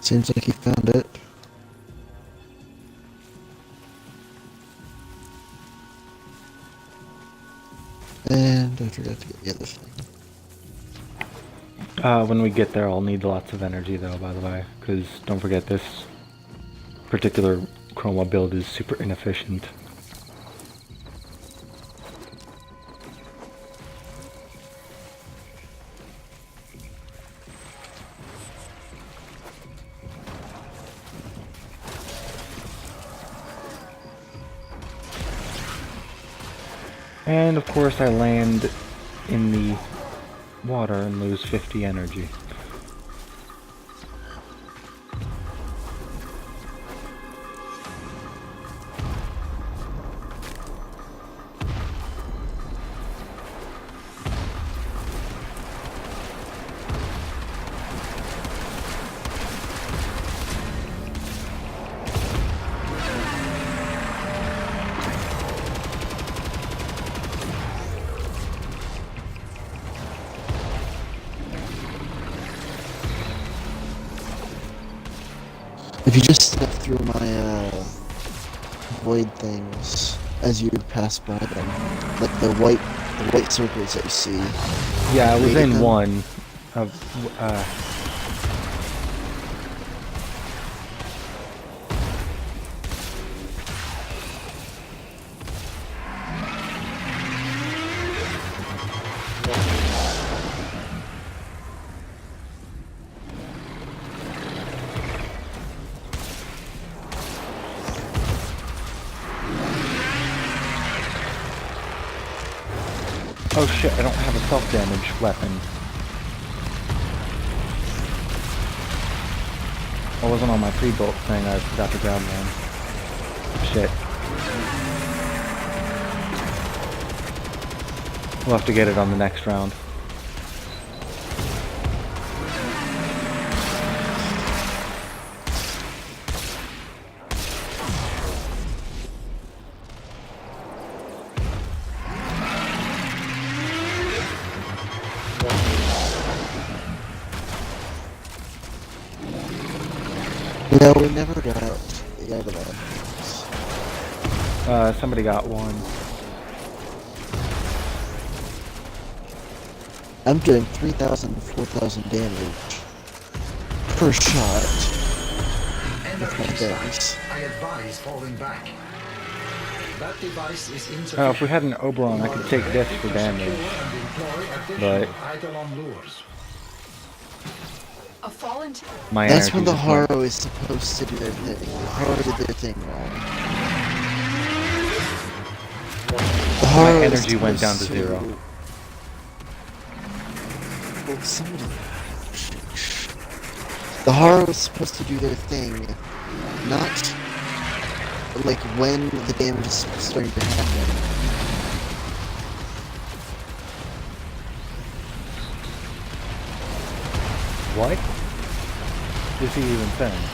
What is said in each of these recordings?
Seems like he found it. And I forgot to get the other thing. When we get there, I'll need lots of energy, though, by the way. Because don't forget, this particular chroma build is super inefficient. And of course I land in the water and lose 50 energy. If you just step through my void things as you pass by them, like the white circles that you see. Yeah, I was in them. one of oh shit, I don't have a self-damage weapon. I wasn't on my pre-bolt thing, I forgot to grab one. Shit. We'll have to get it on the next round. No, we never got the Eidolon. Somebody got one. I'm doing 3,000 to 4,000 damage per shot with my things. I advise falling back. That device is insufficient. Oh, if we had an Oberon, I could take this for damage. But my that's when energy the just went. Haro is supposed to do their thing. The Haro did their thing wrong. The Haro My is energy went down to supposed 0. Well, somebody... The Haro is supposed to do their thing, not like when the damage is starting to happen. What is he even saying?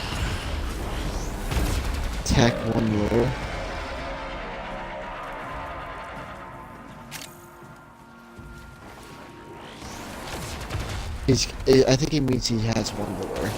Attack one more. I think he means he has one more.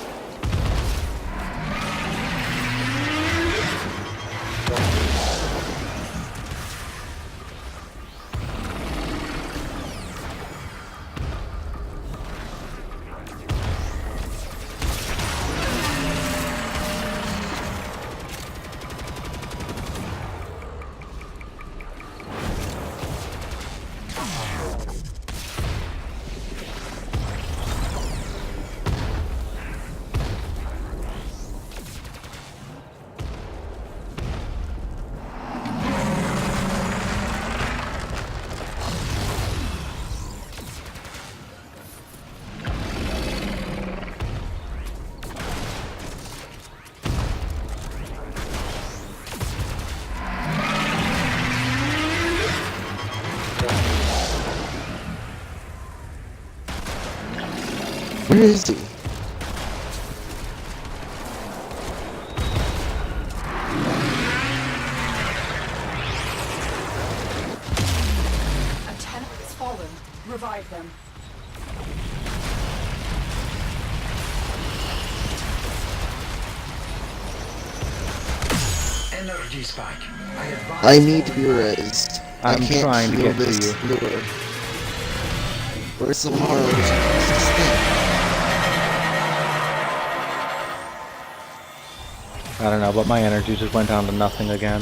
Where is he? A tenant has fallen. Revive them. Energy spike. I advise I need to falling be back. raised. I'm I can't trying to heal get to this you. lure. Where's the Mara? Where's this thing? I don't know, but my energy just went down to nothing again.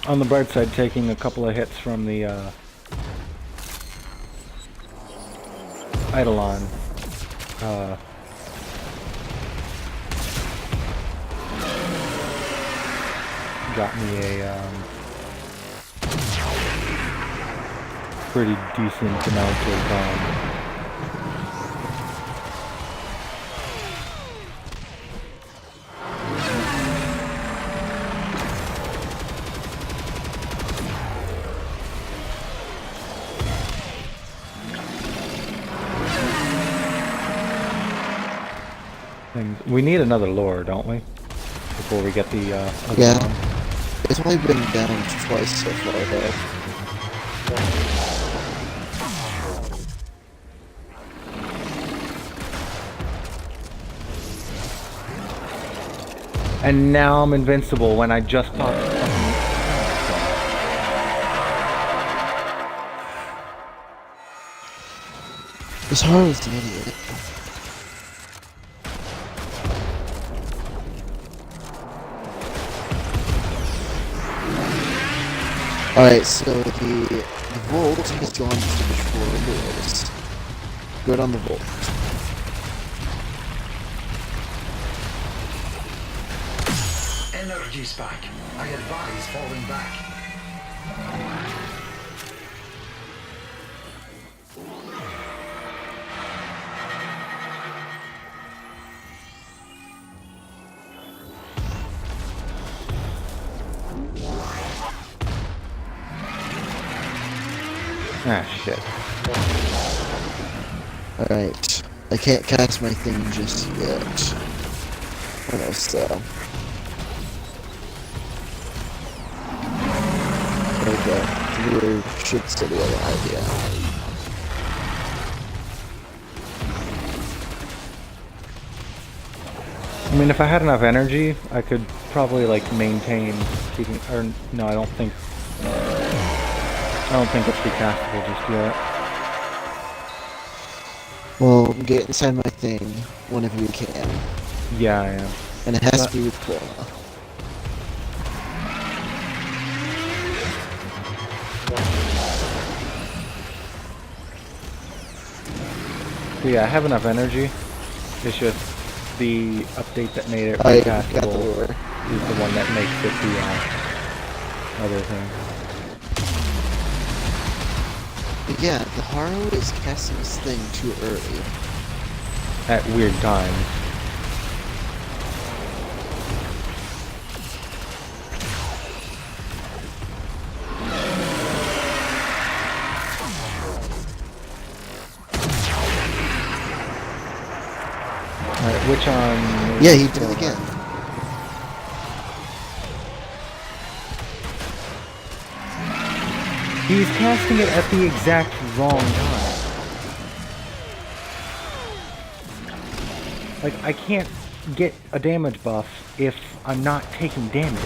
On the bright side, taking a couple of hits from the Eidolon got me a pretty decent amount of things. We need another lure, don't we? Before we get the other Yeah. one. It's only been down twice so far, though. And now I'm invincible when I just popped fucking... This Haru's an idiot. Alright, so the Volt has gone to the four lures. Good on the Volt. Energy spike. I advise falling back. Ah, shit. Alright. I can't cast my thing just yet. What else, though? Okay. Lure should still be alive, yeah. I mean, if I had enough energy, I could probably, like, maintain keeping... Or, no, I don't think it's recastable just yet. Well, get inside my thing whenever you can. Yeah, I am. And it has to be with Chroma. So yeah, I have enough energy. It's just the update that made it I got the recastable lure. is the one that makes it the other thing. But yeah, the Haru is casting this thing too early. At weird times. Alright, which on... Yeah, he did it again. He's casting it at the exact wrong time. Like, I can't get a damage buff if I'm not taking damage.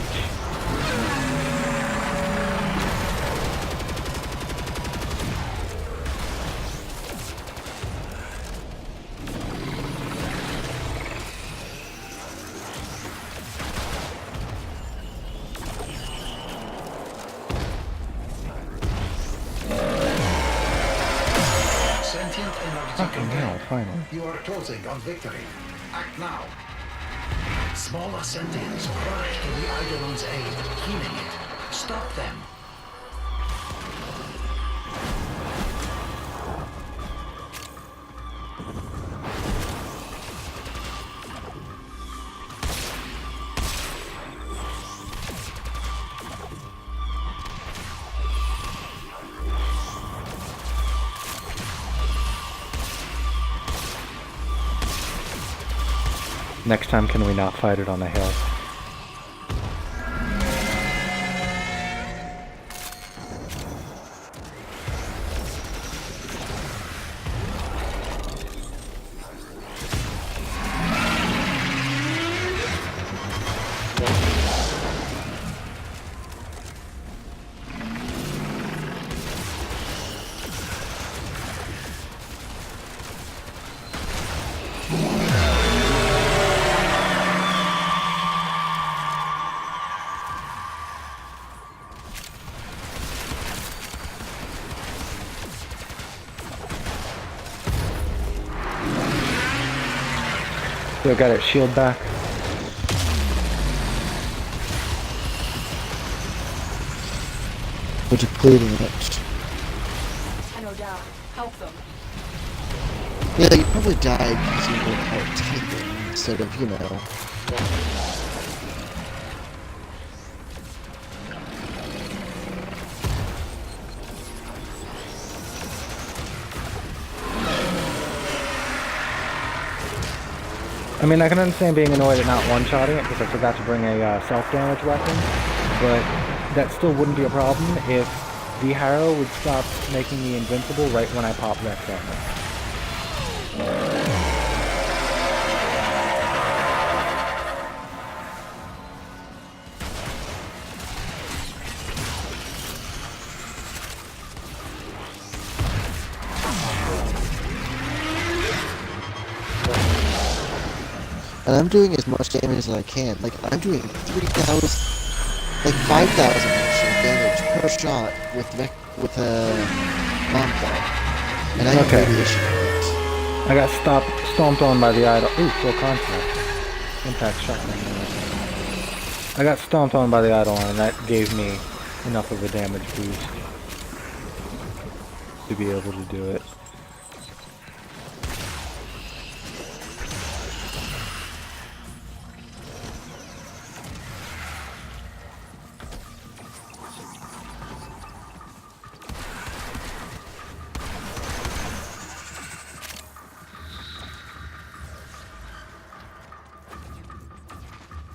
Sentient energy Fucking hell, contained. finally. You are closing on victory. Act now. Smaller sentients rush to the Eidolon's aid, healing it. Stop them. Next time, can we not fight it on a hill? Still got its shield back. We're depleting it. No doubt. Help them. Yeah, you probably died because you were out taken instead of, you know. I mean, I can understand being annoyed at not one-shotting it because I forgot to bring a self-damage weapon, but that still wouldn't be a problem if the Harrow would stop making me invincible right when I pop Rex on it. And I'm doing as much damage as I can. Like, I'm doing 3,000, like 5,000 actually damage per shot with a bomb cloud. And I have Okay. radiation on it. I got stomped on by the idol. Ooh, full contact. Impact shot. I got stomped on by the Eidolon, and that gave me enough of a damage boost to be able to do it.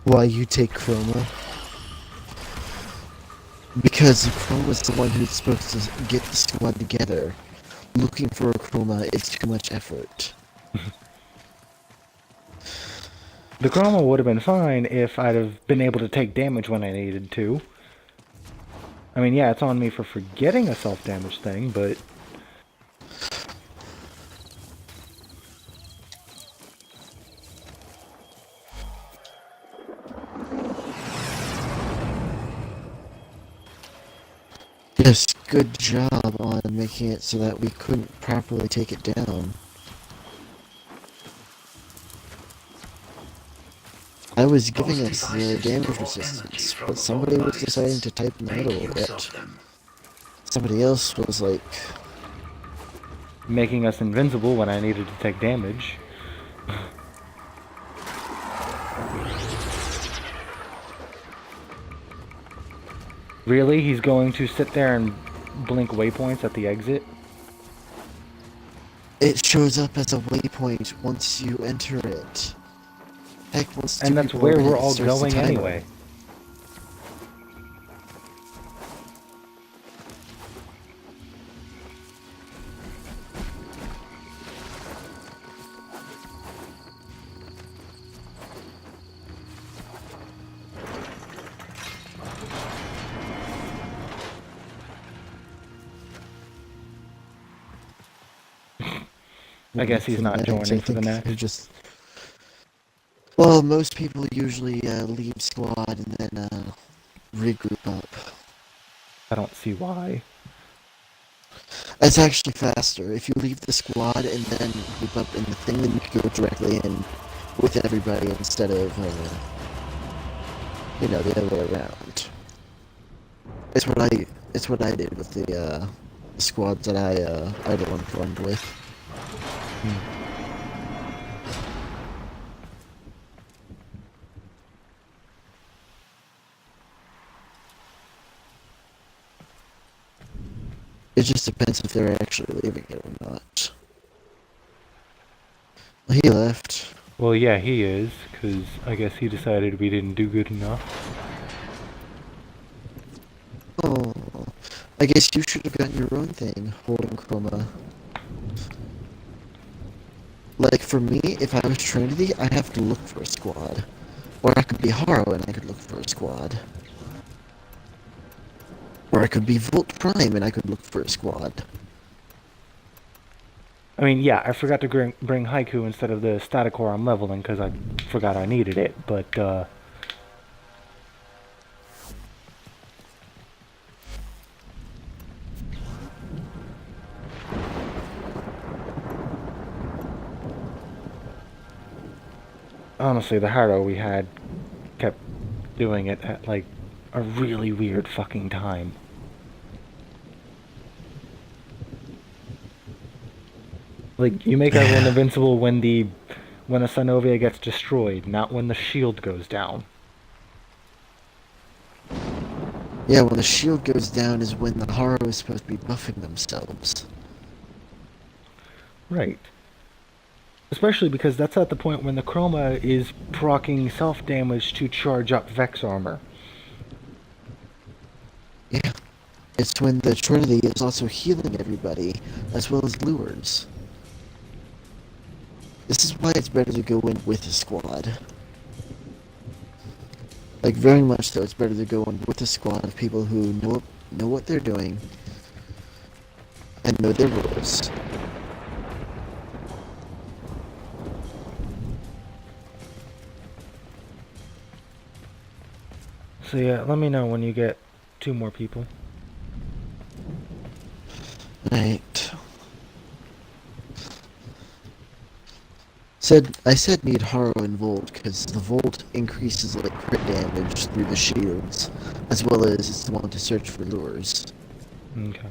Why you take Chroma? Because Chroma's the one who's supposed to get the squad together. Looking for a Chroma is too much effort. The Chroma would have been fine if I'd have been able to take damage when I needed to. I mean, yeah, it's on me for forgetting a self-damage thing, but... Yes, good job on making it so that we couldn't properly take it down. I was giving us the damage resistance, but somebody was deciding to type in the middle of it. Somebody else was like... making us invincible when I needed to take damage. Really? He's going to sit there and blink waypoints at the exit? It shows up as a waypoint once you enter it. Heck, once two And that's people are where in it, we're it all starts the going timer. anyway. I guess he's not joining for the next. Just... Well, most people usually leave squad and then regroup up. I don't see why. It's actually faster. If you leave the squad and then group up in the thing, then you can go directly in with everybody instead of, you know, the other way around. It's what I did with the squads that I Eidolon formed with. It just depends if they're actually leaving it or not. Well, he left. Well, yeah, he is, because I guess he decided we didn't do good enough. Oh, I guess you should have gotten your own thing, holding Chroma. Like, for me, if I was Trinity, I have to look for a squad. Or I could be Harrow and I could look for a squad. Or I could be Volt Prime and I could look for a squad. I mean, yeah, I forgot to bring Haiku instead of the static core I'm leveling because I forgot I needed it, but, Honestly, the Harrow we had kept doing it at, like, a really weird fucking time. Like, you make everyone invincible when a Synovia gets destroyed, not when the shield goes down. Yeah, when the shield goes down is when the Haro is supposed to be buffing themselves. Right. Especially because that's at the point when the Chroma is proccing self-damage to charge up Vex armor. Yeah. It's when the Trinity is also healing everybody, as well as lures. This is why it's better to go in with a squad. Like, very much so, it's better to go in with a squad of people who know what they're doing, and know their rules. So yeah, let me know when you get 2 more people. Right. I said need Haro and Volt, because the Volt increases like crit damage through the shields, as well as it's the one to search for lures. Okay.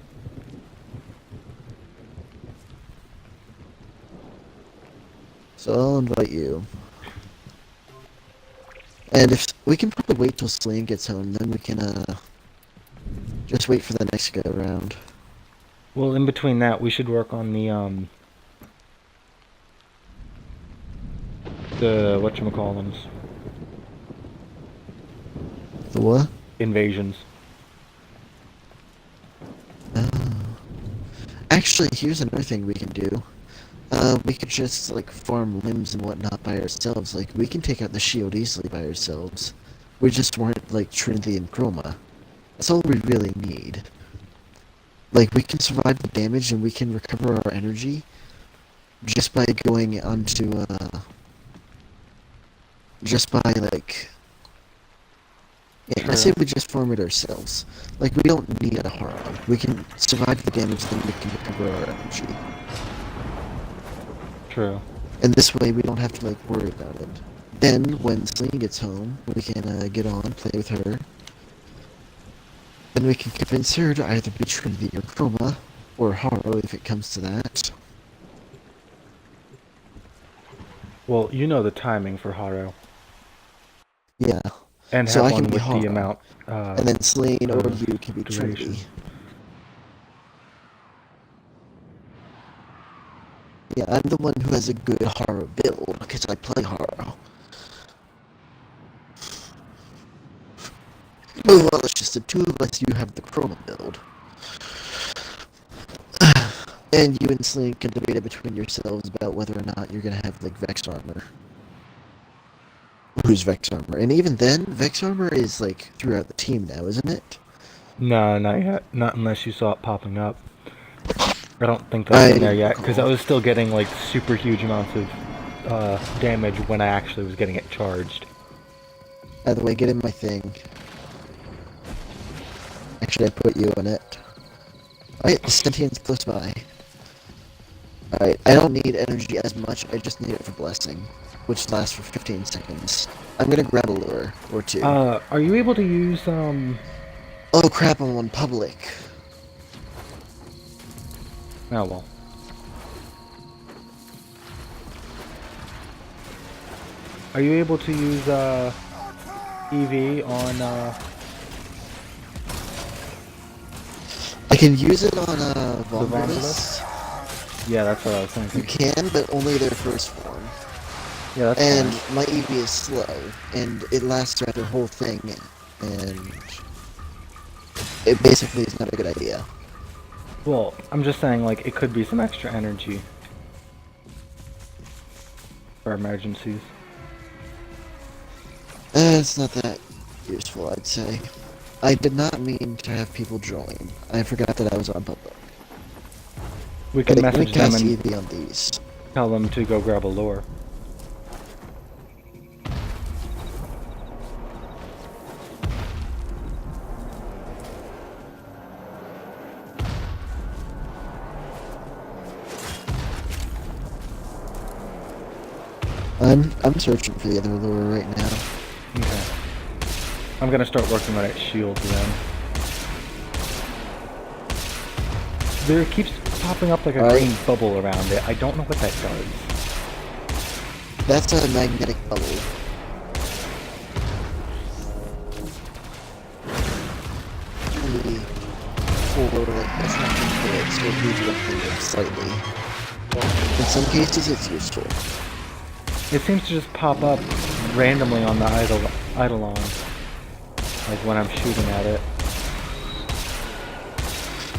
So I'll invite you. And if we can probably wait till Celine gets home, then we can just wait for the next go around. Well, in between that, we should work on the whatchamacallums. The what? Invasions. Actually, here's another thing we can do. We could just, like, farm limbs and whatnot by ourselves. Like, we can take out the shield easily by ourselves. We just weren't, like, Trinity and Chroma. That's all we really need. Like, we can survive the damage and we can recover our energy just by going onto, just by, like... Yeah, I say we just farm it ourselves. Like, we don't need a Haro. We can survive the damage, then we can recover our energy. True. And this way, we don't have to, like, worry about it. Then, when Celine gets home, we can, get on, play with her. Then we can convince her to either be Trinity or Chroma, or Haro if it comes to that. Well, you know the timing for Haro. Yeah. And So have I can one be with Haro. the amount, And then Celine or of you can be duration. Trinity. Yeah, I'm the one who has a good Haro build, because I play Haro. Well, it's just the two of us, you have the Chroma build. And you and Celine can debate it between yourselves about whether or not you're gonna have, like, Vex armor. Who's Vex armor? And even then, Vex armor is, like, throughout the team now, isn't it? No, not yet. Not unless you saw it popping up. I don't think that's in there yet, because I was still getting, like, super huge amounts of damage when I actually was getting it charged. By the way, get in my thing. Actually, I put you in it. Alright, the sentient's close by. Alright, I don't need energy as much, I just need it for blessing, which lasts for 15 seconds. I'm gonna grab a lure, or two. Are you able to use, Oh crap, I'm on public. Oh, well. Are you able to use, EV on, I can use it on, the Vomulus. Yeah, that's what I was You thinking. can, but only their first form. Yeah, that's And fine. my EV is slow, and it lasts throughout the whole thing, and it basically is not a good idea. Well, I'm just saying, like, it could be some extra energy for emergencies. It's not that useful, I'd say. I did not mean to have people join. I forgot that I was on public. We can But message them cast and EV on these. tell them to go grab a lure. I'm searching for the other lure right now. Okay. I'm gonna start working on its shield then. There keeps popping up like a Alright. green bubble around it. I don't know what that does. That's a magnetic bubble. Only for like that's not for it, so it moves it up the slightly. In some cases, it's useful. It seems to just pop up randomly on the Eidolon. Like when I'm shooting at it.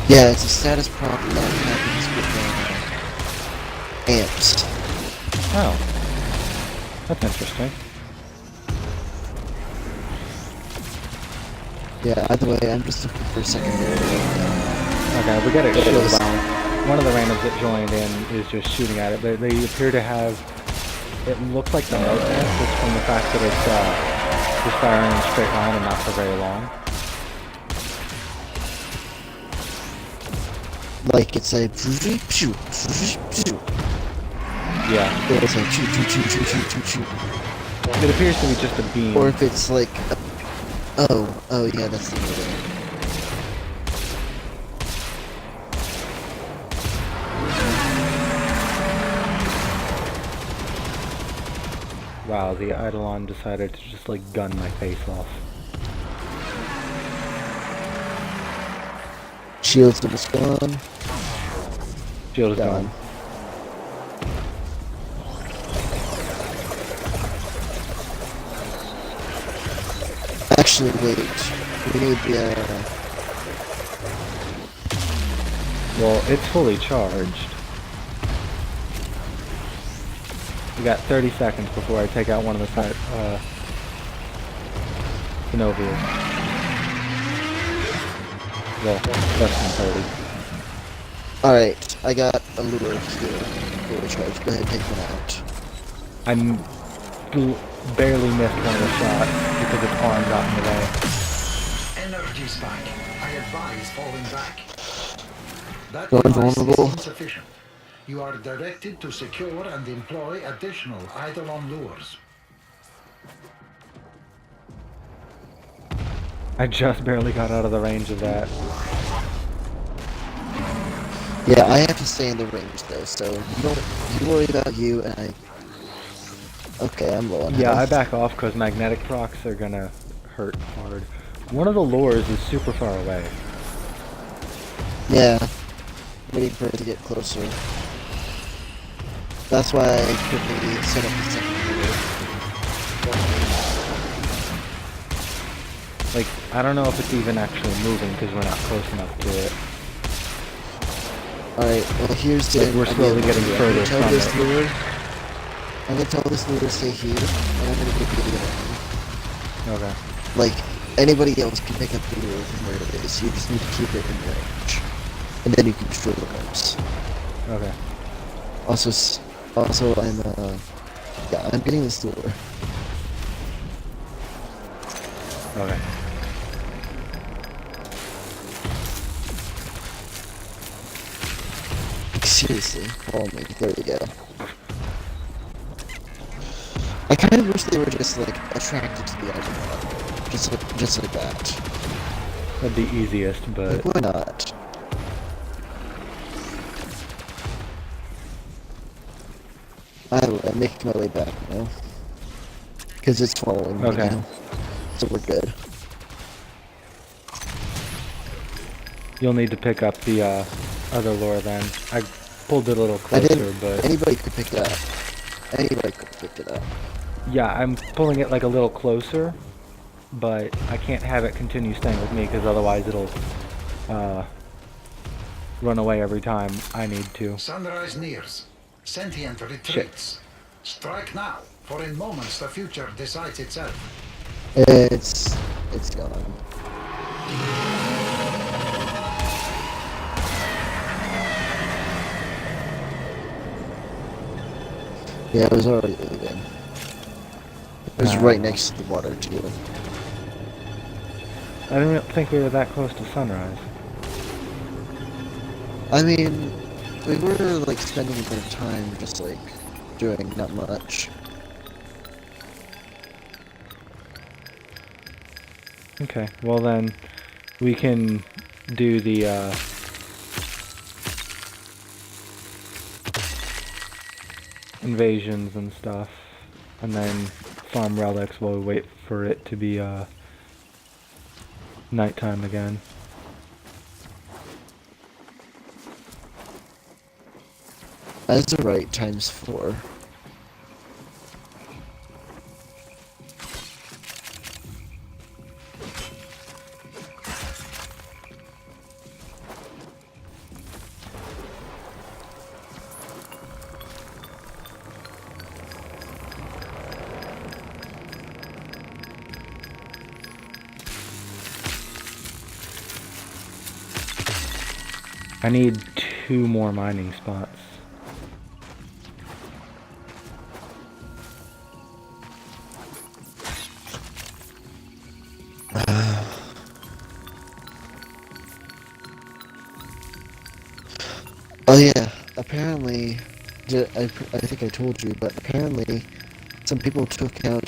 Yeah, it's a status problem that happens with amps. Oh. That's interesting. Yeah, either way, I'm just looking for a secondary right now. Okay, we got it There it shield is. bound. One of the randoms that joined in is just shooting at it. They appear to have... It looks like the note dance is from the fact that it's just firing in a straight line and not for very long. Like it's a Yeah. it's a choo choo choo choo choo choo choo. It appears to be just a beam. Or if it's like oh yeah, that's the other. Wow, the Eidolon decided to just like gun my face off. Shield's almost gone. Shield is Gone. gone. Actually, wait. We need the Well, it's fully charged. We got 30 seconds before I take out one of the Synovias. Well, less than 30. Alright, I got a lure here. Lure charge. Go ahead and take one out. I'm barely missed one of the shots because its arm got in the way. Energy spike. I advise falling back. That Going device vulnerable. is insufficient. You are directed to secure and employ additional Eidolon lures. I just barely got out of the range of that. Yeah, I have to stay in the range though, so you worry about you and I. Okay, I'm low on Yeah, I health. back off because magnetic procs are gonna hurt hard. One of the lures is super far away. Yeah, waiting for it to get closer. That's why I quickly set up the second lure. Like, I don't know if it's even actually moving because we're not close enough to it. Alright, well here's the... Like, we're slowly getting further tell from this it. lure, I'm gonna tell this lure to stay here, and I'm gonna give you the Okay. Like, anybody else can pick up the lure from where it is, you just need to keep it in range. And then you can destroy the ropes. Okay. Also, I'm getting this lure. Okay. Seriously, follow me. There we go. I kind of wish they were just like attracted to the Eidolon, just like that. That'd be easiest, but Like, why not? I'm making my way back now, because it's following me Okay. now, so we're good. you'll need to pick up the other lure then. I pulled it a little I closer, didn't. but Anybody could pick it up. Anybody could pick it up. yeah, I'm pulling it like a little closer, but I can't have it continue staying with me because otherwise it'll run away every time I need to. Sunrise nears. Sentient retreats. Strike now, for in moments the future decides itself. It's gone. Yeah, it was already leaving. It was right next to the water too. I didn't think we were that close to sunrise. I mean, we were like spending a bit of time just like doing not much. Okay, well then, we can do the, invasions and stuff, and then farm relics while we wait for it to be, nighttime again. Azurite times 4. I need 2 more mining spots. Oh yeah, apparently, I think I told you, but apparently some people took out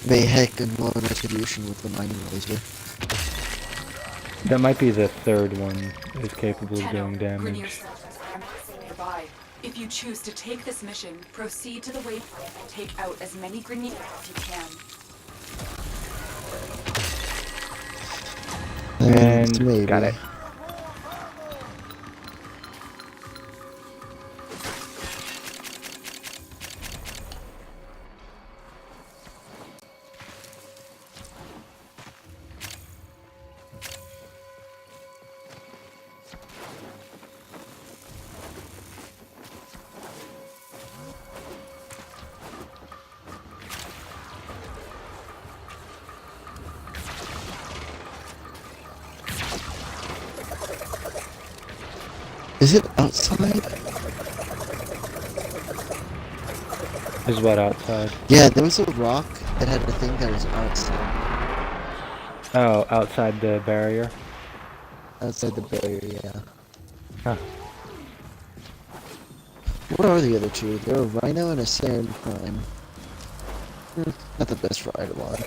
Mayhek and Law Retribution with the mining laser. That might be the 3rd one is capable of doing Grenier damage. nearby. If you choose to take this mission, proceed to the waypoint and take out as many Grenier as you can. And maybe. got it. Is it outside? Is what outside? Yeah, there was a rock that had a thing that was outside. Oh, outside the barrier? Outside the barrier, yeah. Huh. What are the other two? They're a Rhino and a Saren Prime. Not the best for Eidolon.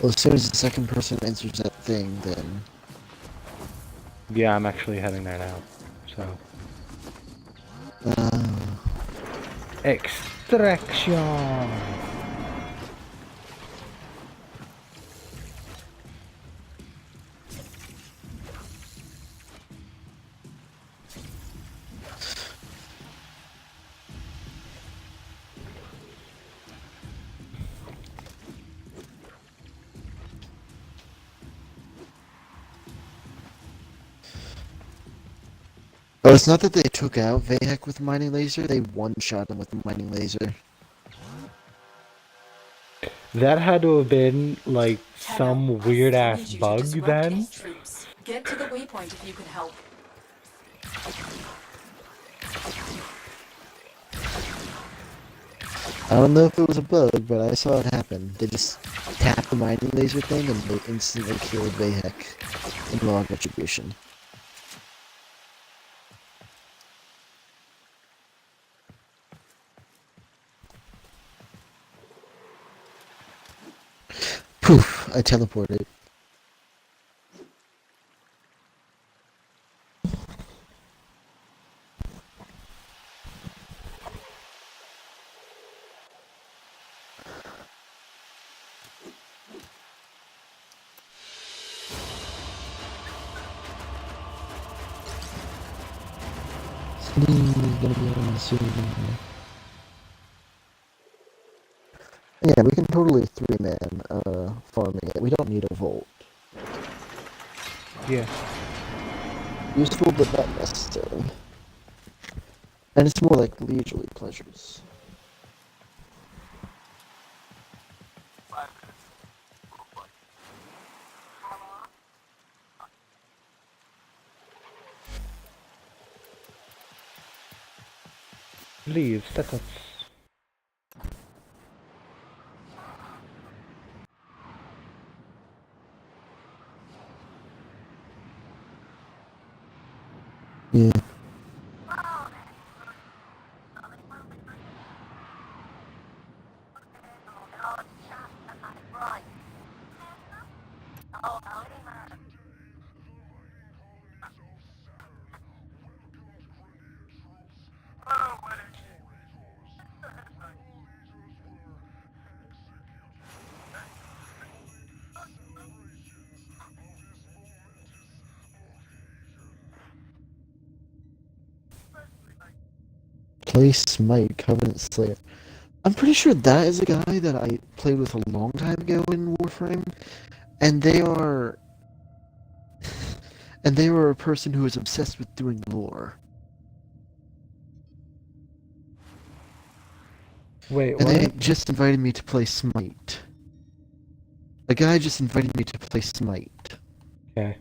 Well, as soon as the second person enters that thing, then... Yeah, I'm actually heading there now. So. Extraction! Oh, it's not that they took out Vahek with the mining laser, they one-shot him with the mining laser. That had to have been, like, Tenno, some I weird-ass still need you to bug disrupt then? its troops. Get to the waypoint if you can help. I don't know if it was a bug, but I saw it happen. They just tapped the mining laser thing and they instantly killed Vahek in log retribution. Poof! I teleported. He's gonna be on soon. Yeah, we can totally 3-man farming it. We don't need a Volt. Yeah. Useful but not necessary. And it's more like leisurely pleasures. Leave, that's Yeah. Play Smite, Covenant Slayer. I'm pretty sure that is a guy that I played with a long time ago in Warframe, and they are and they were a person who was obsessed with doing lore. Wait, And they what? just invited me to play Smite. A guy just invited me to play Smite. Okay.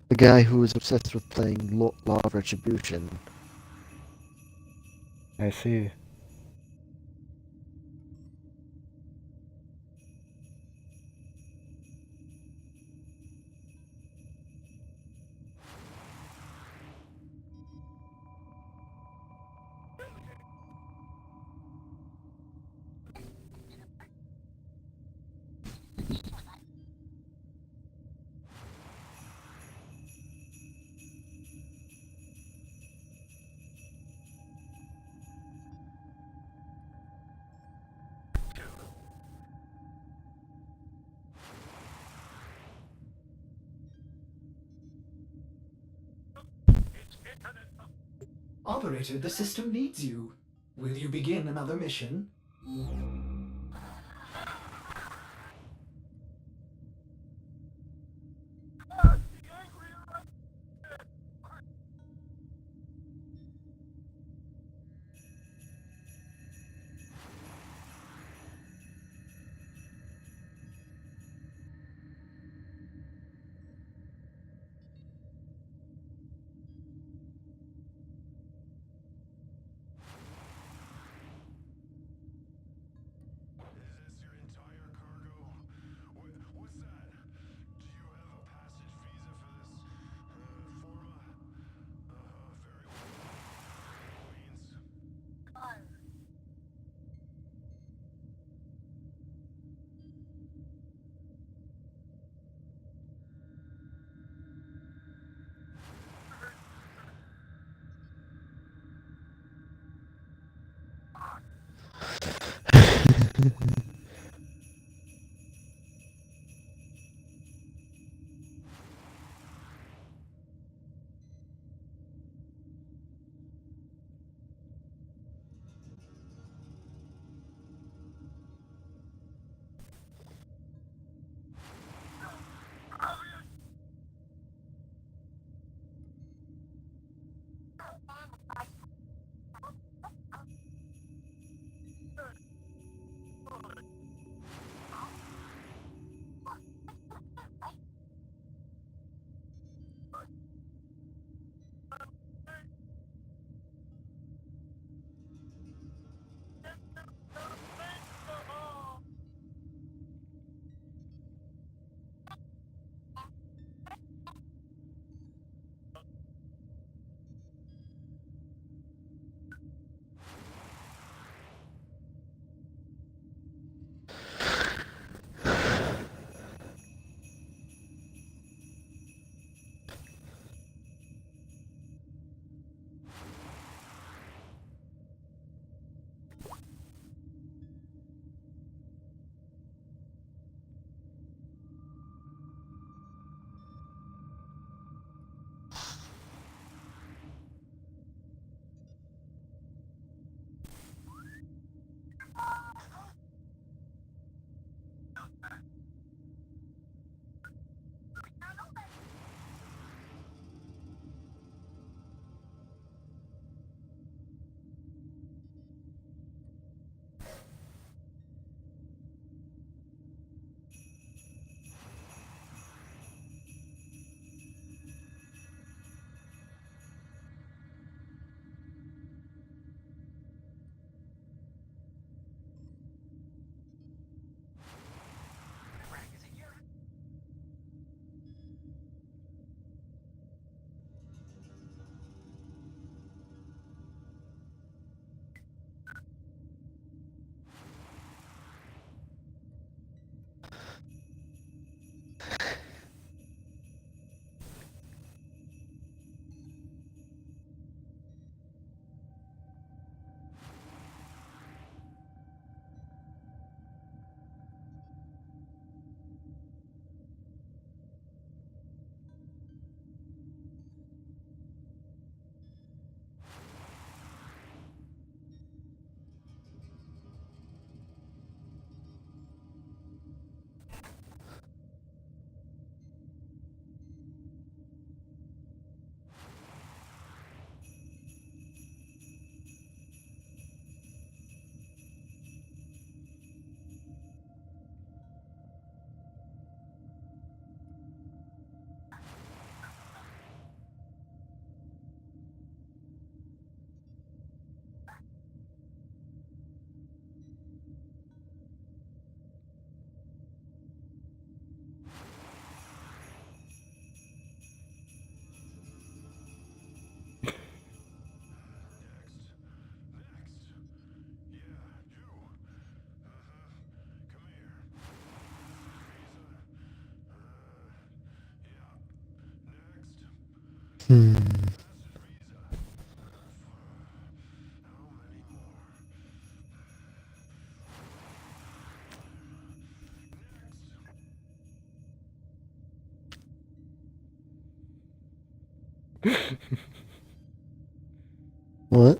A guy who was obsessed with playing Law of Retribution. I see. Operator, the system needs you. Will you begin another mission? Hmm. What?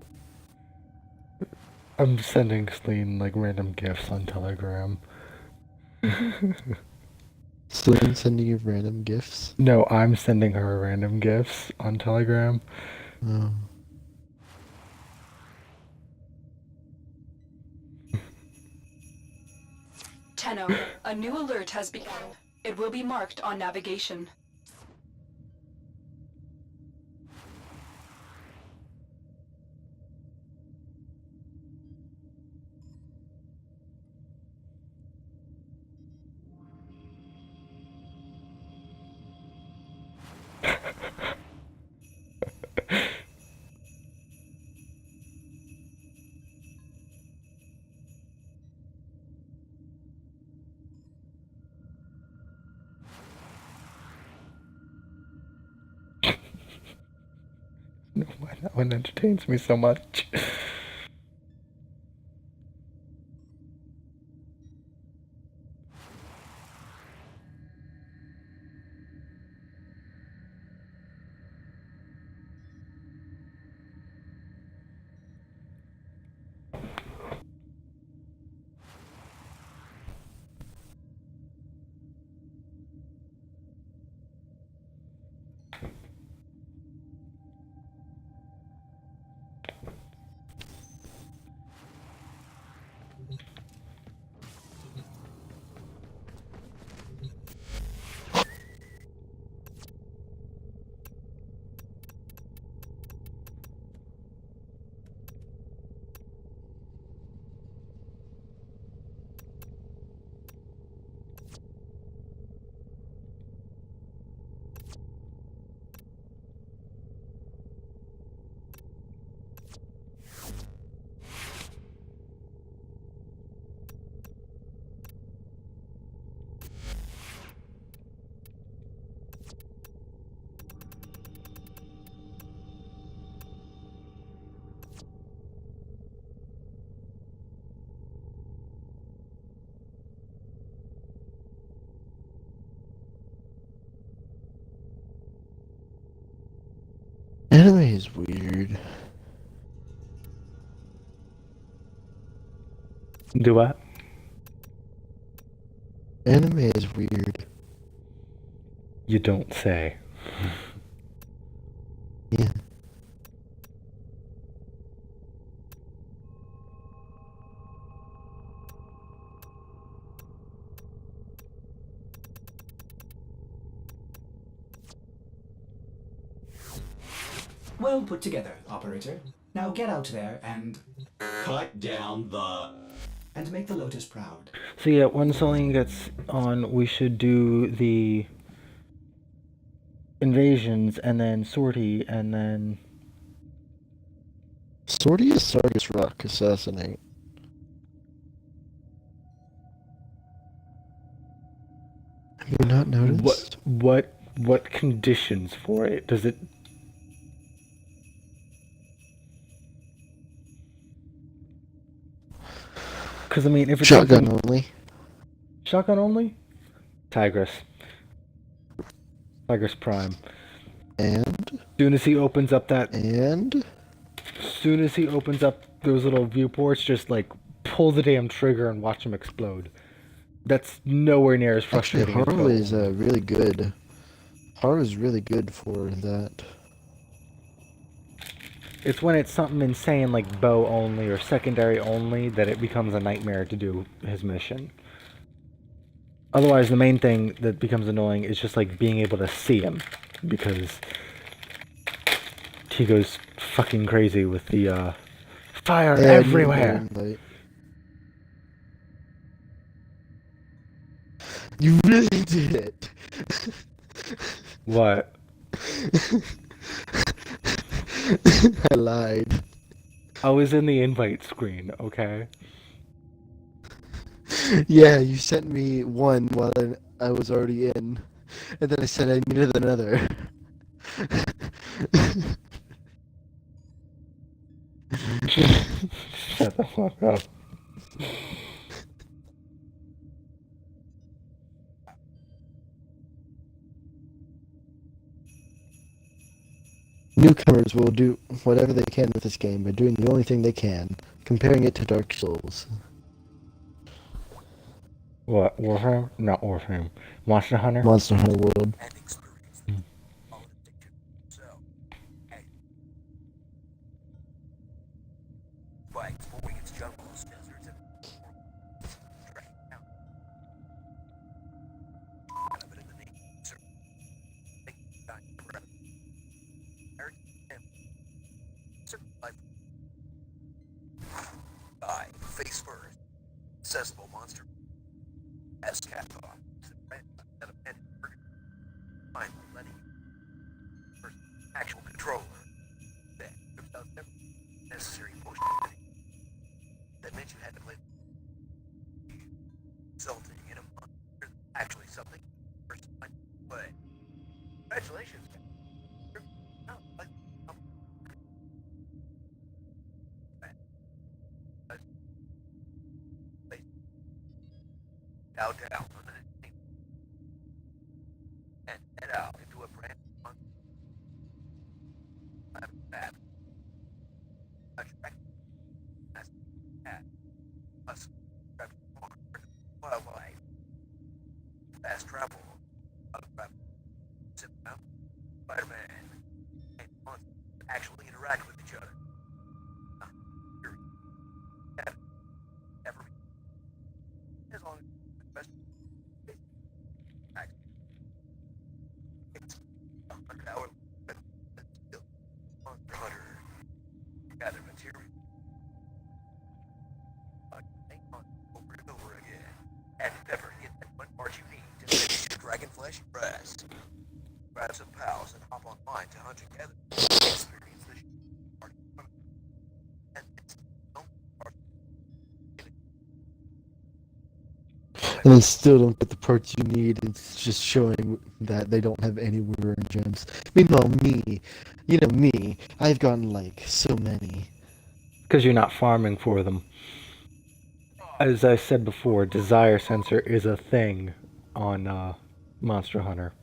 I'm sending Celine like random gifts on Telegram. Celine sending you random gifts? No, I'm sending her random gifts on Telegram. Oh. Tenno, a new alert has begun. It will be marked on navigation. No, why that one entertains me so much. Anime is weird. Do what? Anime is weird. You don't say. Yeah. Well put together, operator. Now get out there and Cut down the. make the Lotus proud. So yeah, when Celine gets on, we should do the invasions and then sortie and then Sortie is Sargus Rock Assassinate. Have you not noticed? what conditions for it? Does it? Because I mean, if it's Shotgun something only. shotgun only, Tigress Prime. And? Soon as he opens up that, And? soon as he opens up those little viewports, just like pull the damn trigger and watch him explode. That's nowhere near as Actually, frustrating as Haru bow is only. really good. Haru is really good for that. It's when it's something insane like bow only or secondary only that it becomes a nightmare to do his mission. Otherwise, the main thing that becomes annoying is just like being able to see him, because he goes fucking crazy with the fire Hey, I need a everywhere. invite. You really did it. What? I lied. I was in the invite screen, okay? Yeah, you sent me one while I was already in, and then I said I needed another. Shut the fuck up. Newcomers will do whatever they can with this game by doing the only thing they can, comparing it to Dark Souls. What, Warframe? Not Warframe. Monster Hunter? Monster Hunter World. and experience Hmm. all of the picture. So, hey, by exploring its jungles, deserts, and tracking down kind of it in the name. So, think about your brother. Eric and survive. By face first, accessible monster as Capcom. Find letting first actual controller. Then, without necessary motion that meant you had to play resulting in a monster actually something first time play. Congratulations. No, like, down and head out into a brand new path. Plus, wildlife, fast travel, Spider-Man, and monsters actually interact with each other. Ever as long as the best it's 100-hour monster hunter gather material over and over again and never hit that one part you need to finish your dragon flesh rest. Grab some pals and hop online to hunt together. Experience the party and it's And they still don't get the parts you need. It's just showing that they don't have any rare gems. Meanwhile, me, I've gotten like so many. Because you're not farming for them. As I said before, desire sensor is a thing on Monster Hunter.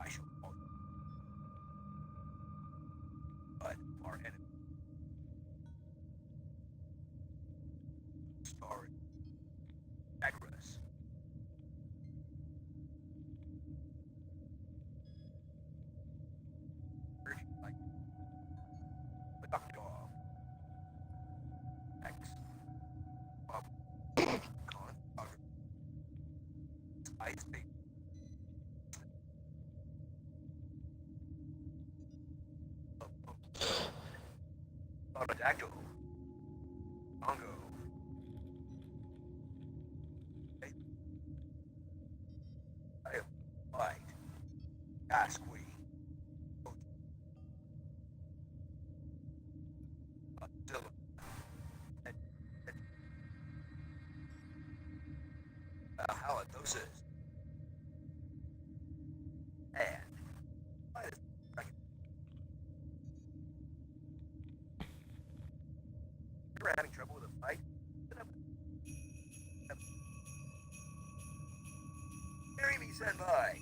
I shall call you. But our enemy sorry. Aggress. Like the duck dog. X. Bob. Con. Ice big. Pterodactyl. Congo. Light. Gas queen. Godzilla. Halitosis. And you're having trouble with a fight? Carry me, senpai.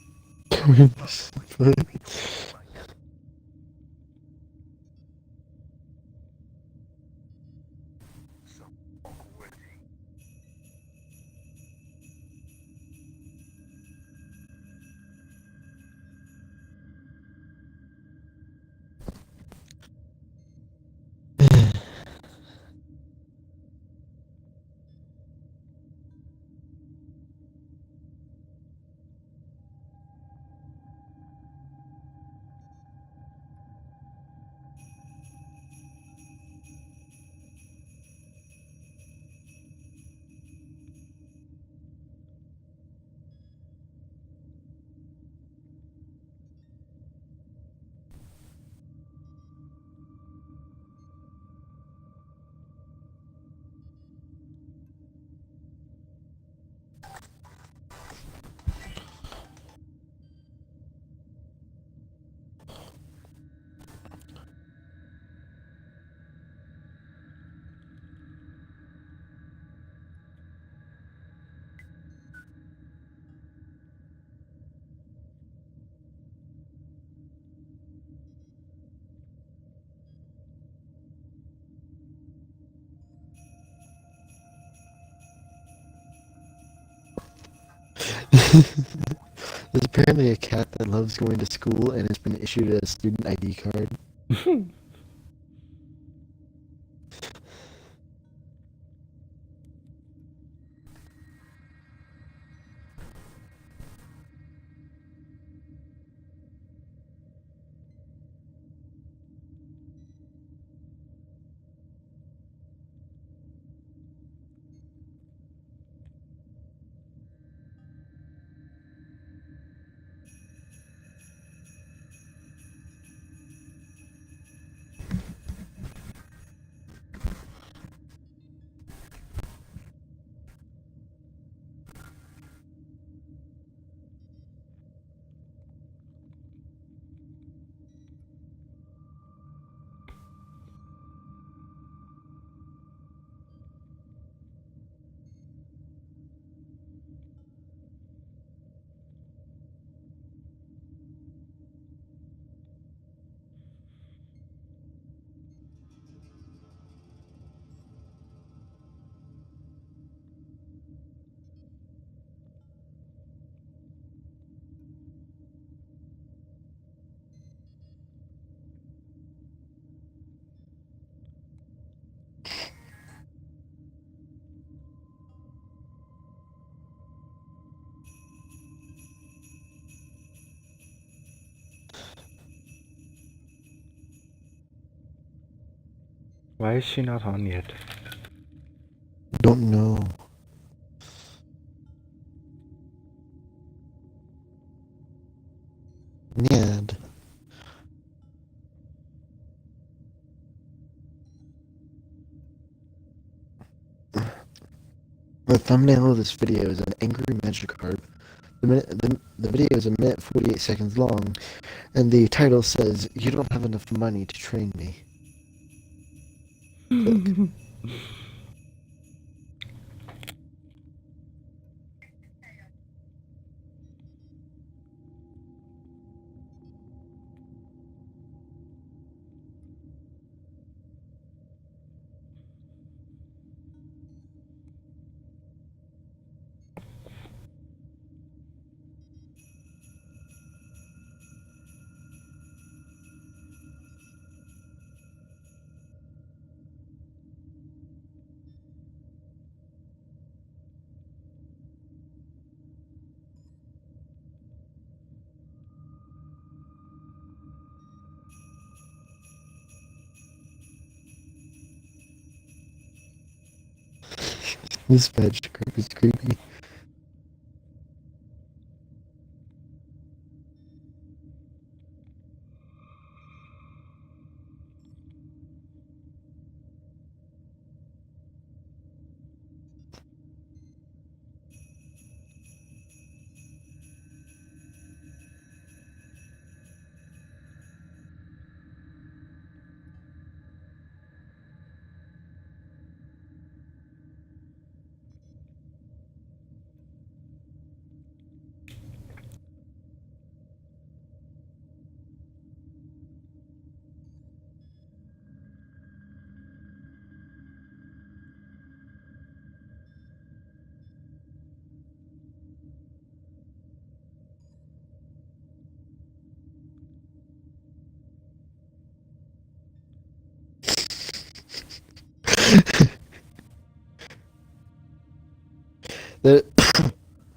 So awkward. There's apparently a cat that loves going to school and has been issued a student ID card. Why is she not on yet? Don't know. Nyad. The thumbnail of this video is an angry Magikarp. The video is a minute 48 seconds long, and the title says, "You don't have enough money to train me." Click. This Magikarp is creepy. That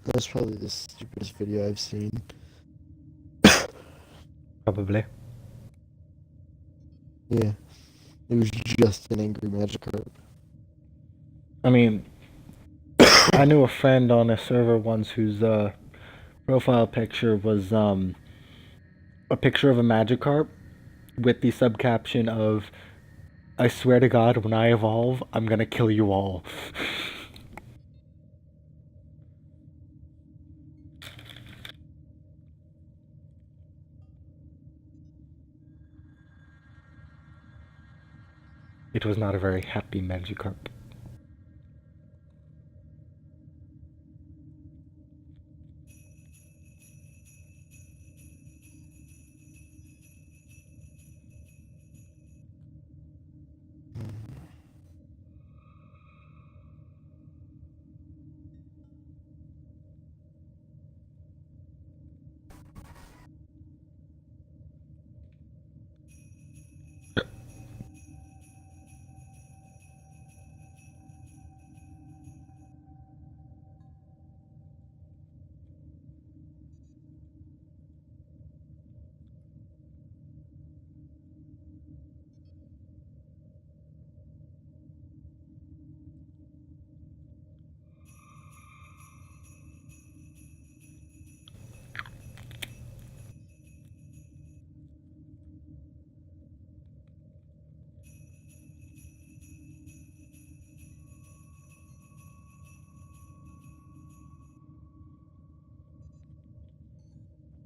That's probably the stupidest video I've seen. Probably. Yeah, it was just an angry Magikarp. I mean, I knew a friend on a server once whose profile picture was a picture of a Magikarp with the subcaption of "I swear to God, when I evolve, I'm gonna kill you all." It was not a very happy Magikarp.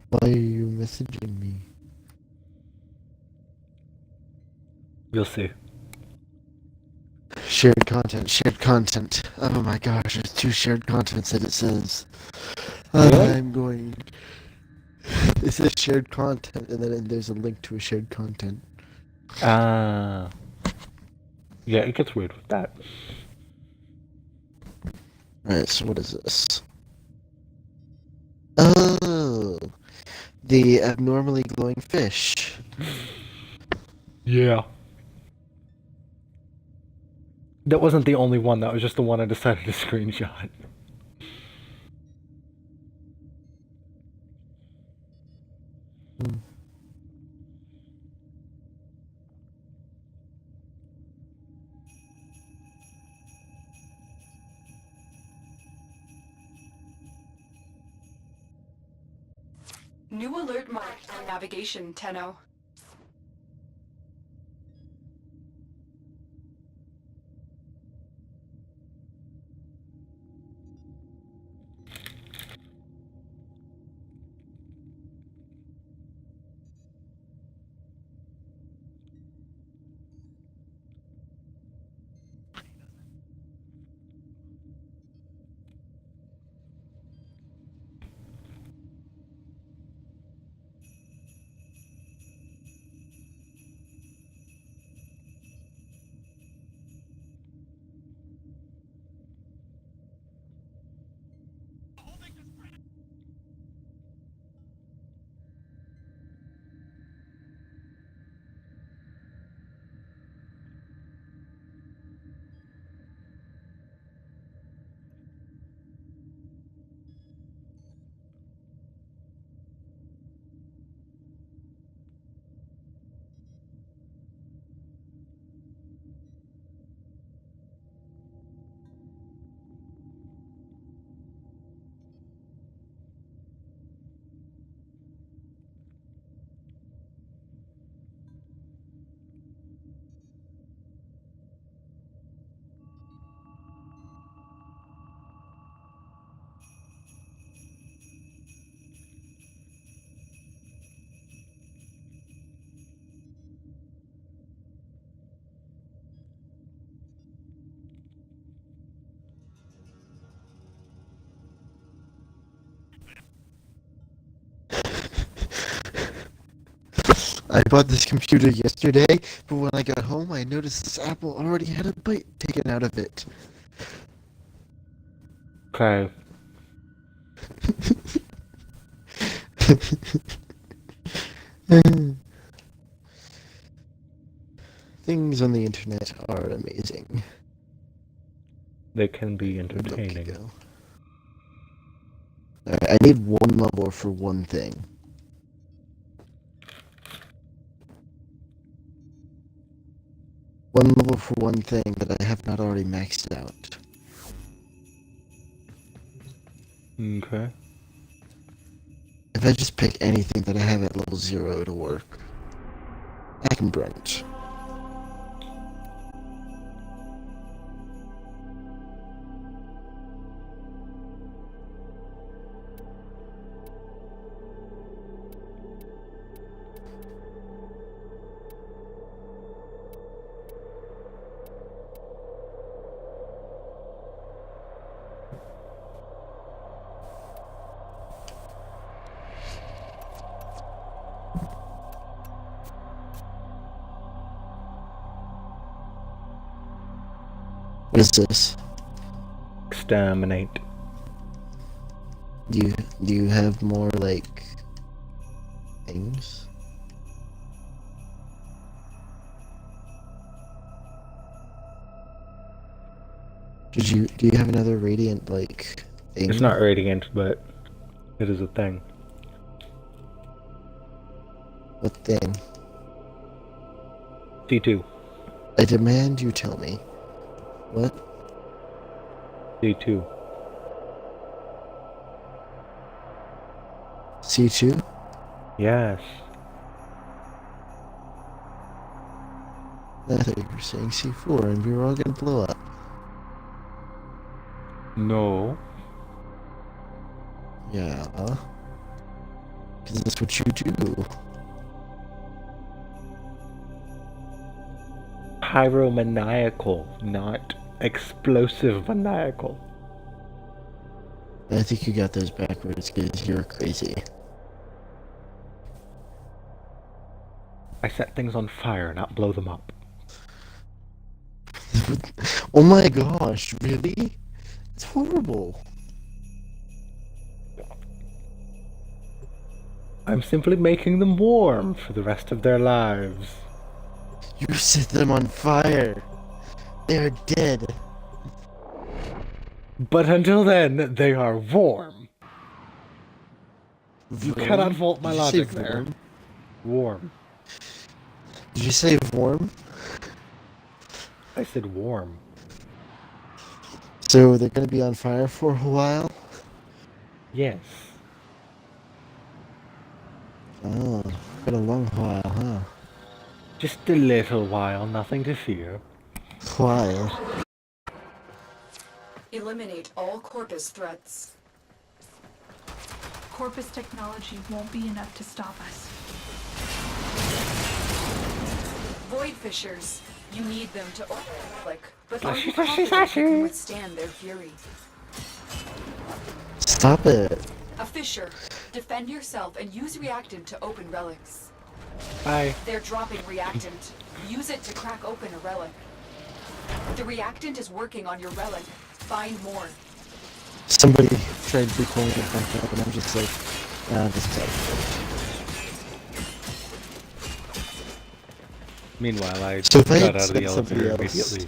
Why are you messaging me? You'll see. Shared content, shared content. Oh my gosh, there's 2 shared contents that it says. Really? I'm going. It says shared content, and then there's a link to a shared content. Ah. Yeah, it gets weird with that. Alright, so what is this? Oh! The abnormally glowing fish. Yeah. That wasn't the only one, that was just the one I decided to screenshot. New alert marked on navigation, Tenno. I bought this computer yesterday, but when I got home, I noticed this apple already had a bite taken out of it. Okay. Things on the internet are amazing. They can be Where'd Loki entertaining. go? Alright, I need 1 level for 1 thing. One level for 1 thing that I have not already maxed out. Okay. If I just pick anything that I have at level 0, it'll work. I can brunch. What is this? Exterminate. Do you have more, like, things? Do you have another radiant, like, thing? It's not radiant, but it is a thing. What thing? C2. I demand you tell me. What? C2. C2? Yes. I thought you were saying C4 and we were all gonna blow up. No. Yeah. Because that's what you do. Pyromaniacal, not explosive maniacal. I think you got those backwards because you're crazy. I set things on fire, not blow them up. Oh my gosh, really? It's horrible. I'm simply making them warm for the rest of their lives. You set them on fire. They're dead. But until then, they are warm. You Warm? cannot fault my Did you say logic there. warm? Warm. Did you say warm? I said warm. So they're gonna be on fire for a while? Yes. Oh, been a long while, huh? Just a little while, nothing to fear. While. Eliminate all Corpus threats. Corpus technology won't be enough to stop us. Void fissures. You need them to click, but are Flashy, you flashy, confident you can flashy. withstand their fury? Stop it. A fissure. Defend yourself and use reactant to open relics. Bye. They're dropping reactant. Use it to crack open a relic. The reactant is working on your relic. Find more. Somebody tried recalling it back up, and I'm just like, this is out. Meanwhile, I So if I got had out of the sent somebody elevator else- immediately.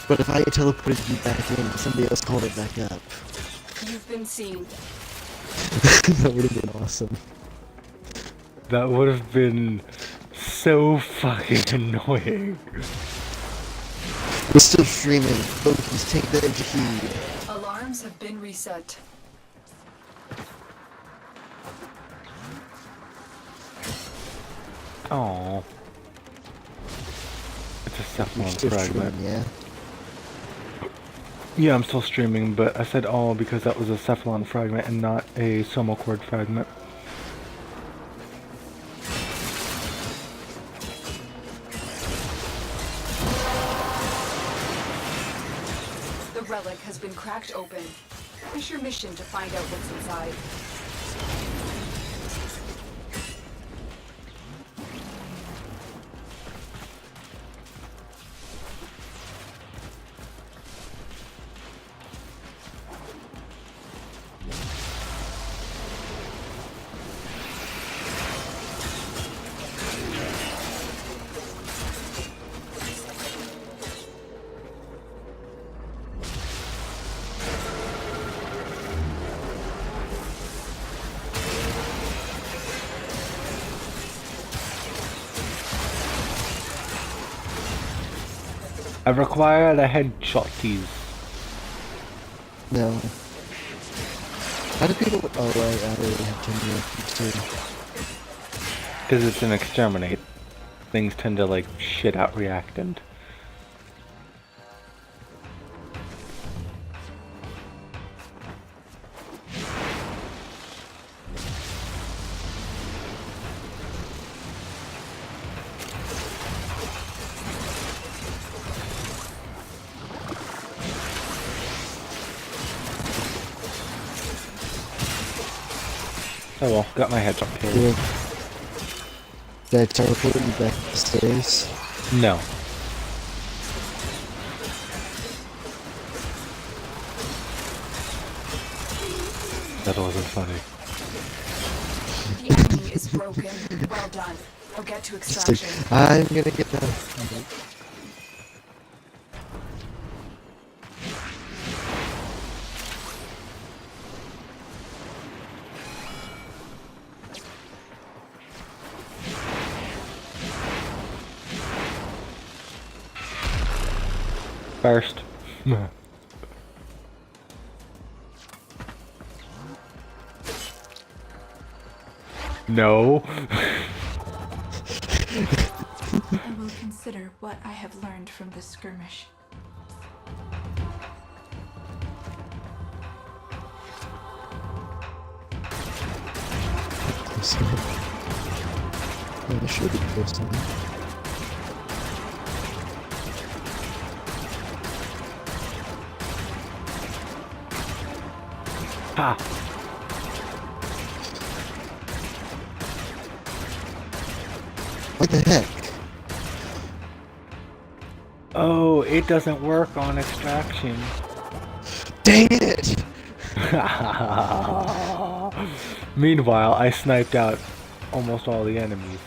But if I teleported you back in, somebody else called it back up. You've been seen. That would have been awesome. That would have been so fucking annoying. We're still streaming. Focus, take the edge heed. Alarms have been reset. Aww. It's a You're Cephalon still fragment. streaming, yeah? Yeah, I'm still streaming, but I said all because that was a Cephalon fragment and not a Somocord fragment. The relic has been cracked open. Finish your mission to find out what's inside. I required a headshot tease. No. How do people... Oh, right, I already have 10 minutes too. Because it's an exterminate. Things tend to, like, shit out reactant. Oh well, got my headshot killed. Yeah. Did I teleport you back to the stairs? No. That wasn't funny. The enemy is broken. Well done. Now get to Just like, extraction. I'm gonna get that. First. No. I will consider what I have learned from this skirmish. So, yeah, it should be close to me. Ha! What the heck? Oh, it doesn't work on extraction. Dang it! Meanwhile, I sniped out almost all the enemies.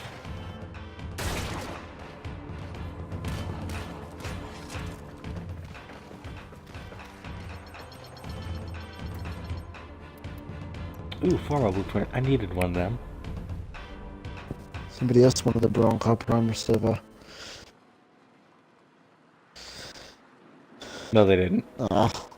Ooh, formal blueprint. I needed one of them. Somebody else wanted the brown copper armor silver. No, they didn't. Oh.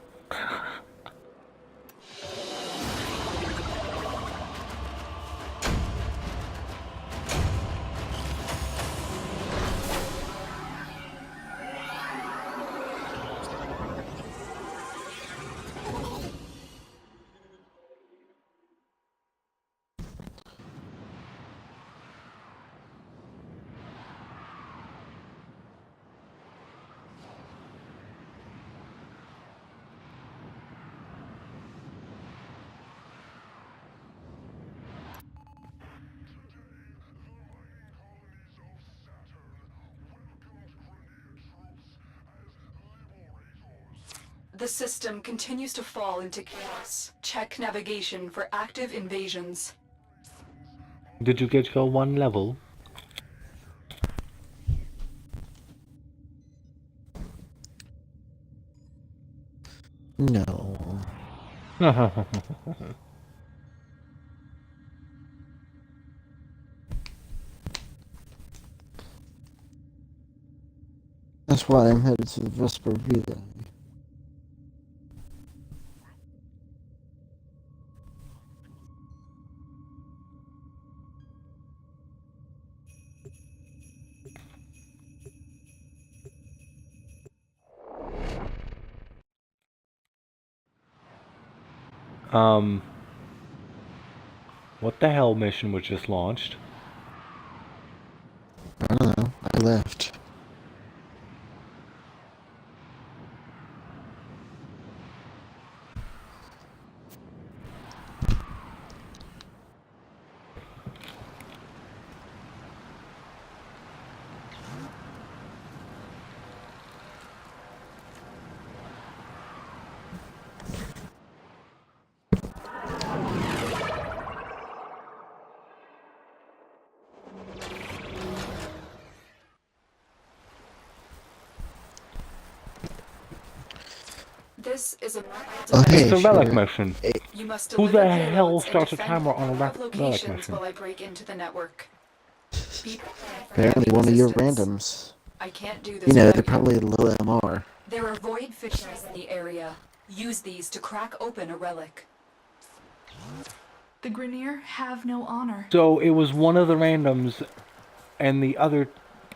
The system continues to fall into chaos. Check navigation for active invasions. Did you get your one level? No. That's why I'm headed to the Vesper Relay. What the hell mission was just launched? I don't know. I left. This is a Oh, hey, It's a relic sure. mission. You must Who deliver the hell payloads and starts a defend timer on a relic locations mission? while I break into the network. Be prepared for Apparently heavy one of your resistance. randoms. I can't do this You know, without they're probably low MR. There are void fissures in the area. Use these to crack open a relic. The Grineer have no honor. So it was one of the randoms, and the other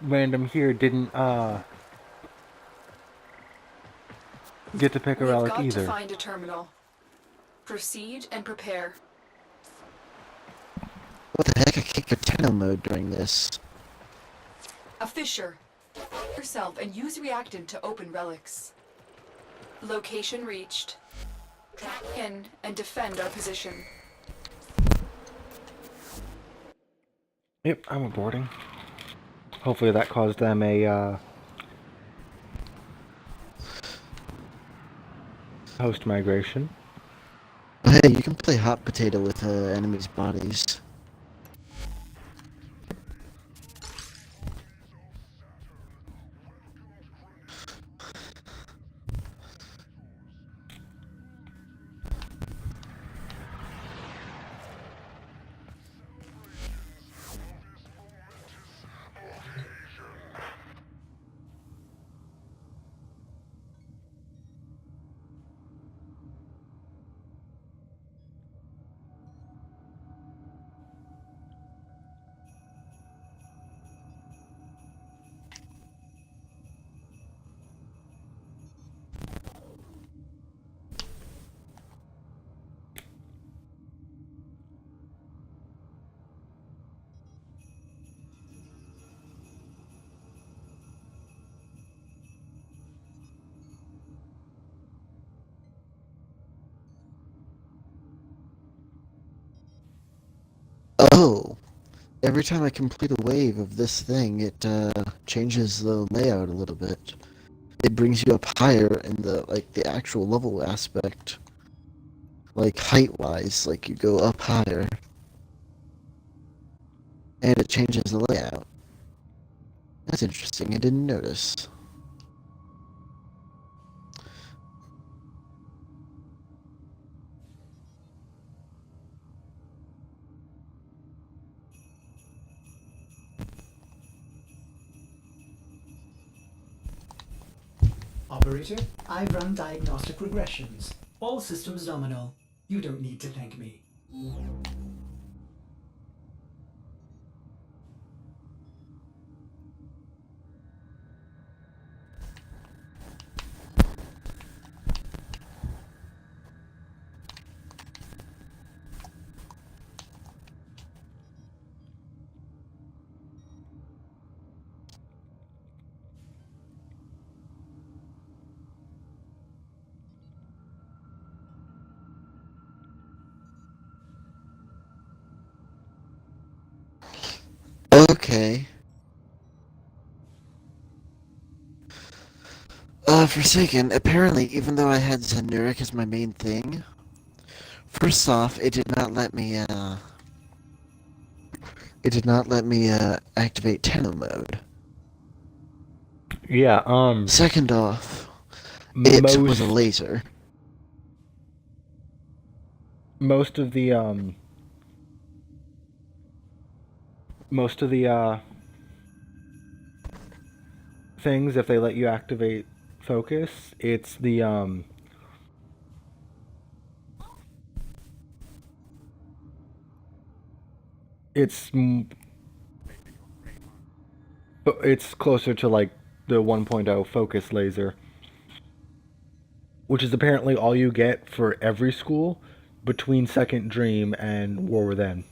random here didn't get to pick a We've relic got to either. find a terminal. Proceed and prepare. What the heck? I can't go Tenno mode during this. A fissure. Yourself and use reactant to open relics. Location reached. Track in and defend our position. Yep, I'm aborting. Hopefully that caused them a host migration. Hey, you can play hot potato with enemies' bodies. every time I complete a wave of this thing, it changes the layout a little bit. It brings you up higher in the actual level aspect, like height-wise, like you go up higher, and it changes the layout. That's interesting. I didn't notice. Operator, I've run diagnostic regressions. All systems nominal. You don't need to thank me. Okay. Forsaken, apparently, even though I had Zenuric as my main thing, first off, it did not let me, activate Tenno mode. Yeah, Second off, it was a most laser. most of the most of the things, if they let you activate focus, it's the it's it's closer to like the 1.0 focus laser, which is apparently all you get for every school between Second Dream and War Within.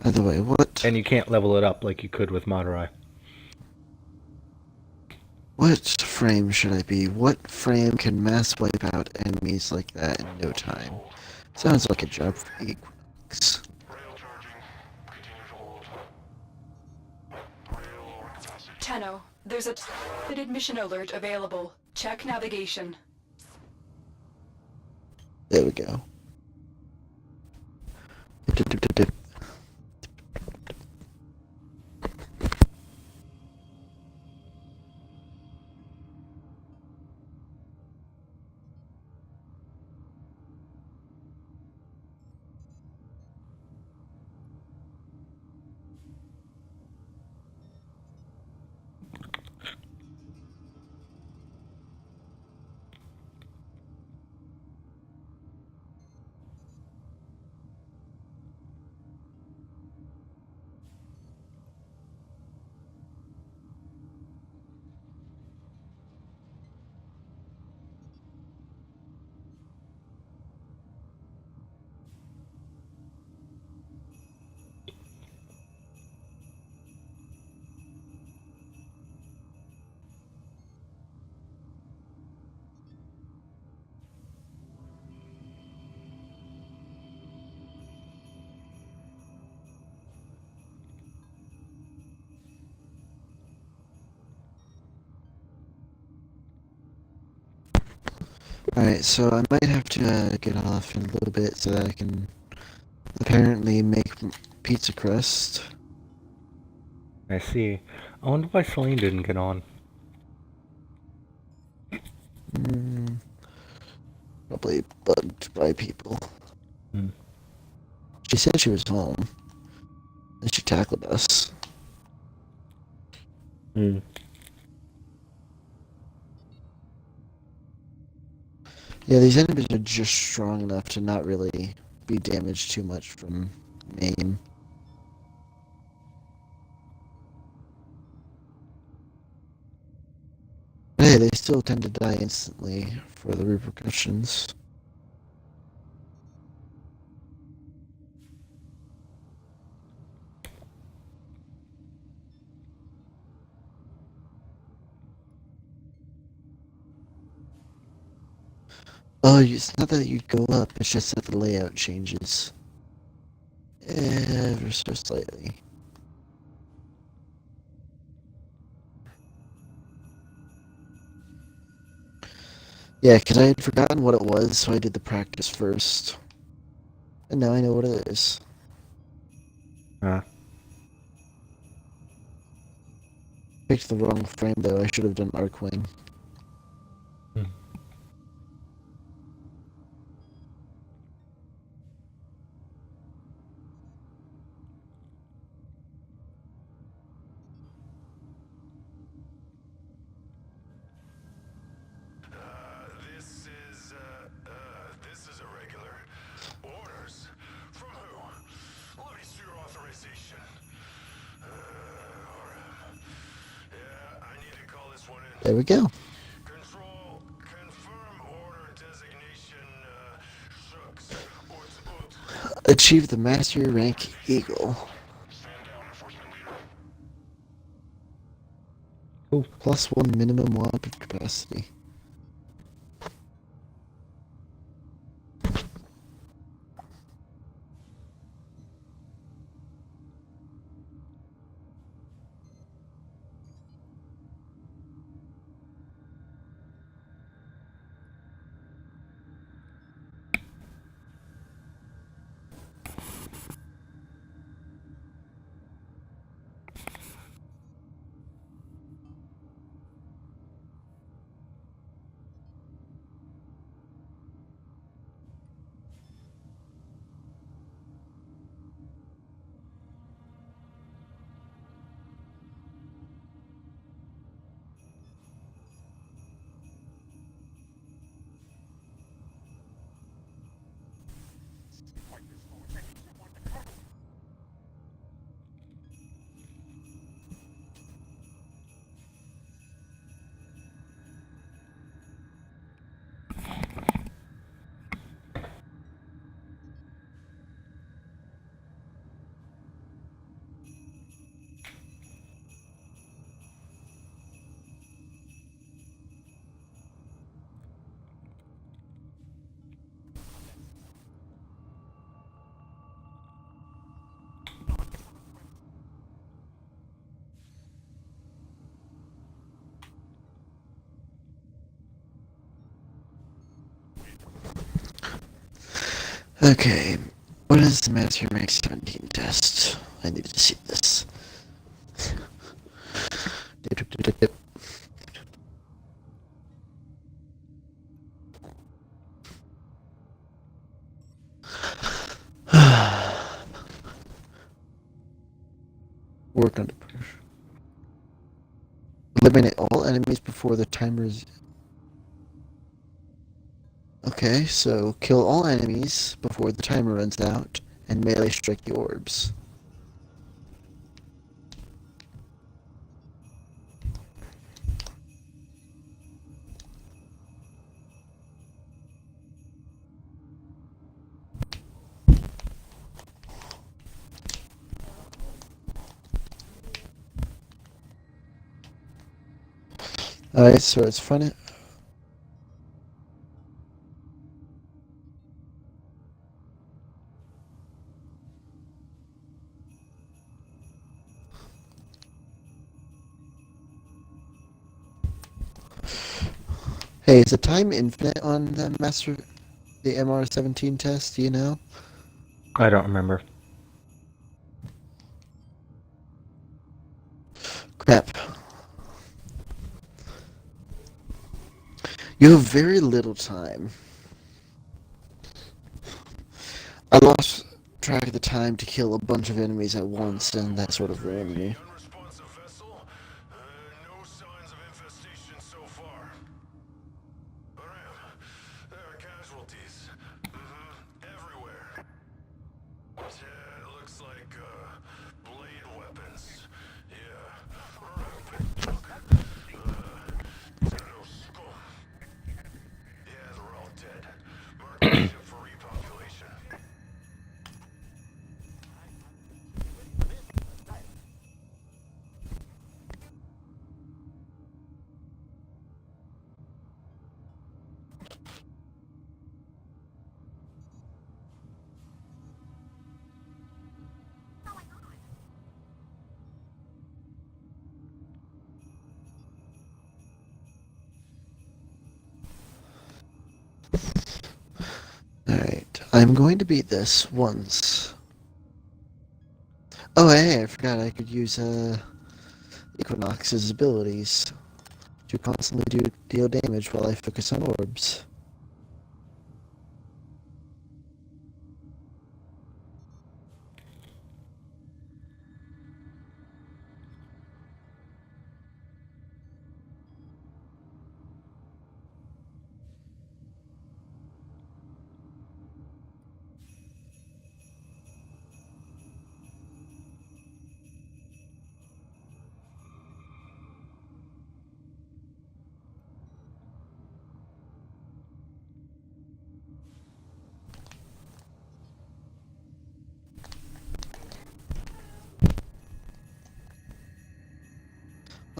By the way, what And you can't level it up like you could with Madurai. frame should I be? What frame can mass wipe out enemies like that in no time? Sounds like a job for Equix. Tenno, there's a admission alert available. Check navigation. There we go. Alright, so I might have to get off in a little bit so that I can apparently make pizza crust. I see. I wonder why Celine didn't get on. Probably bugged by people. Hmm. She said she was home. Then she tackled us. Hmm. Yeah, these enemies are just strong enough to not really be damaged too much from maim. But hey, they still tend to die instantly for the repercussions. Oh, it's not that you go up, it's just that the layout changes. Ever so slightly. Yeah, because I had forgotten what it was, so I did the practice first. And now I know what it is. Picked the wrong frame, though. I should have done Arcwing. This is irregular. Orders? From who? Let me see your authorization. Yeah, I need to call this one in. There we go. Control, confirm order designation, Shooks. Achieve the Master Rank Eagle. Stand down, enforcement leader. Oh, +1 minimum wamp capacity. Okay, what is the Master Rank 17 test? I need to see this. Work under pressure. Eliminate all enemies before the timer is... Okay, so kill all enemies before the timer runs out, and melee strike the orbs. Alright, so it's funny. Hey, is the time infinite on the MR17 test, do you know? I don't remember. Crap. You have very little time. I lost track of the time to kill a bunch of enemies at once, and that sort of ran me. Unresponsive vessel? No signs of infestation so far. There are casualties. Everywhere. It looks like, blade weapons. Yeah. Yeah, they're all dead. Mark the ship for repopulation. I'm going to beat this once. Oh, hey, I forgot I could use Equinox's abilities to constantly deal damage while I focus on orbs.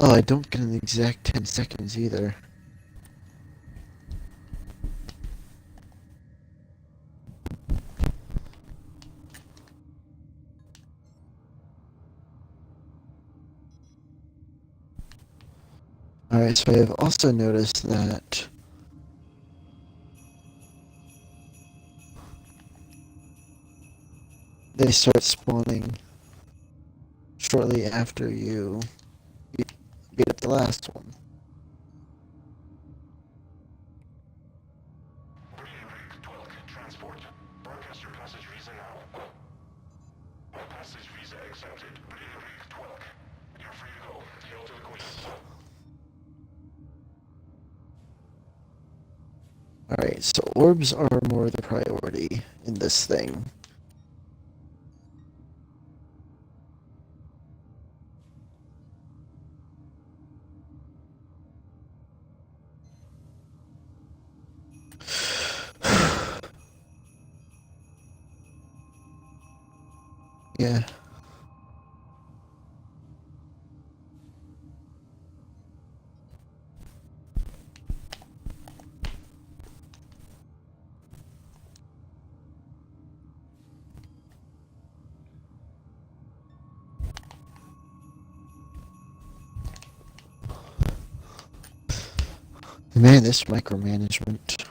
Oh, I don't get an exact 10 seconds either. Alright, so I have also noticed that they start spawning shortly after you beat up the last one. Breeding rig 12 transport. Broadcast your passage visa now. Passage visa accepted. Breeding rig 12. You're free to go. Hail to the Queens. Alright, so orbs are more the priority in this thing. Yeah. Man, this micromanagement.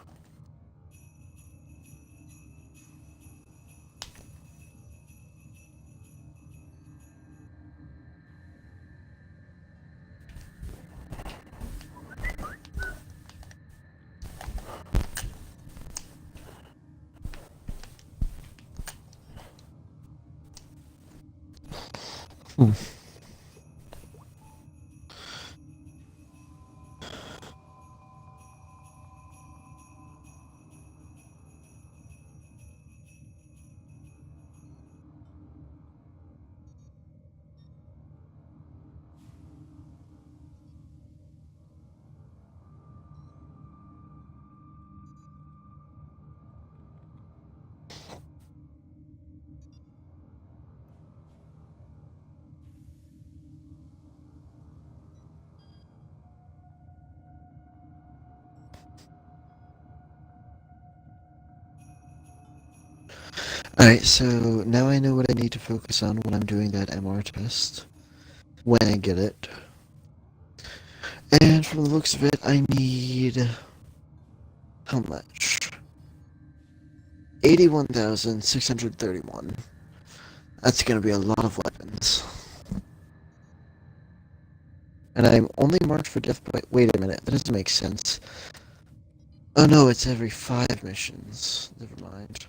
Hmm. Alright, so now I know what I need to focus on when I'm doing that MR test. When I get it. And from the looks of it, I need... how much? 81,631. That's gonna be a lot of weapons. And I'm only marked for death by... Wait a minute, that doesn't make sense. Oh no, it's every 5 missions. Never mind.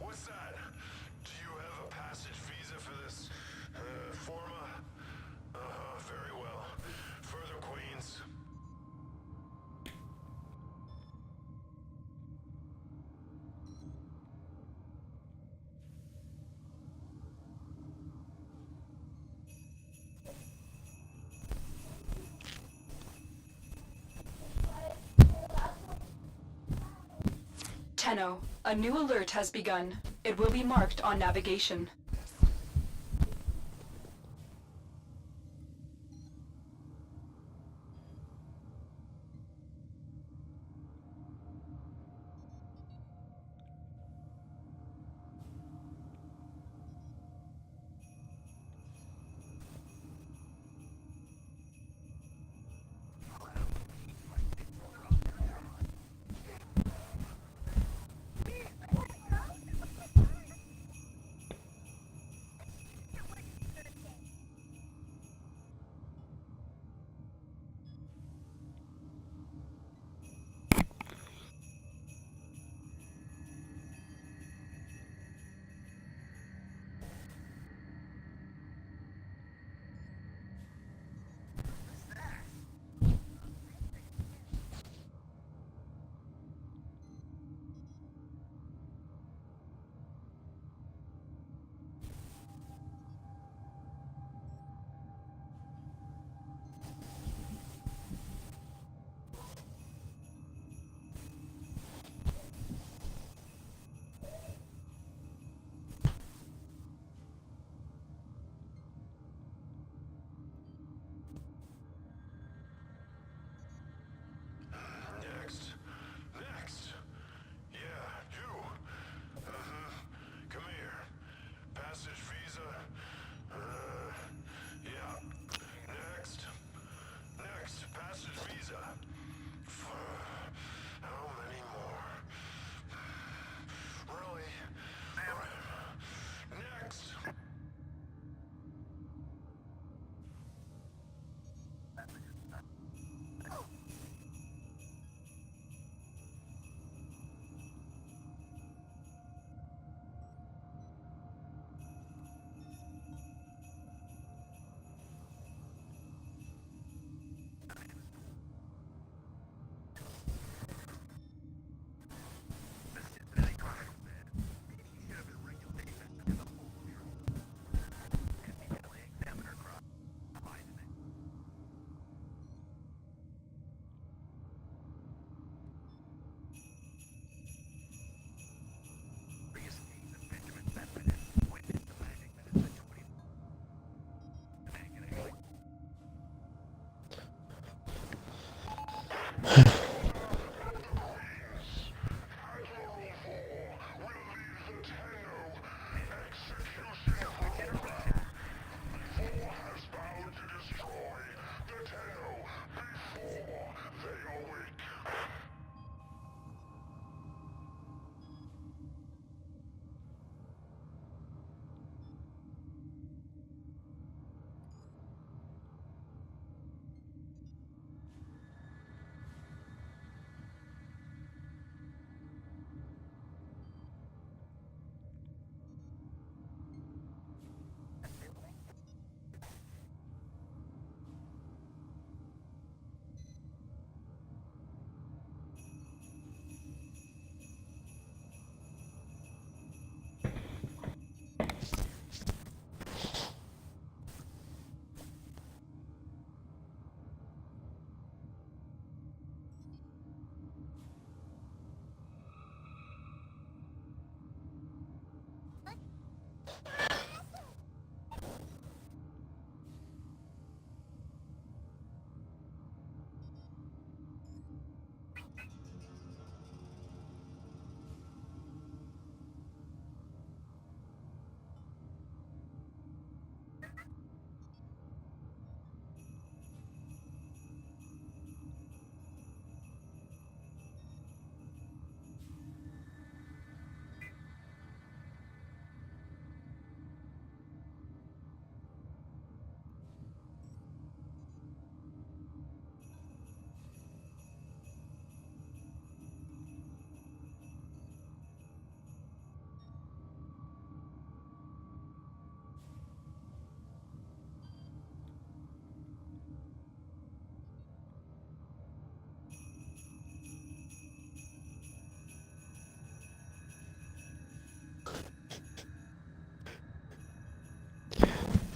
What's that? Do you have a passage visa for this, forma? Very well. Further, Queens. Tenno, a new alert has begun. It will be marked on navigation.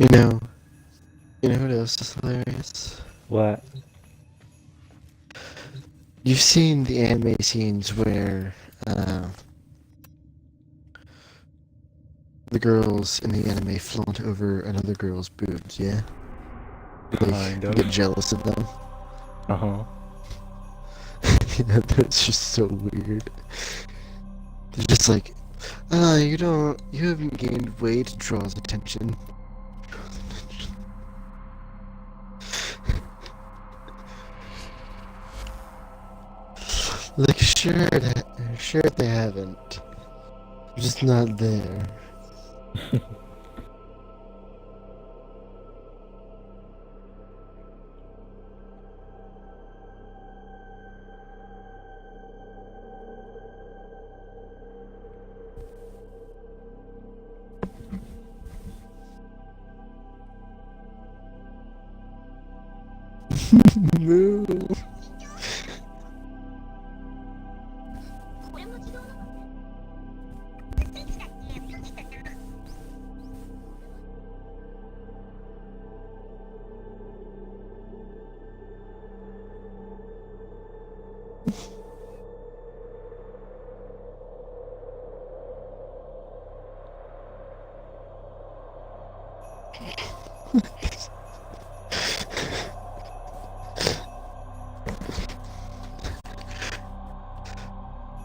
You know, you know what else is hilarious? What? You've seen the anime scenes where the girls in the anime flaunt over another girl's boobs, yeah? Kind Like, of. get jealous of them. Uh-huh. Yeah, that's just so weird. They're just like, ah, you haven't gained weight, draws attention. Like, sure they haven't. They're just not there. No.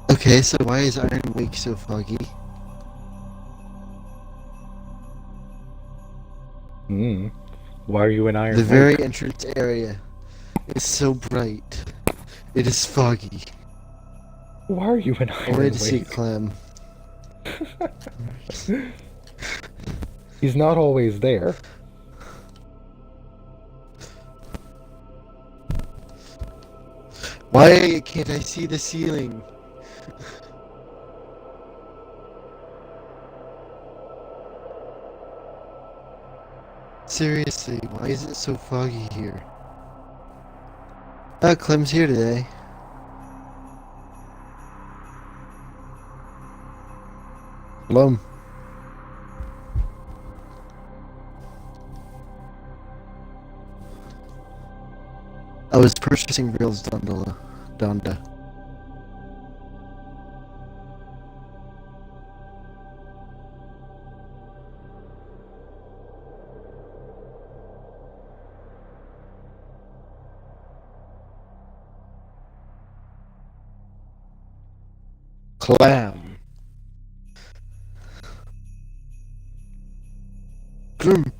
Okay, so why is Iron Wake so foggy? Why are you in Iron The Wake? very entrance area is so bright. It is foggy. Why are you in I Iron wanted to see Wake? Clem. He's not always there. Why can't I see the ceiling? Seriously, why is it so foggy here? Ah, Clem's here today. Clem. I was purchasing Reels Donda. Clam. Clem.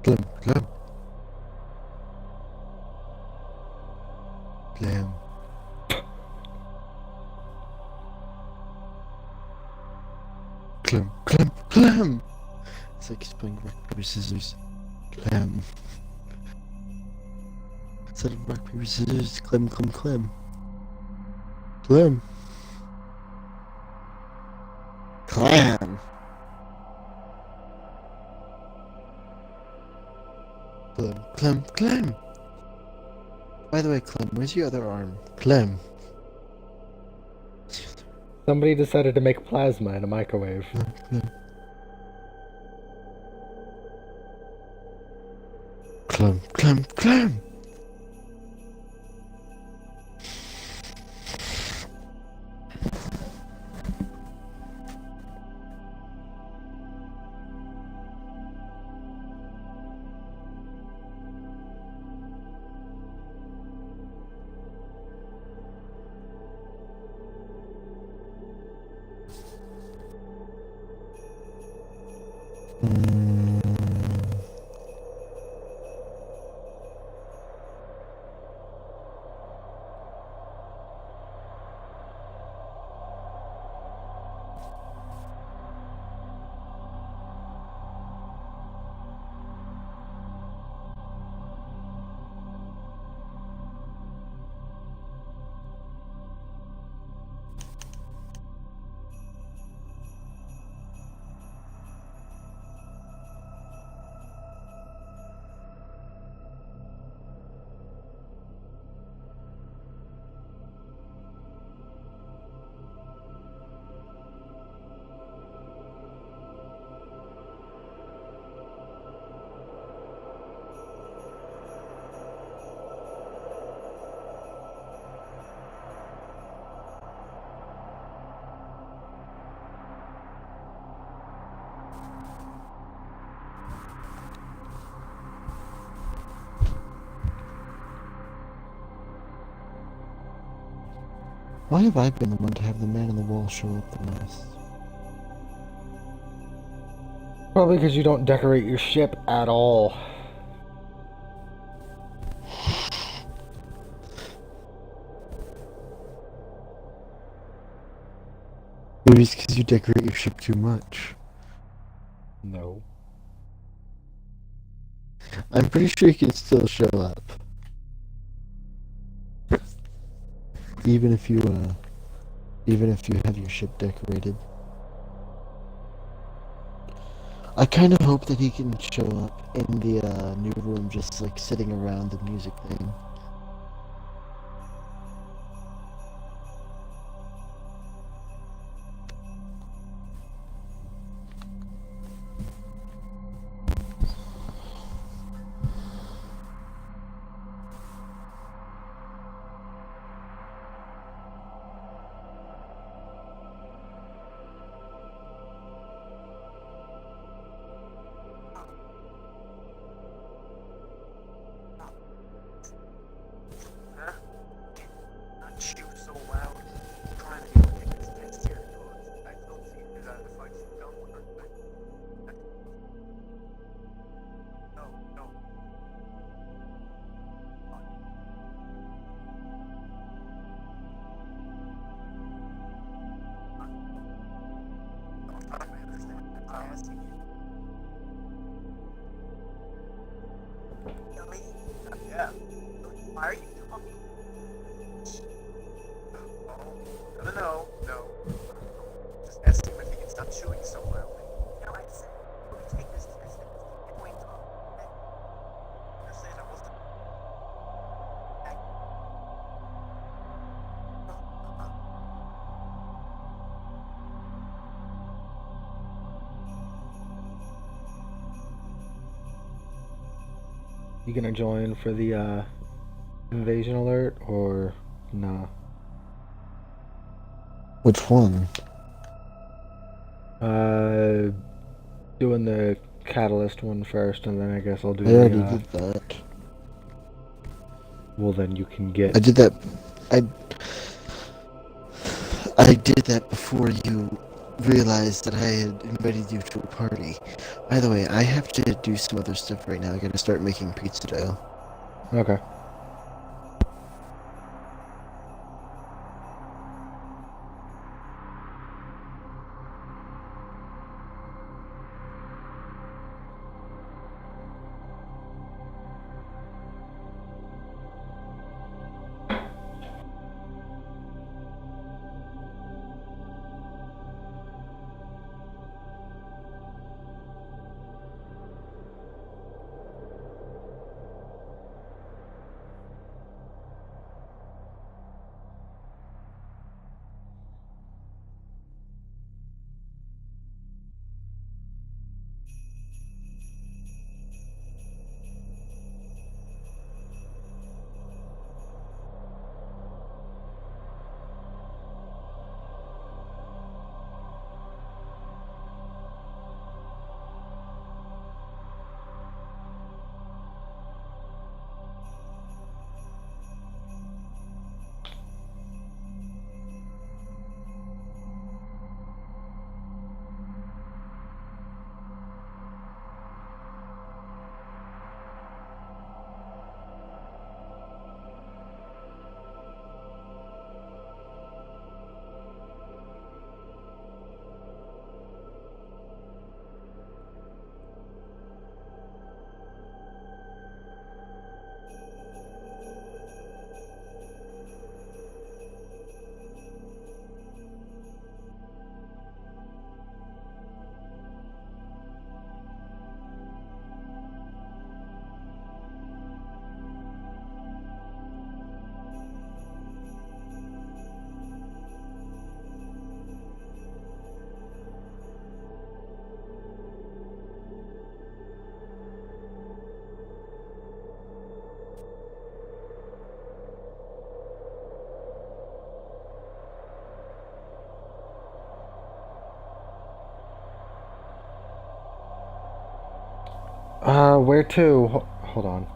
Clem. Clem. Clem. Clem. Clem. Clem. It's like he's playing rock, paper, scissors. Clem. Instead of rock, paper, scissors, Clem, Clem, Clem. Clem. Clam. Clem, Clem, Clem. By the way, Clem, where's your other arm? Clem. Somebody decided to make plasma in a microwave. Clem, Clem, Clem. Why have I been the one to have the man on the wall show up the most? Probably because you don't decorate your ship at all. Maybe it's because you decorate your ship too much. No. I'm pretty sure you can still show up. Even if you have your ship decorated. I kind of hope that he can show up in the new room just like sitting around the music thing. Huh? Not shoot so loud. I'm trying to get this test here because I don't see if I fight some gun with her. No, no. I understand. I'm asking you. Me? Yeah. Why are you talking? Oh, no. Just ask him if he can stop chewing so loudly. No, I said, let me take this test and keep going on. Understand I wasn't. You gonna join for the invasion alert or nah? Which one? Doing the catalyst one first, and then I guess I'll do I already the. did that. Well, then you can get. I did that. I did that before you realized that I had invited you to a party. By the way, I have to do some other stuff right now. I gotta start making pizza dough. Okay. Where to? Hold on.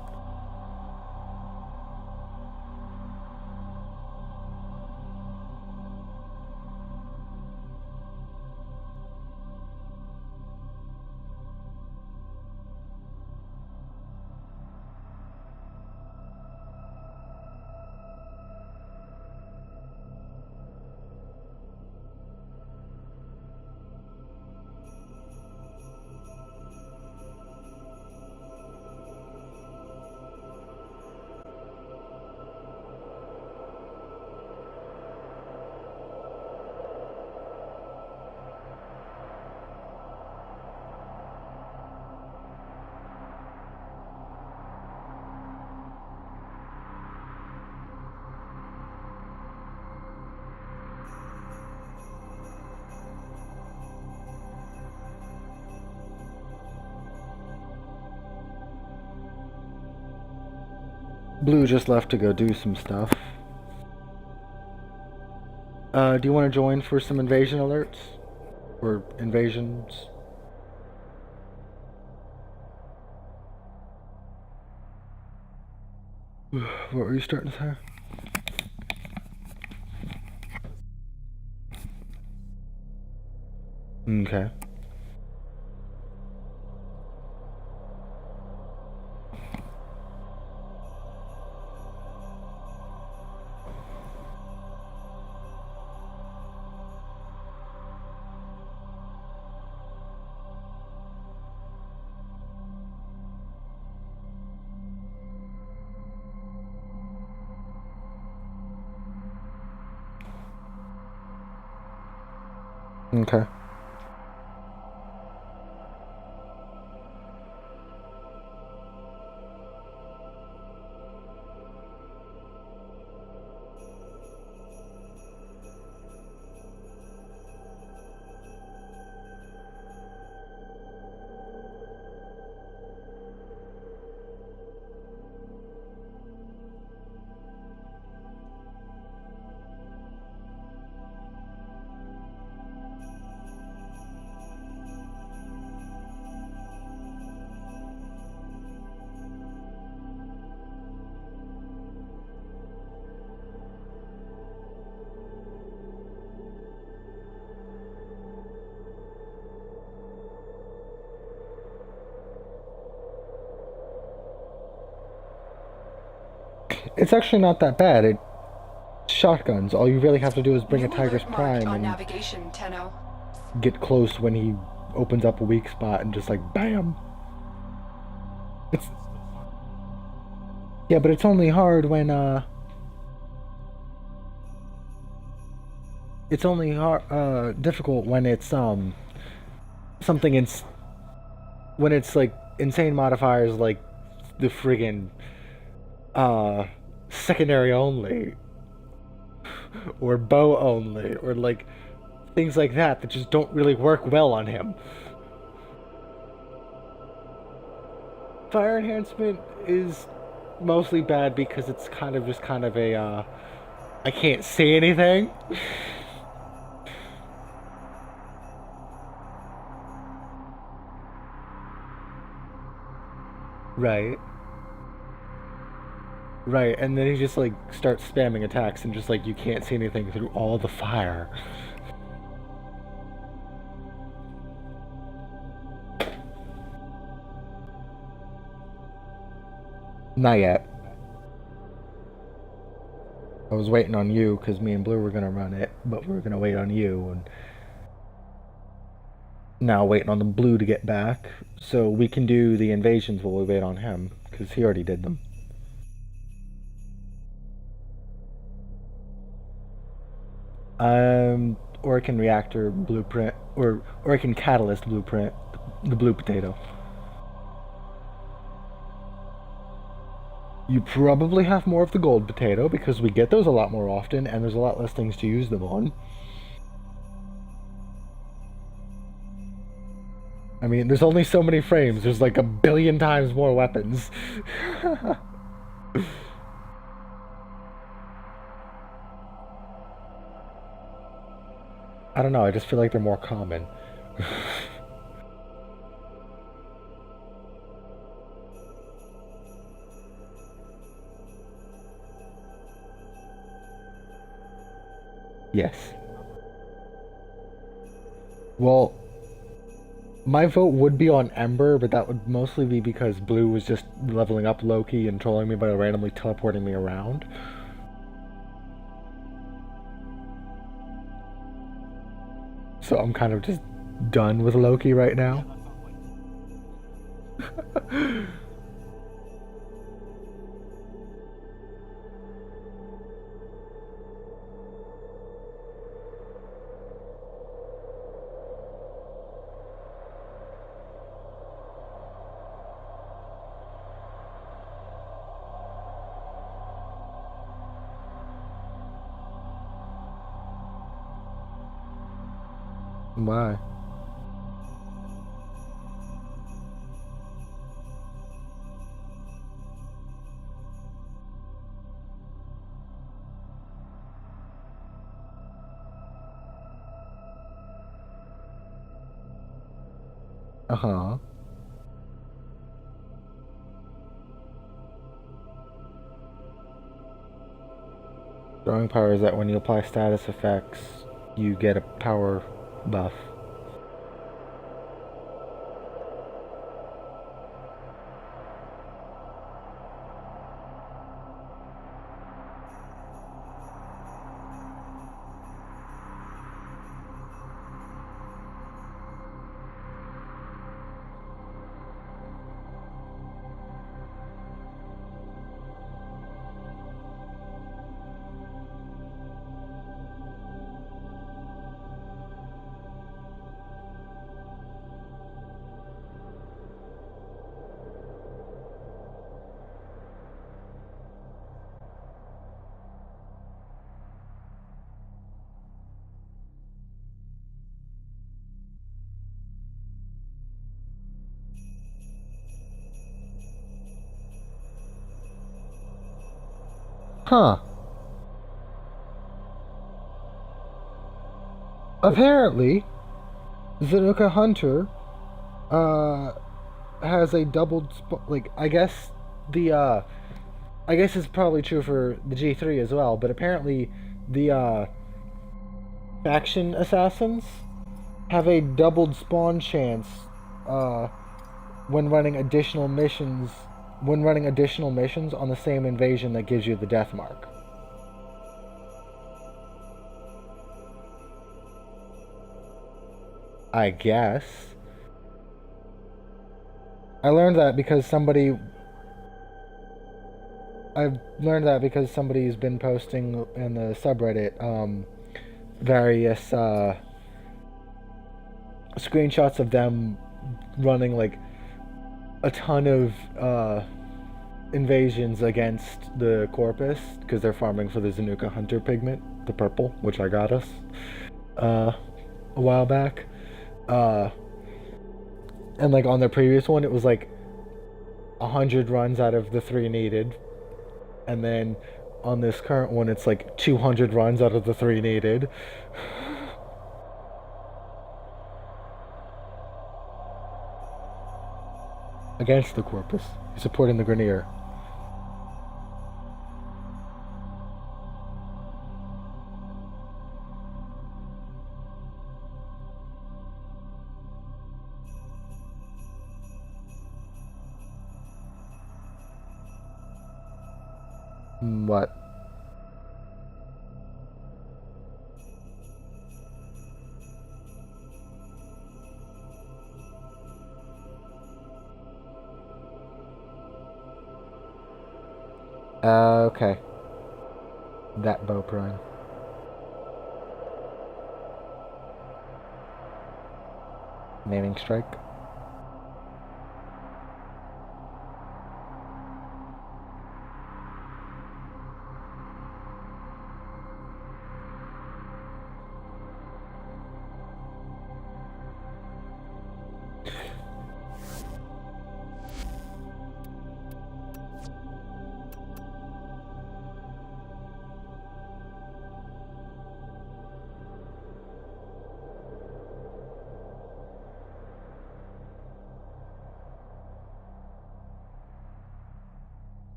Blue just left to go do some stuff. Do you want to join for some invasion alerts? Or invasions? What were you starting to say? Okay. Okay. It's actually not that bad. It shotguns. All you really have to do is bring a New Tiger's alert marked Prime on and navigation, Tenno. get close when he opens up a weak spot and just like BAM! It's yeah, but it's only hard when it's only hard difficult when it's something when it's like insane modifiers like the friggin' secondary only or bow only or like things like that that just don't really work well on him. Fire enhancement is mostly bad because it's kind of a I can't see anything. Right. Right, and then he just like starts spamming attacks and just like you can't see anything through all the fire. Not yet. I was waiting on you because me and Blue were gonna run it, but we were gonna wait on you, and now waiting on the Blue to get back, so we can do the invasions while we wait on him because he already did them. Orokin reactor blueprint or Orokin catalyst blueprint, the blue potato. You probably have more of the gold potato because we get those a lot more often and there's a lot less things to use them on. I mean, there's only so many frames. There's like a billion times more weapons. I don't know, I just feel like they're more common. Yes. Well, my vote would be on Ember, but that would mostly be because Blue was just leveling up Loki and trolling me by randomly teleporting me around. So I'm kind of just done with Loki right now. Why? Uh-huh. Drawing power is that when you apply status effects, you get a power buff. Huh. Apparently, Zanuka Hunter, uh, has a doubled, like, the, I guess it's probably true for the G3 as well, but apparently the, faction assassins have a doubled spawn chance, uh, when running additional missions, on the same invasion that gives you the death mark. I guess. I learned that because somebody. I've learned that because somebody's been posting in the subreddit various screenshots of them running like a ton of invasions against the Corpus because they're farming for the Zanuka Hunter pigment, the purple, which I got us a while back. And like on their previous one, it was like 100 runs out of the 3 needed, and then on this current one, it's like 200 runs out of the 3 needed. Against the Corpus, he's supporting the Grenier. What? Okay. That bow prime. Naming strike.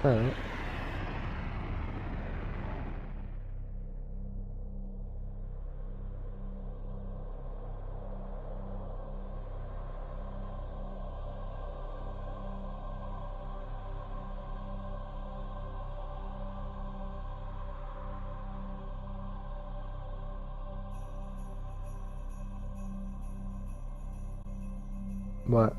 Alright. What?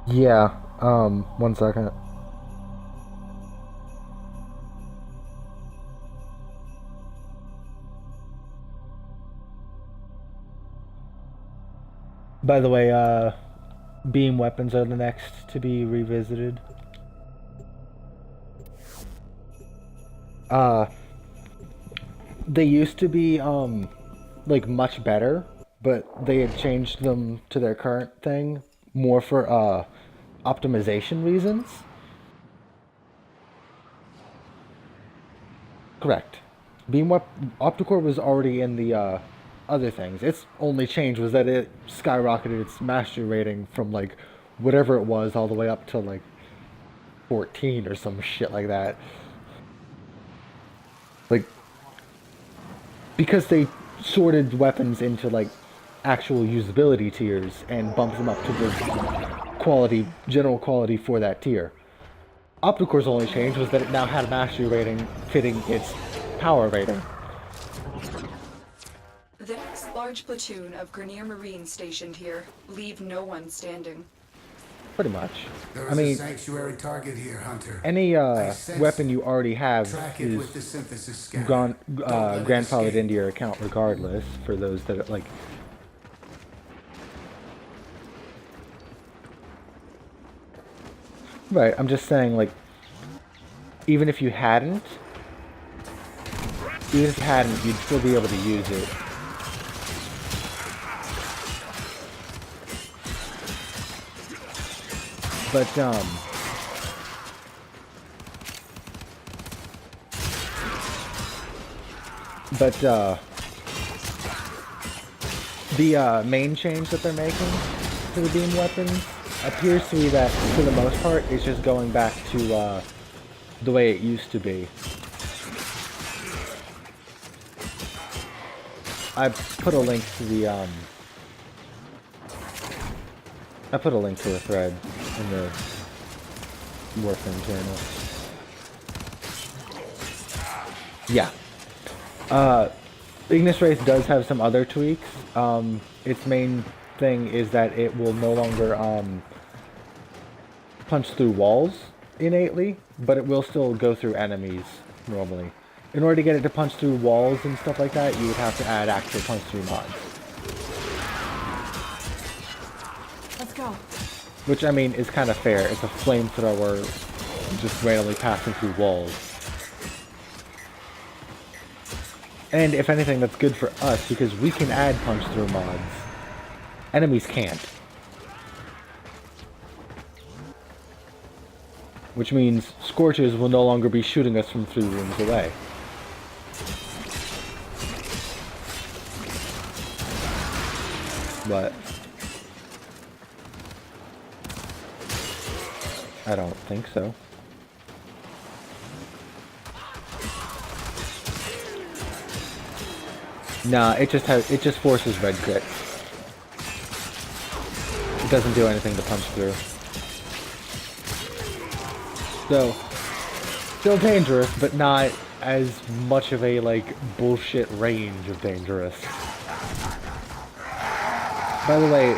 Yeah, 1 second. By the way, beam weapons are the next to be revisited. Uh, they used to be, like much better, but they had changed them to their current thing more for, optimization reasons. Correct. Opticore was already in the other things. Its only change was that it skyrocketed its mastery rating from like whatever it was all the way up to like 14 or some shit like that. Like because they sorted weapons into like actual usability tiers and bumped them up to the general quality for that tier. Opticore's only change was that it now had a mastery rating fitting its power rating. The next large platoon of Grenier Marines stationed here. Leave no one standing. Pretty much. There I is mean, a sanctuary target here, Hunter. any sense weapon you already have Track it with the is synthesis scanner. grandfathered Don't let it escape. into your account regardless, for those that like... Right, I'm just saying, like, even if you hadn't, you'd still be able to use it. But, the main change that they're making to the beam weapons appears to be that, for the most part, it's just going back to the way it used to be. I put a link to the I put a link to the thread in the Warframe channel. Yeah. Ignis Wraith does have some other tweaks. Its main thing is that it will no longer punch through walls innately, but it will still go through enemies normally. In order to get it to punch through walls and stuff like that, you would have to add actual punch through mods. Let's go. Which, I mean, is kind of fair. It's a flamethrower just randomly passing through walls. And if anything, that's good for us, because we can add punch-through mods. Enemies can't. Which means Scorches will no longer be shooting us from 3 rooms away. But I don't think so. Nah, it just forces red crit. It doesn't do anything to punch through. So, still dangerous, but not as much of a, like, bullshit range of dangerous. By the way,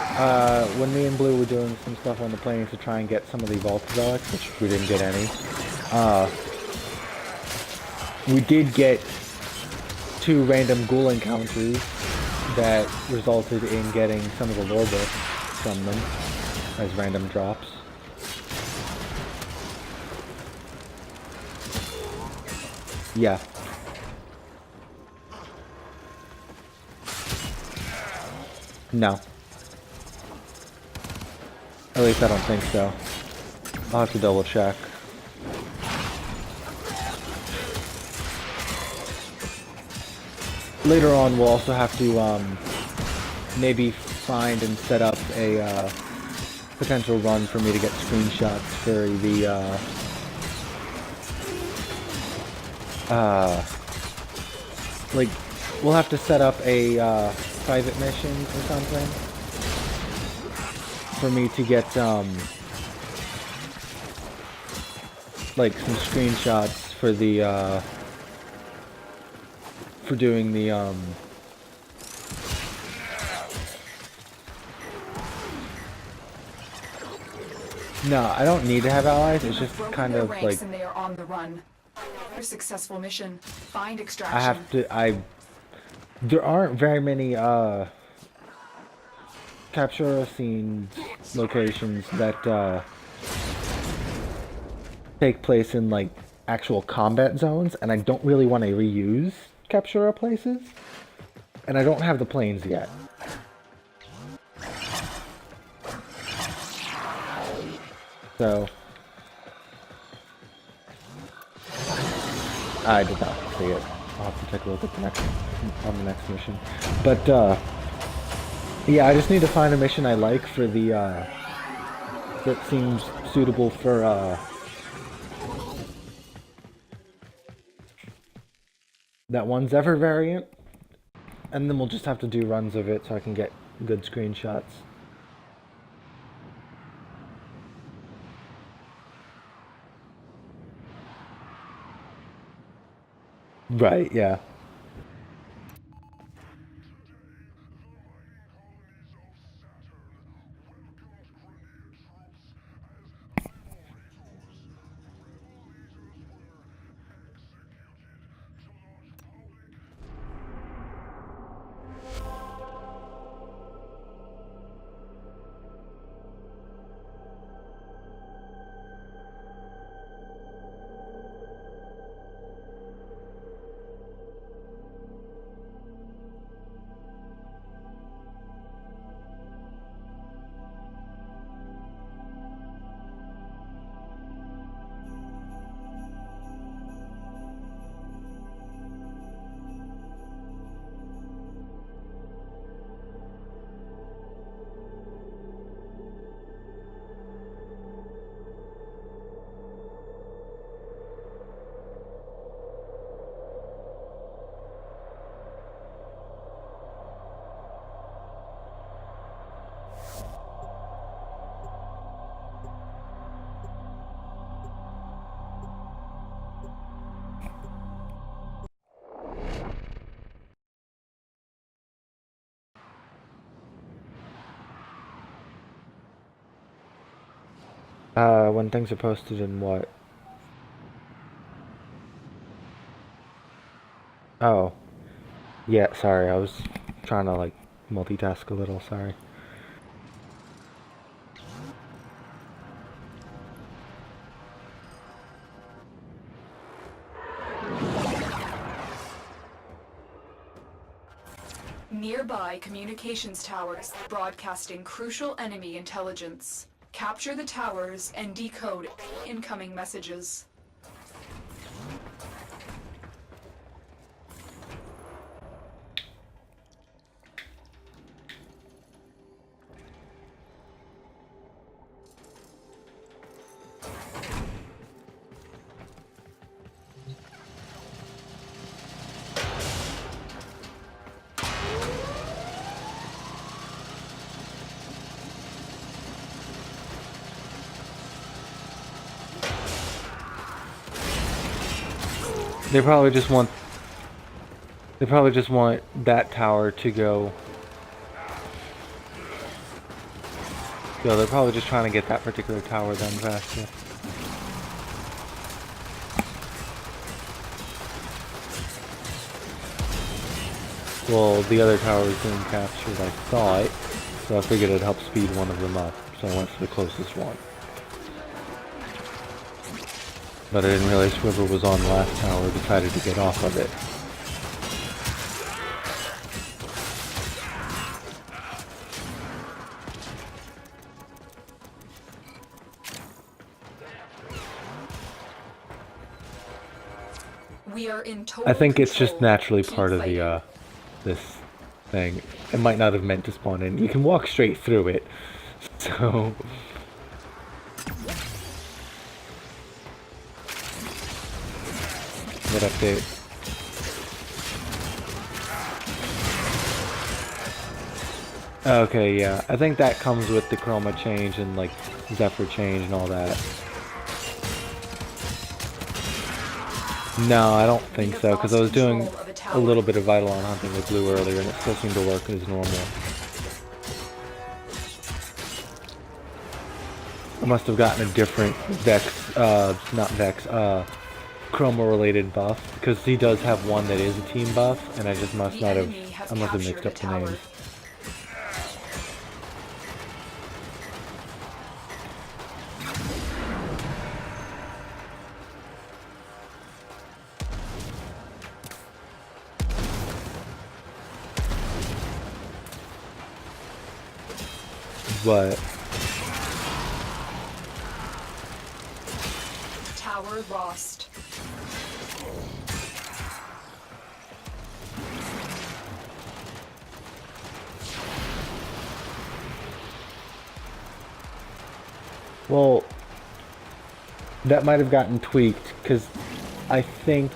when me and Blue were doing some stuff on the planes to try and get some of the Vault relics, which we didn't get any, we did get 2 random ghoul encounters that resulted in getting some of the lore books from them as random drops. Yeah. No. At least I don't think so. I'll have to double check. Later on, we'll also have to maybe find and set up a potential run for me to get screenshots for the like, we'll have to set up a private mission or something for me to get like some screenshots for the for doing the No, I don't need to have allies. You It's have just broken kind their of ranks like and they are on the run. Your successful mission. Find extraction. I have to. There aren't very many capture scene locations that take place in like actual combat zones, and I don't really want to reuse capture places, and I don't have the planes yet. So I did not see it. I'll have to take a look at the next mission. But yeah, I just need to find a mission I like for the that seems suitable for that one Zephyr variant, and then we'll just have to do runs of it so I can get good screenshots. Right, yeah. When things are posted in what? Oh. Yeah, sorry, I was trying to like multitask a little, sorry. Nearby communications towers broadcasting crucial enemy intelligence. Capture the towers and decode incoming messages. They probably just want that tower to go. So they're probably just trying to get that particular tower done faster. Well, the other tower was being captured, I saw it, so I figured it'd help speed one of them up, so I went for the closest one. But I didn't realize whoever was on the last tower decided to get off of it. We are in total I think it's just control. naturally Keep part of fighting. the this thing. It might not have meant to spawn in. You can walk straight through it, so. What update? Okay, yeah. I think that comes with the chroma change and like Zephyr change and all that. No, I don't think so, because I was doing a little bit of Eidolon Hunting with Blue earlier and it still seemed to work as normal. I must have gotten a different Vex, not Vex, Chroma related buff, because he does have one that is a team buff, and I just must not have, I must have mixed up the names. But Tower lost. well, that might have gotten tweaked, because I think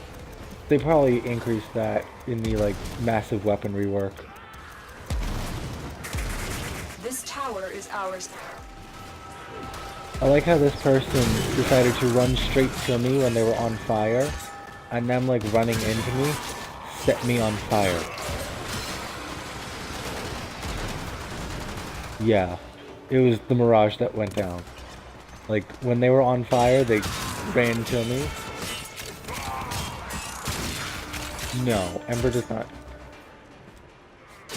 they probably increased that in the like massive weapon rework. This tower is ours. I like how this person decided to run straight to me when they were on fire, and them like running into me set me on fire. Yeah, it was the Mirage that went down. Like, when they were on fire, they ran to me. No, Ember does not.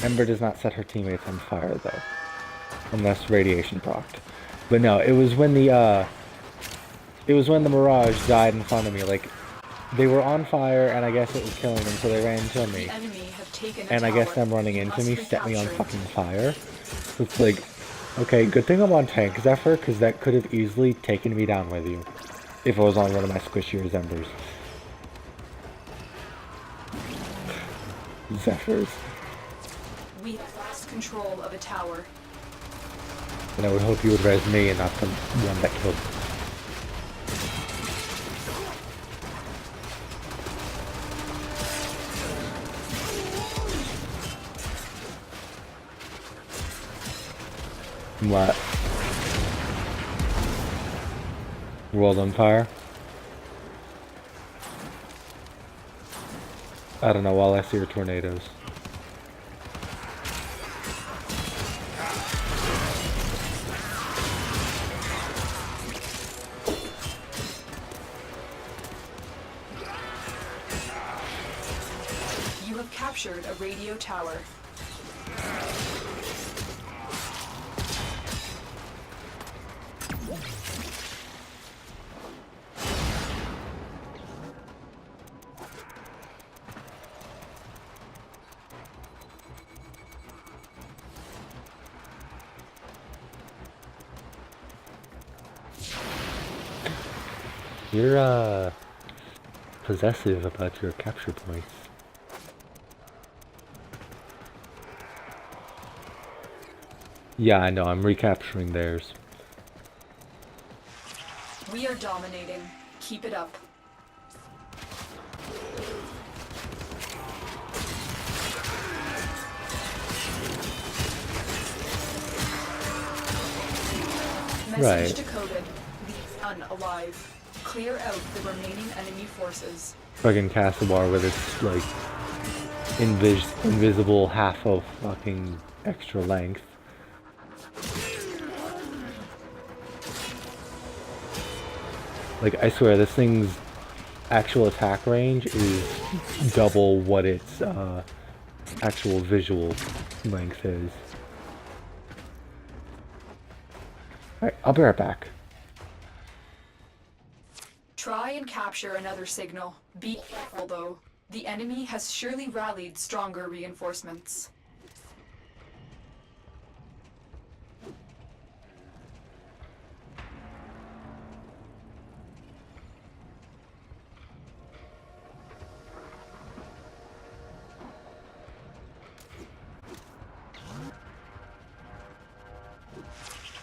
Ember does not set her teammates on fire, though. Unless radiation procced. But no, it was when the Mirage died in front of me. Like, they were on fire, and I guess it was killing them, so they ran to me. And I guess them running into me set me on fucking fire. So it's like, okay, good thing I'm on tank Zephyr, because that could have easily taken me down with you. If I was on one of my squishier Embers. Zephyrs. We have lost control of a tower. And I would hope you would res me and not the one that killed me. What? World on fire? I don't know, all I see are tornadoes. You have captured a radio tower. You're, possessive about your capture points. Yeah, I know, I'm recapturing theirs. We are dominating. Keep it up. Message decoded. Leave none alive. Clear out the remaining enemy forces. Fucking Castlebar with its, like, invisible half of fucking extra length. Like, I swear, this thing's actual attack range is double what its, actual visual length is. Alright, I'll be right back. Try and capture another signal. Be careful though. The enemy has surely rallied stronger reinforcements.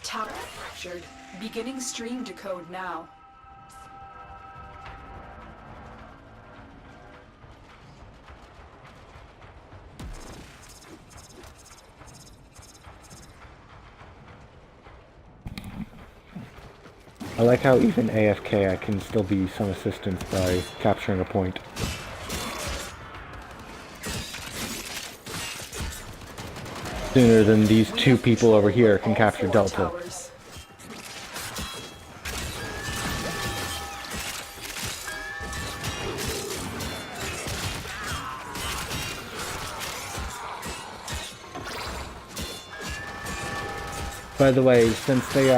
Tower captured. Beginning stream decode now. I like how even AFK I can still be some assistance by capturing a point. Sooner than these two people over here can capture Delta. By the way, since they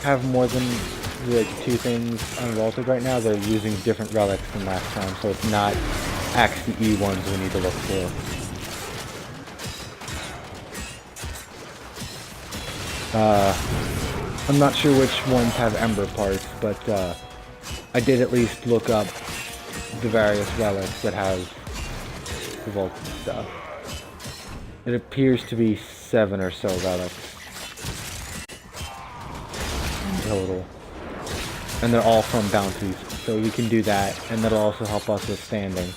have more than like 2 things unvaulted right now, they're using different relics than last time, so it's not Axe the E ones we need to look for. I'm not sure which ones have Ember parts, but I did at least look up the various relics that have the vaulted stuff. It appears to be 7 or so relics in total. And they're all from bounties, so we can do that, and that'll also help us with standing.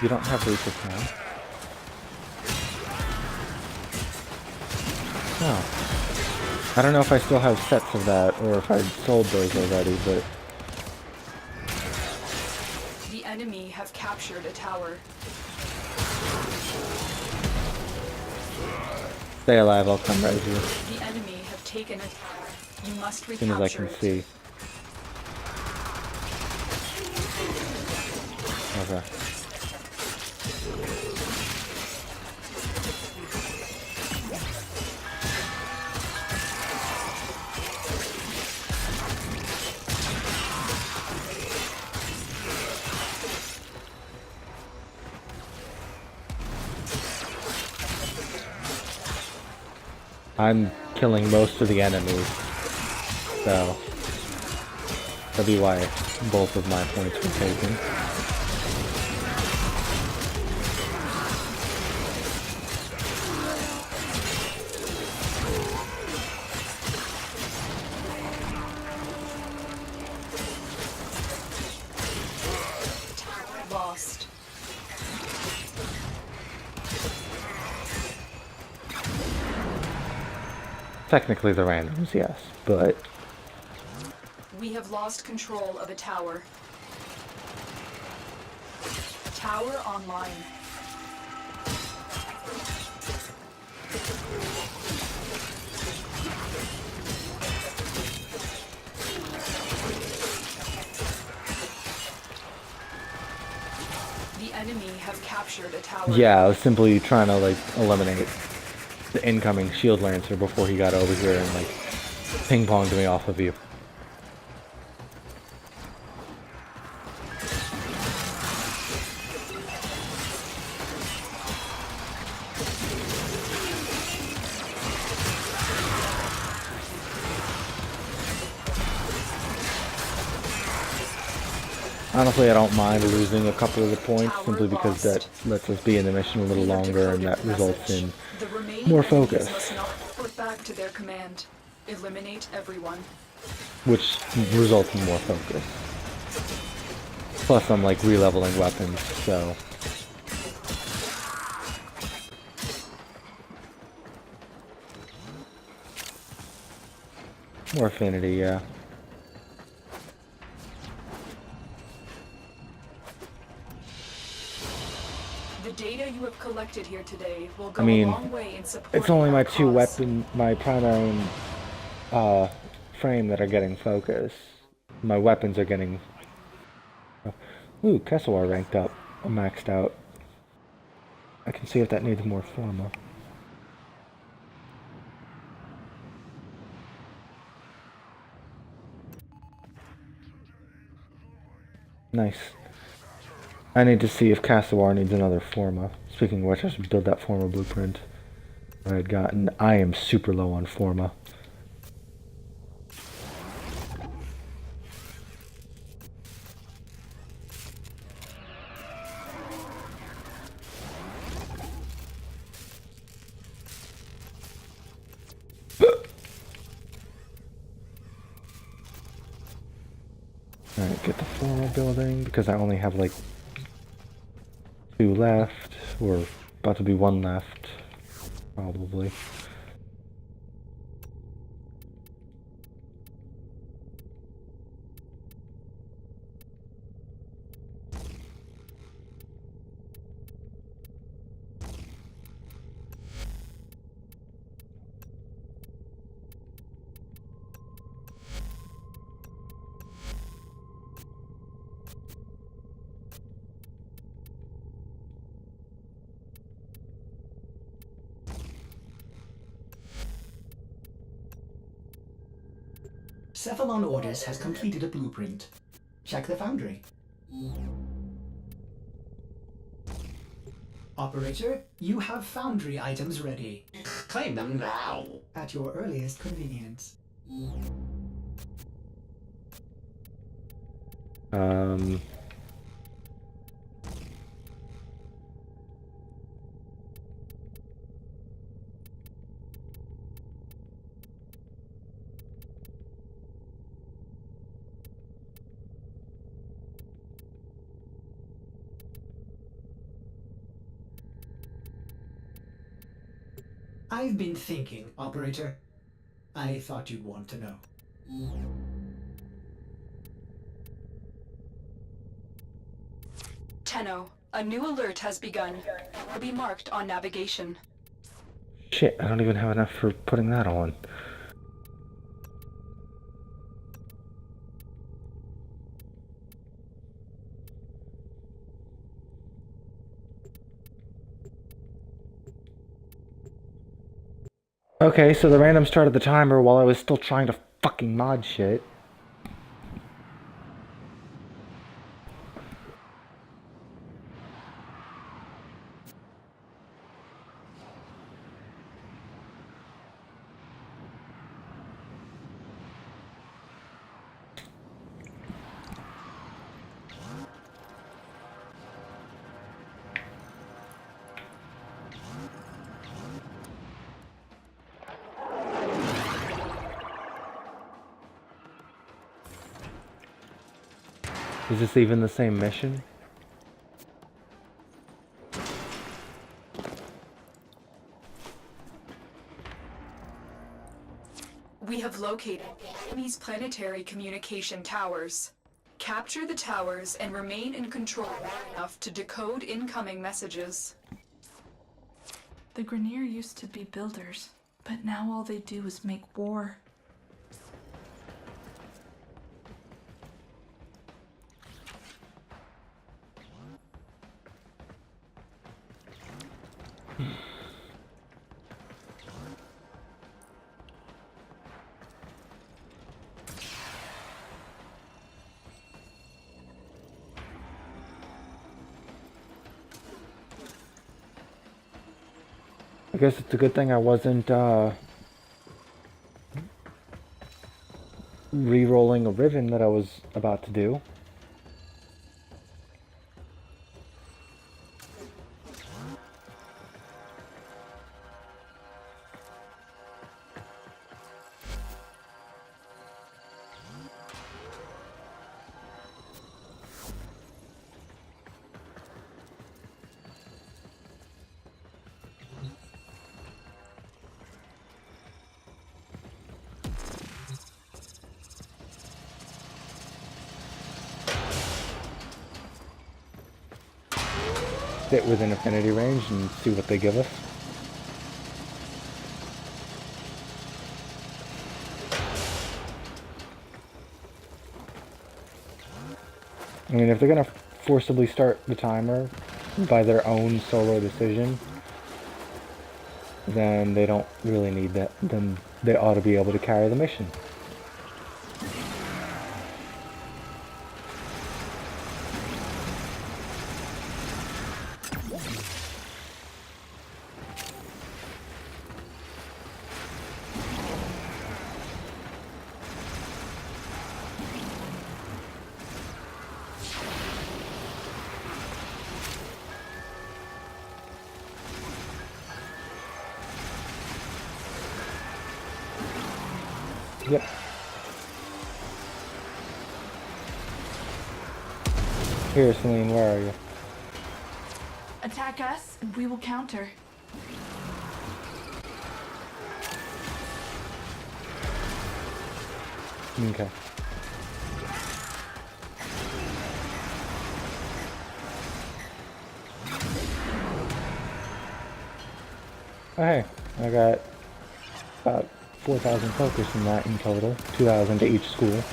You don't have research now. No. I don't know if I still have sets of that, or if I sold those already, but... The enemy have captured a tower. Stay alive, I'll come right here. The enemy have taken a tower. You must As soon as I recapture can it. see. Okay. I'm killing most of the enemies, so that'll be why both of my points were taken. Lost. Technically the randoms, yes, but We have lost control of a tower. Tower online. The enemy have captured a tower. yeah, I was simply trying to like eliminate the incoming shield lancer before he got over here and like ping-ponged me off of you. Honestly, I don't mind losing a couple of the points simply because that lets us be in the mission a little longer and that results in The remaining more enemies focus, must not report back to their command. Eliminate everyone. which results in more focus. Plus, I'm like re-leveling weapons, so more affinity, yeah. The data you have collected here today will go I mean, a long way in supporting it's only my our two cause. weapon, my primary and frame that are getting focus. My weapons are getting... Ooh, Kesselwar ranked up, maxed out. I can see if that needs more forma. Nice. I need to see if Cassowar needs another forma. Speaking of which, I should build that forma blueprint I had gotten. I am super low on forma. Alright, get the forma building, because I only have like 2 left, or about to be 1 left, probably. Cephalon Orders has completed a blueprint. Check the foundry. Operator, you have foundry items ready. Claim them now. At your earliest convenience. I've been thinking, Operator. I thought you'd want to know. Tenno, a new alert has begun. Will be marked on navigation. Shit, I don't even have enough for putting that on. Okay, so the random started the timer while I was still trying to fucking mod shit. Is this even the same mission? We have located enemy's planetary communication towers. Capture the towers and remain in control long enough to decode incoming messages. The Grineer used to be builders, but now all they do is make war. I guess it's a good thing I wasn't re-rolling a Riven that I was about to do. Sit within affinity range and see what they give us. I mean, if they're gonna forcibly start the timer by their own solo decision, then they don't really need that. Then they ought to be able to carry the mission. Yep. Here, Celine, where are you? Attack us, and we will counter. Okay. Oh, hey, I got about 4,000 focus from that in total, 2,000 to each school.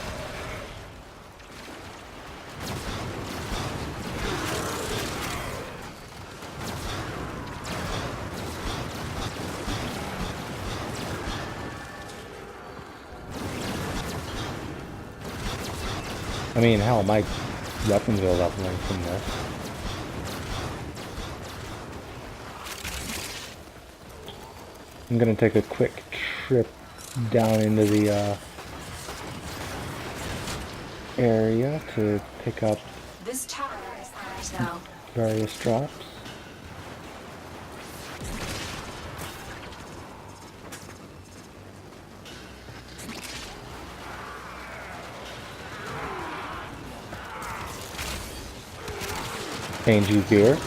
I mean, hell, my weapons are leveling from this. I'm gonna take a quick trip down into the area to pick up This tower is ours now. various drops. Change you gear.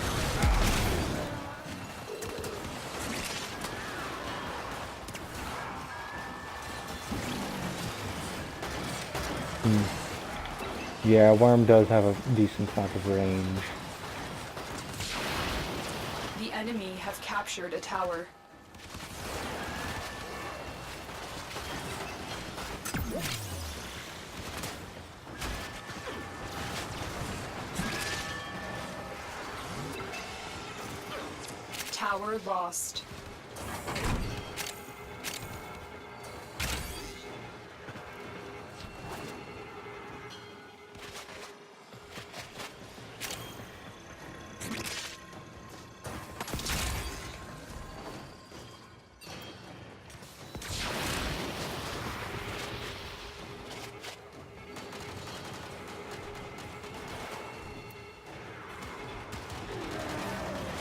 Yeah, Worm does have a decent amount of range. The enemy have captured a tower. Tower lost.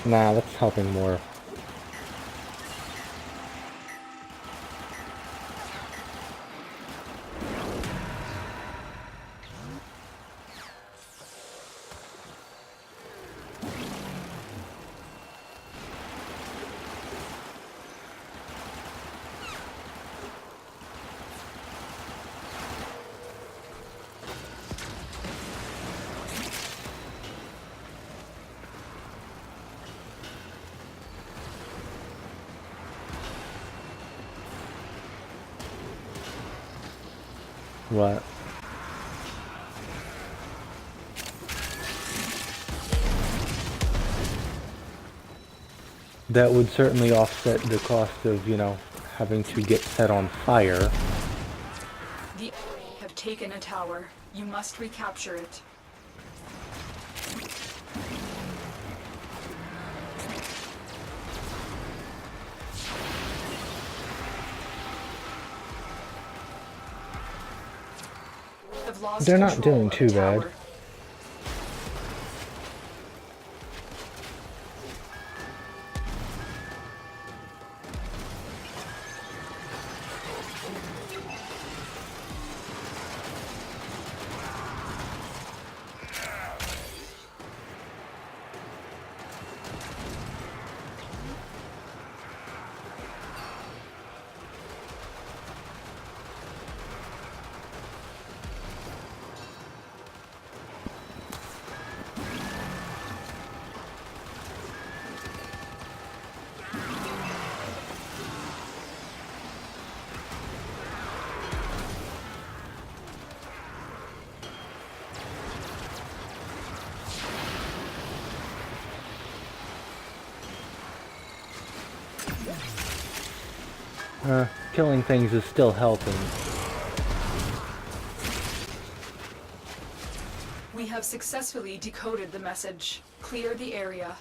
Nah, that's helping more. What? That would certainly offset the cost of, you know, having to get set on fire. The enemy have taken a tower. You must recapture it. Have lost They're not control doing of the too bad. tower. Killing things is still helping. We have successfully decoded the message. Clear the area.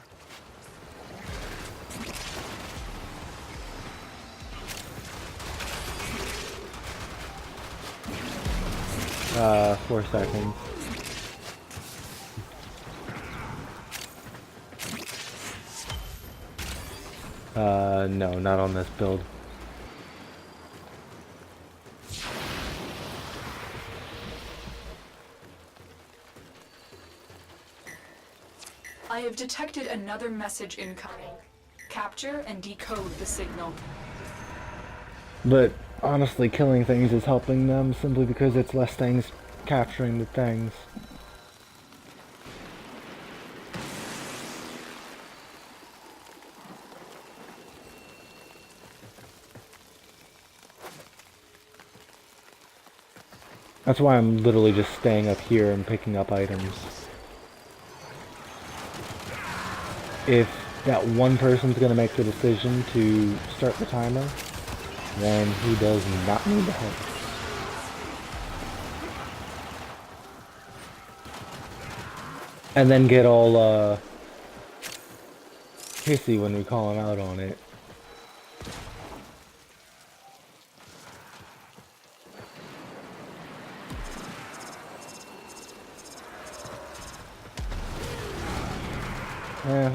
Uh, 4 seconds. No, not on this build. I have detected another message incoming. Capture and decode the signal. But honestly, killing things is helping them simply because it's less things capturing the things. That's why I'm literally just staying up here and picking up items. If that one person's gonna make the decision to start the timer, then he does not need the help. And then get all, hissy when we call him out on it.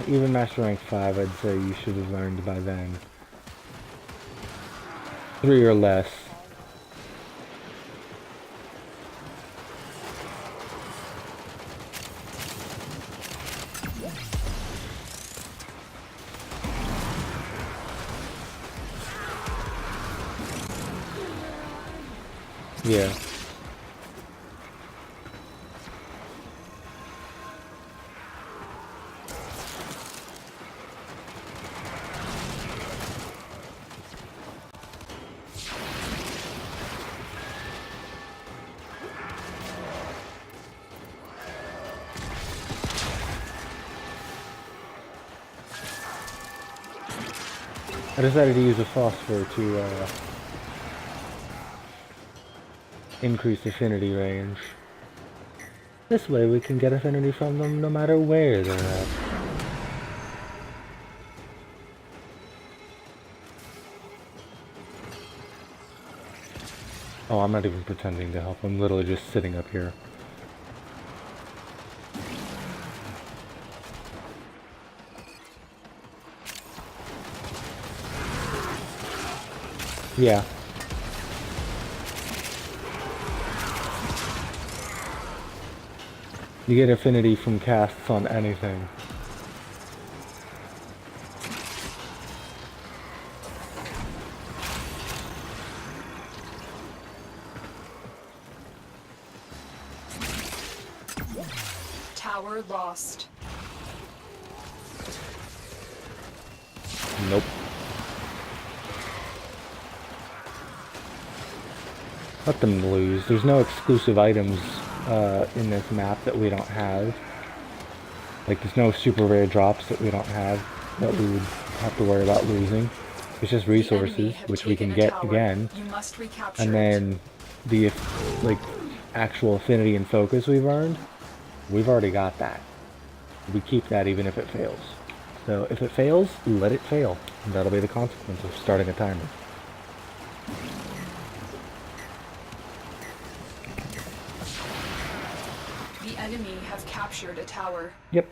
Even Master Rank 5, I'd say you should have learned by then. 3 or less. Yeah. I decided to use a phosphor to increase affinity range. This way we can get affinity from them no matter where they're at. Oh, I'm not even pretending to help. I'm literally just sitting up here. Yeah. You get affinity from casts on anything. Tower lost. Nope. Let them lose. There's no exclusive items in this map that we don't have. Like, there's no super rare drops that we don't have that we would have to worry about losing. It's just resources, which we can get again. And then the, like, actual affinity and focus we've earned, we've already got that. We keep that even if it fails. So if it fails, let it fail. That'll be the consequence of starting a timer. The enemy have captured a tower. Yep.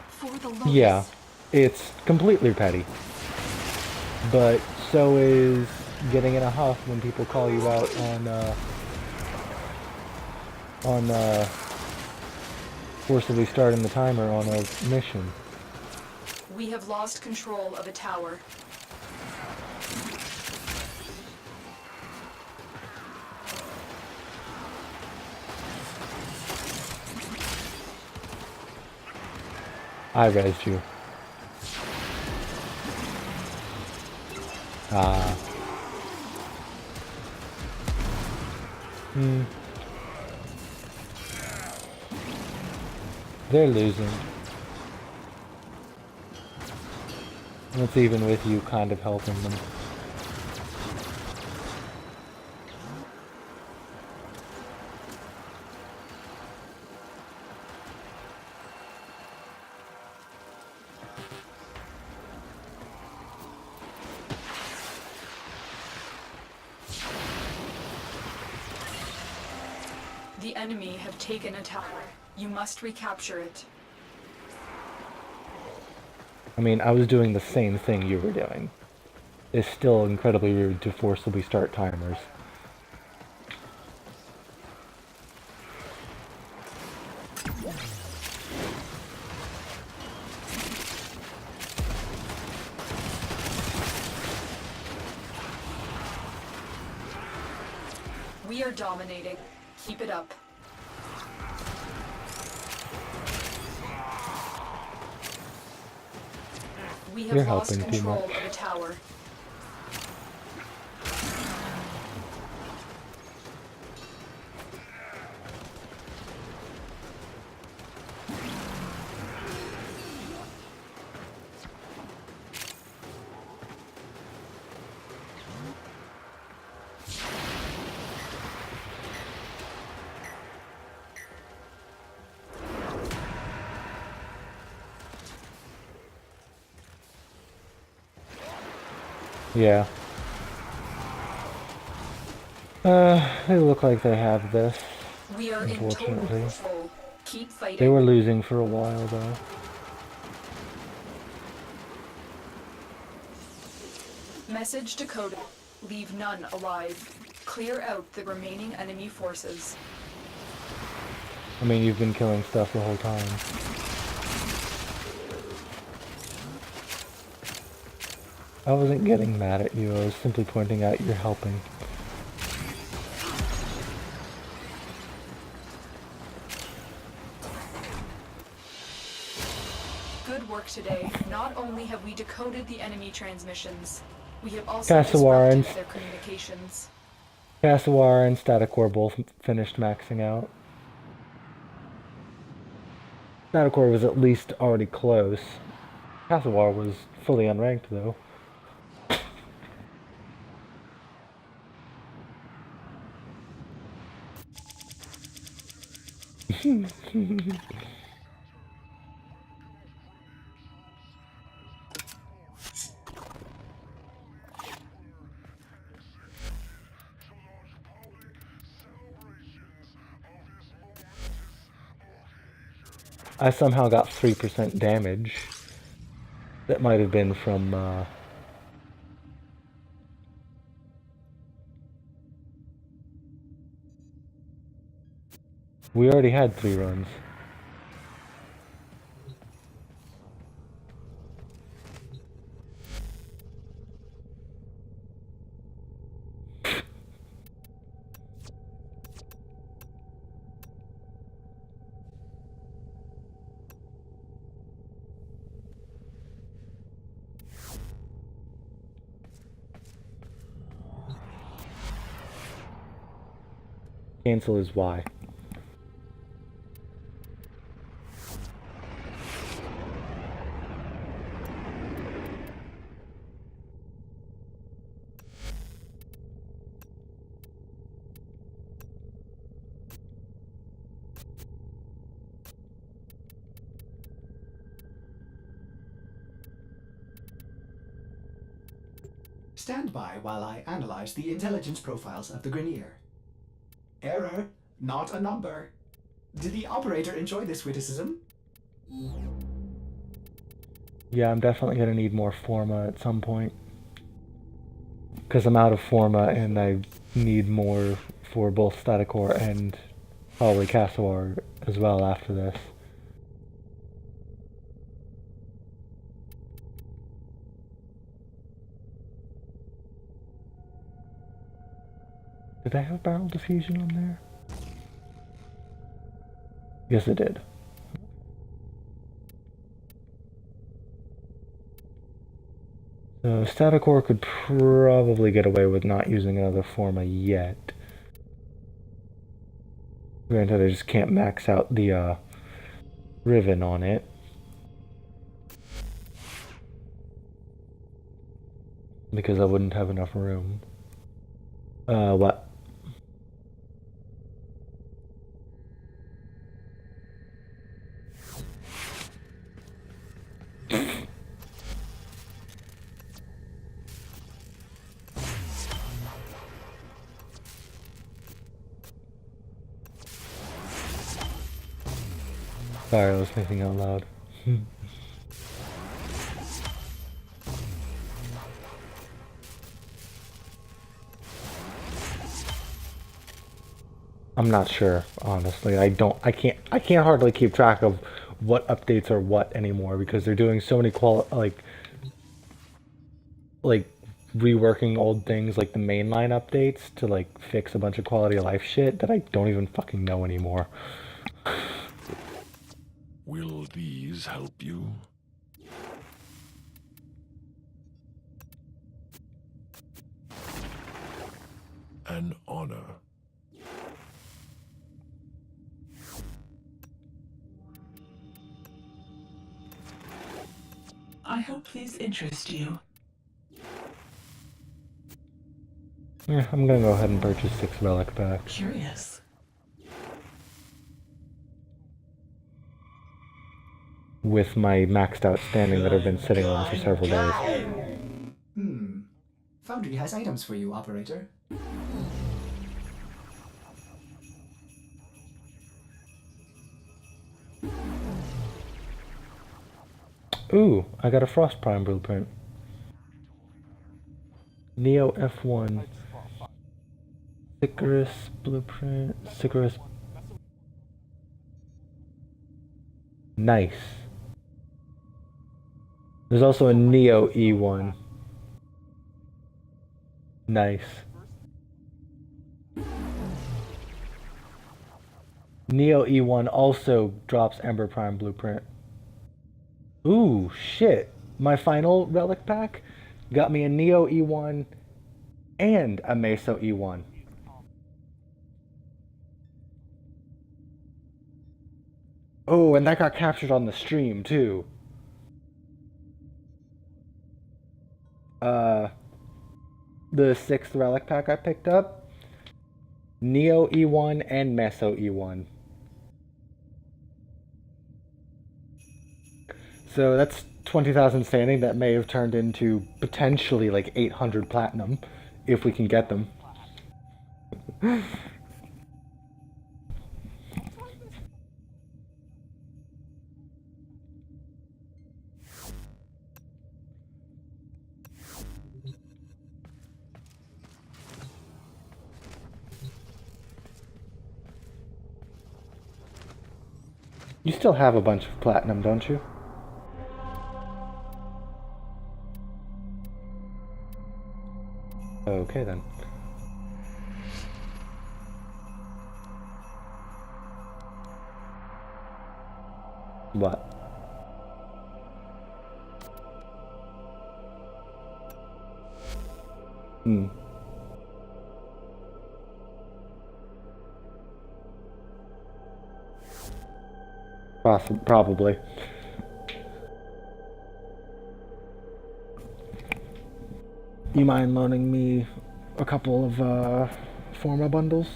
For the Lotus. Yeah, it's completely petty. But so is getting in a huff when people call you out on forcibly starting the timer on a mission. We have lost control of a tower. I rezzed you. Ah. They're losing. That's even with you kind of helping them. The enemy have taken a tower. You must recapture it. I mean, I was doing the same thing you were doing. It's still incredibly rude to forcibly start timers. We are dominating. Keep it up. We have You're lost helping too control much. of the tower. Yeah. They look like they have this. We are in total Unfortunately. control. Keep fighting. They were losing for a while, though. Message decoded. Leave none alive. Clear out the remaining enemy forces. I mean, you've been killing stuff the whole time. I wasn't getting mad at you, I was simply pointing out you're helping. Good work today. Not only have we decoded the enemy transmissions, we have also Cassowar and disrupted their communications. Cassowar and Staticor both finished maxing out. Staticor was at least already close. Cassowar was fully unranked, though. I somehow got 3% damage. That might have been from, we already had 3 runs. Cancel is why. Stand by while I analyze the intelligence profiles of the Grenier. Error, not a number. Did the operator enjoy this witticism? Yeah, I'm definitely gonna need more Forma at some point. Because I'm out of Forma and I need more for both Staticor and probably Cassowar as well after this. Did I have barrel diffusion on there? Yes, it did. So Staticor could probably get away with not using another Forma yet. Granted, I just can't max out the Riven on it. Because I wouldn't have enough room. What? Sorry, I was thinking out loud. I'm not sure, honestly. I can't hardly keep track of what updates are what anymore because they're doing so many like reworking old things like the mainline updates to like fix a bunch of quality of life shit that I don't even fucking know anymore. Will these help you? An honor. I hope these interest you. Yeah, I'm gonna go ahead and purchase 6 relic packs. Curious. With my maxed out standing that I've been sitting on for several days. Foundry has items for you, operator. Ooh, I got a Frost Prime blueprint. Neo F1. Icarus blueprint. Icarus. Nice. There's also a Neo E1. Nice. Neo E1 also drops Ember Prime blueprint. Ooh, shit. My final relic pack got me a Neo E1 and a Meso E1. Oh, and that got captured on the stream, too. The 6th relic pack I picked up, Neo E1 and Meso E1. So that's 20,000 standing that may have turned into potentially like 800 platinum if we can get them. You still have a bunch of platinum, don't you? Okay then. What? Hmm. Probably. You mind loaning me a couple of Forma bundles?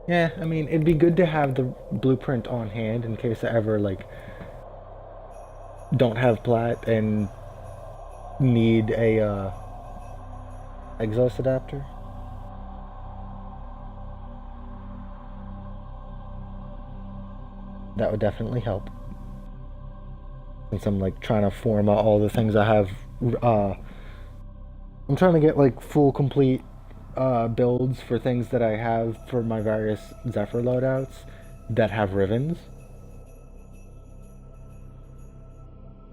Yeah, I mean, it'd be good to have the blueprint on hand in case I ever, like, don't have plat and need a, exhaust adapter. That would definitely help. Since I'm, like, trying to form out all the things I have, I'm trying to get, like, full, complete builds for things that I have for my various Zephyr loadouts that have ribbons,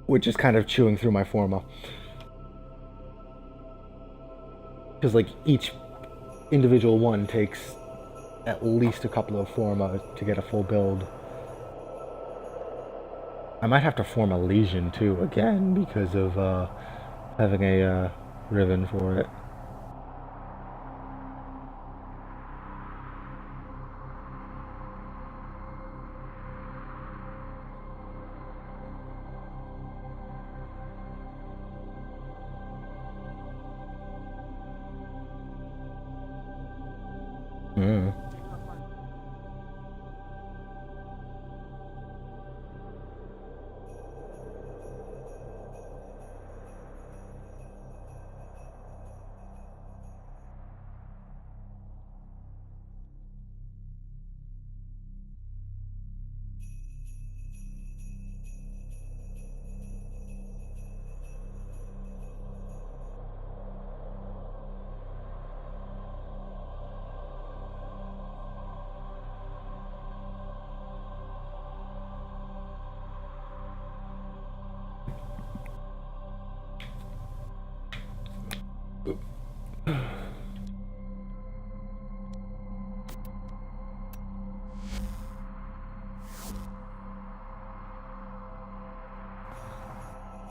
which is kind of chewing through my Forma. Because like each individual one takes at least a couple of Forma to get a full build. I might have to form a Legion too again because of having a ribbon for it. Mm.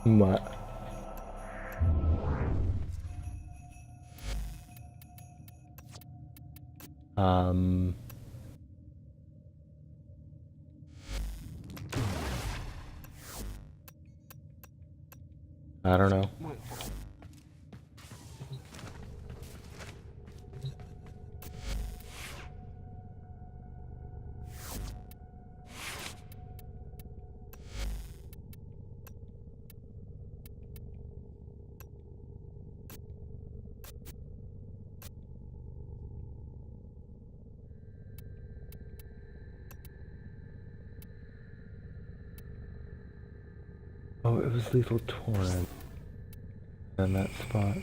What? I don't know. Oh, it was Lethal Torrent in that spot.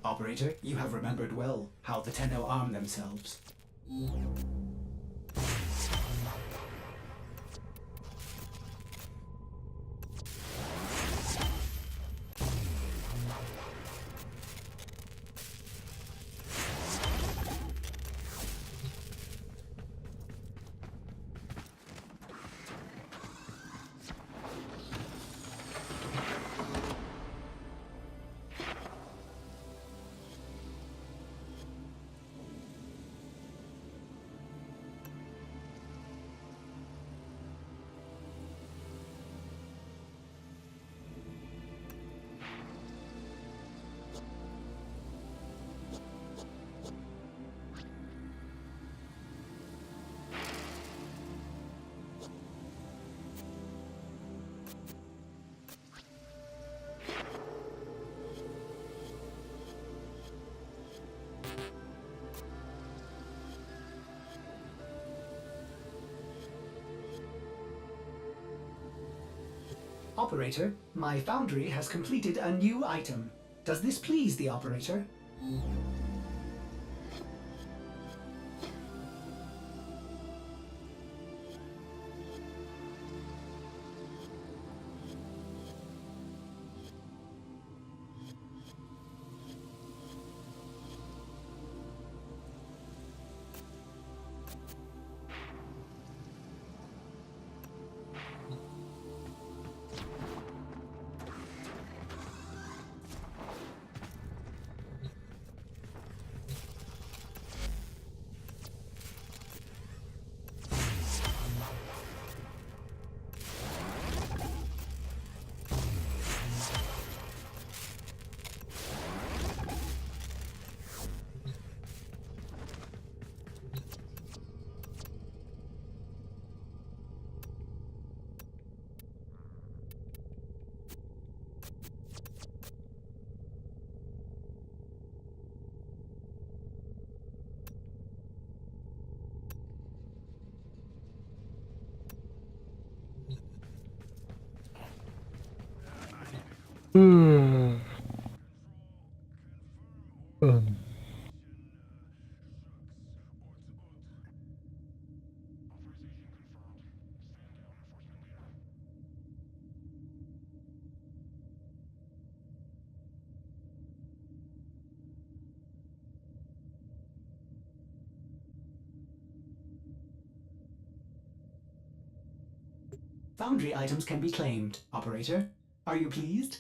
Operator, you have remembered well how the Tenno arm themselves. Operator, my foundry has completed a new item. Does this please the operator? Hmm. Foundry items can be claimed, operator. Are you pleased?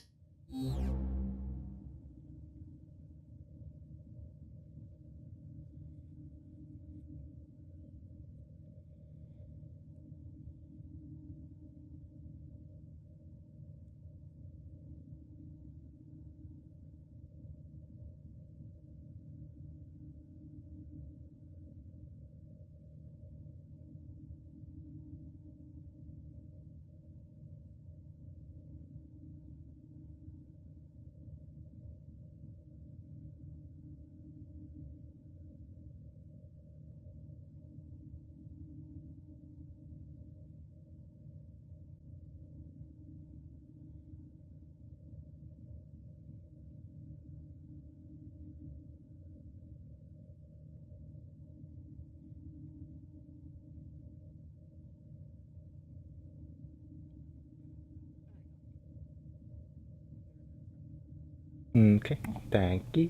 Okay, thank you.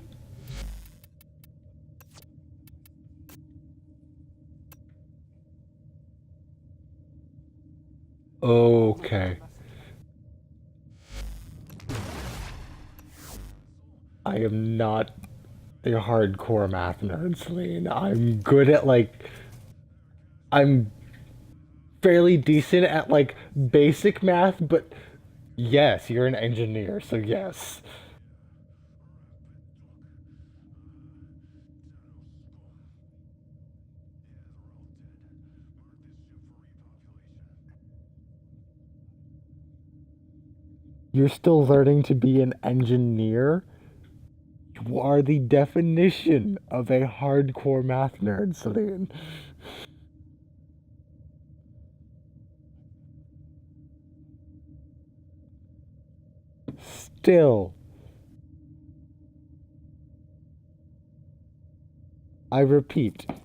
Okay. I am not a hardcore math nerd, Celine. I'm good at I'm fairly decent at basic math, but yes, you're an engineer, so yes. You're still learning to be an engineer? You are the definition of a hardcore math nerd, Celine. Still, I repeat, Tenno,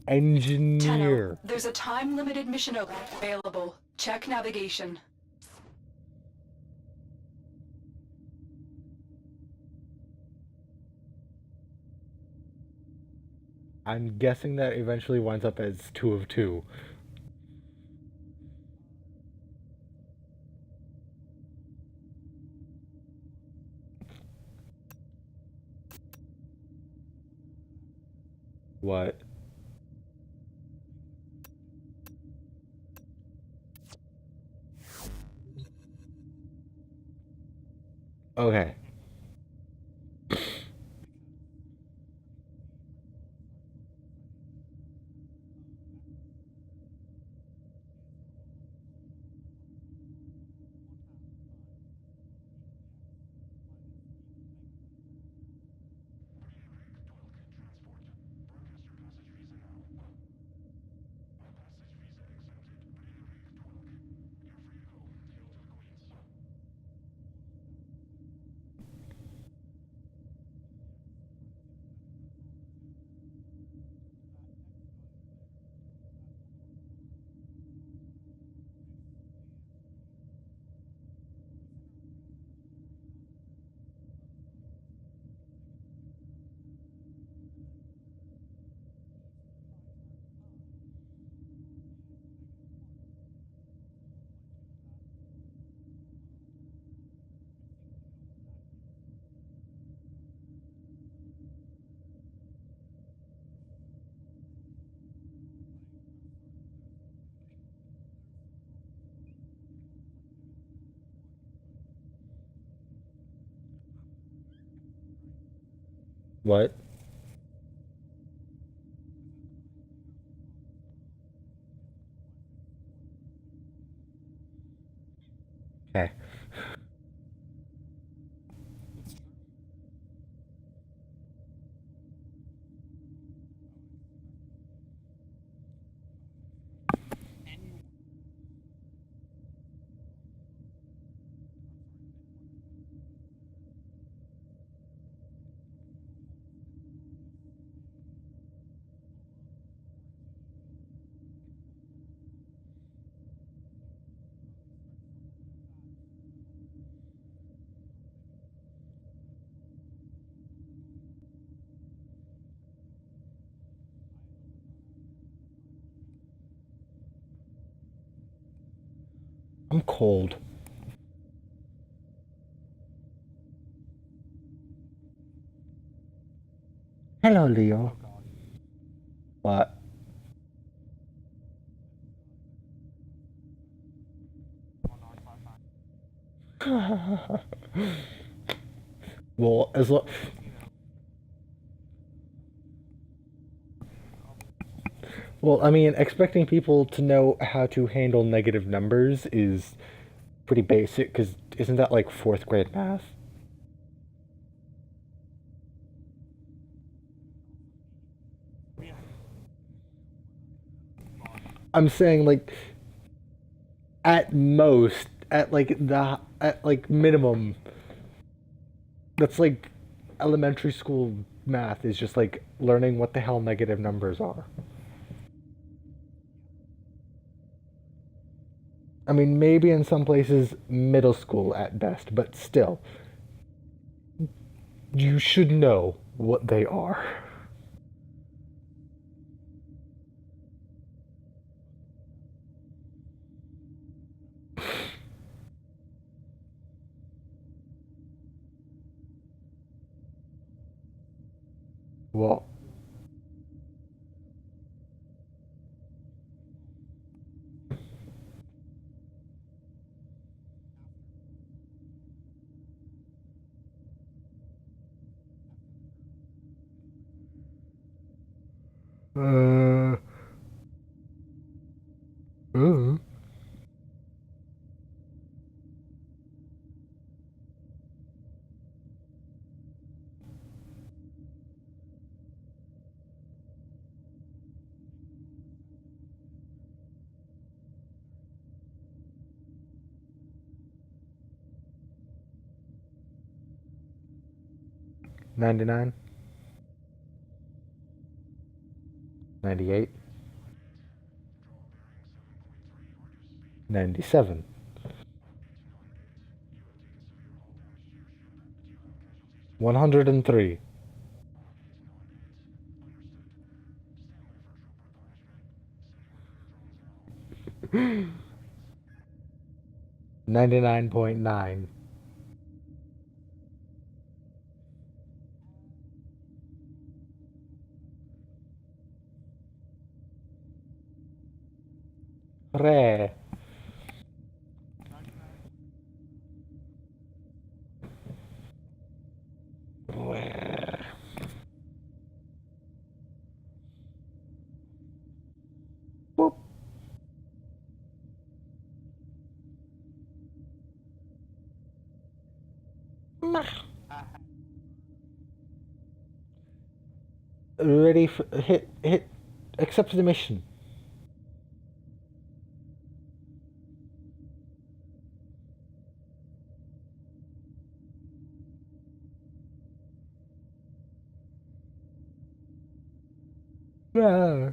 engineer. there's a time-limited mission available. Check navigation. I'm guessing that eventually winds up as 2 of 2. What? Okay. What? Okay. I'm cold. Hello, Leo. What? Well, as lo- well, I mean, expecting people to know how to handle negative numbers is pretty basic, because isn't that like fourth grade math? I'm saying, at most, at minimum, that's like elementary school math is just like learning what the hell negative numbers are. I mean, maybe in some places, middle school at best, but still, you should know what they are. What? Uh. 99, 98, 97, 103, 99.9. Re. Boop. Ready for hit accept the mission. Yeah.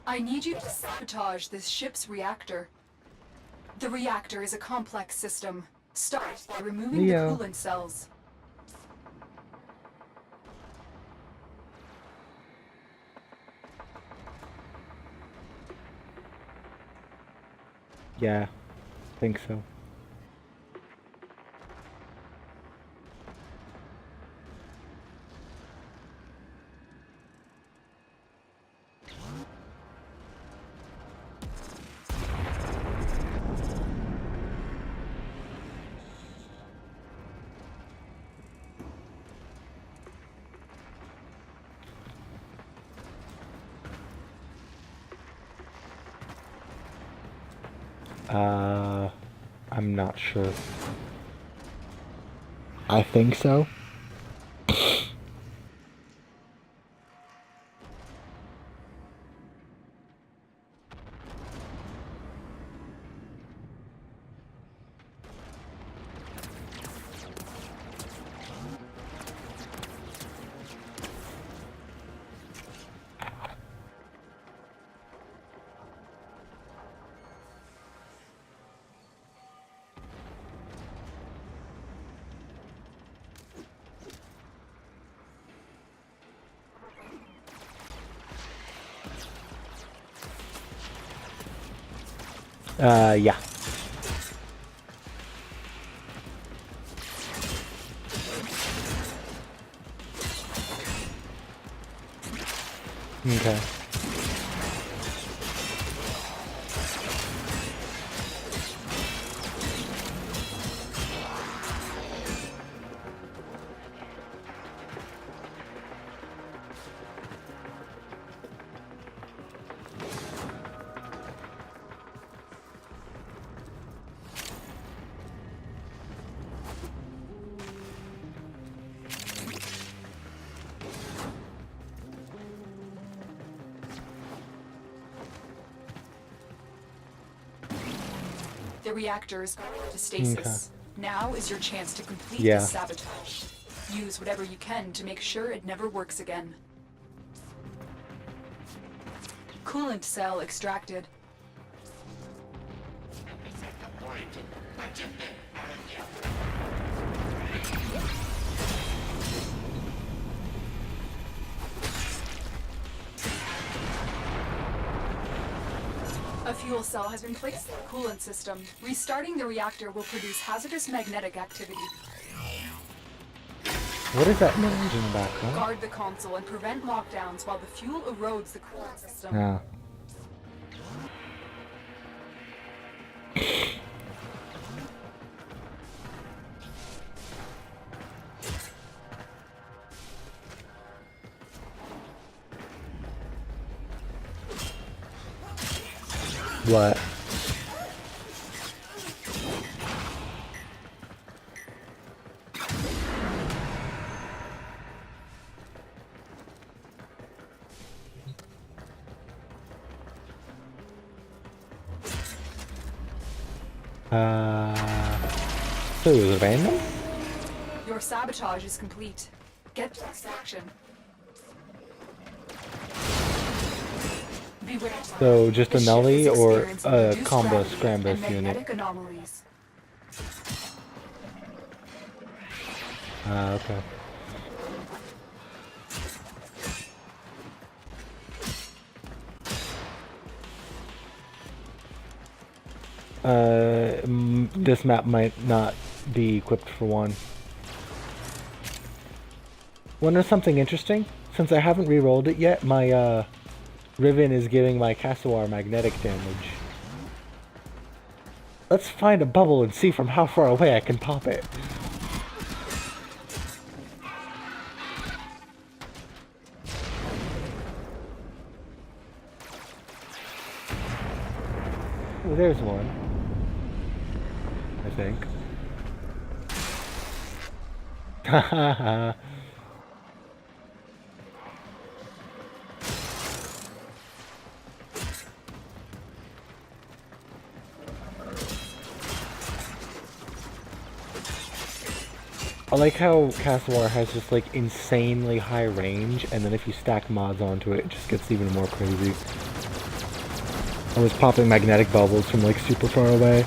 I need you to sabotage this ship's reactor. The reactor is a complex system. Start by removing the Leo. coolant cells. Yeah, think so. I'm not sure. I think so. Yeah. Okay. The reactor is going to stasis. Now is your chance to complete Yeah. this sabotage. Use whatever you can to make sure it never works again. Coolant cell extracted. A fuel cell has been placed in the coolant system. Restarting the reactor will produce hazardous magnetic activity. What is that noise in the background? Guard the console and prevent lockdowns while the fuel erodes the coolant system. Yeah. What? So it was random? Your sabotage is complete. Get to extraction. Beware. So just a The ship nully is or experiencing a reduced combo gravity scramble and unit? magnetic anomalies. Okay. This map might not be equipped for one. Wonder something interesting? Since I haven't re-rolled it yet, my Riven is giving my Cassowar magnetic damage. Let's find a bubble and see from how far away I can pop it. Oh, there's one. I think. Hahaha. I like how Cassowar has just like insanely high range, and then if you stack mods onto it, it just gets even more crazy. I was popping magnetic bubbles from like super far away.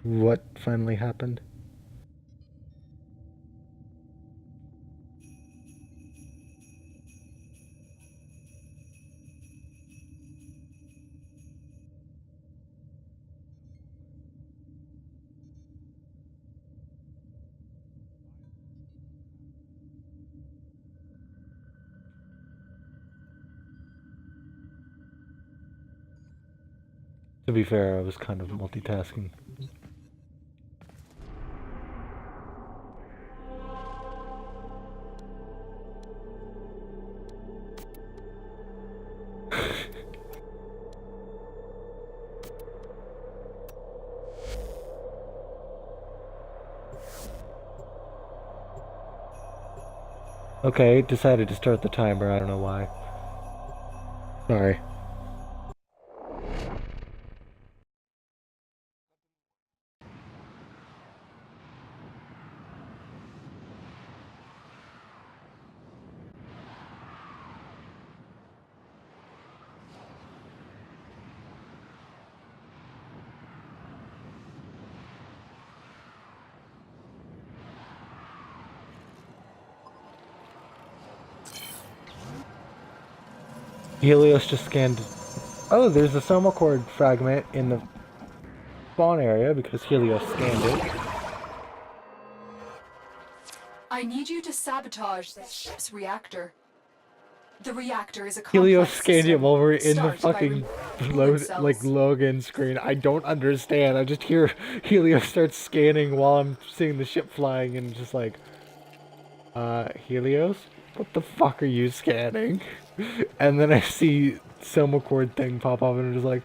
What finally happened? To be fair, I was kind of multitasking. Okay, decided to start the timer, I don't know why. Sorry. Helios just scanned... Oh, there's a Soma cord fragment in the spawn area because Helios scanned it. I need you to sabotage the ship's reactor. The reactor is a Helios complex scanned him system. over in the Start by fucking coolant cells. login screen. I don't understand. I just hear Helios start scanning while I'm seeing the ship flying and just like, Helios? What the fuck are you scanning? And then I see Soma cord thing pop up and I'm just like,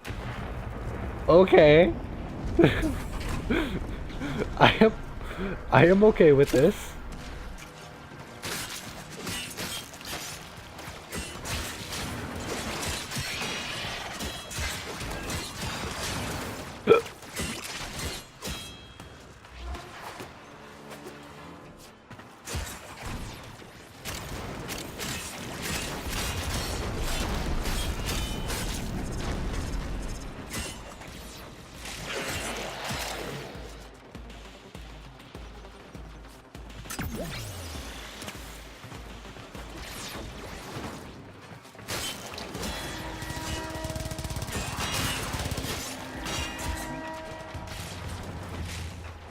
okay. I am okay with this.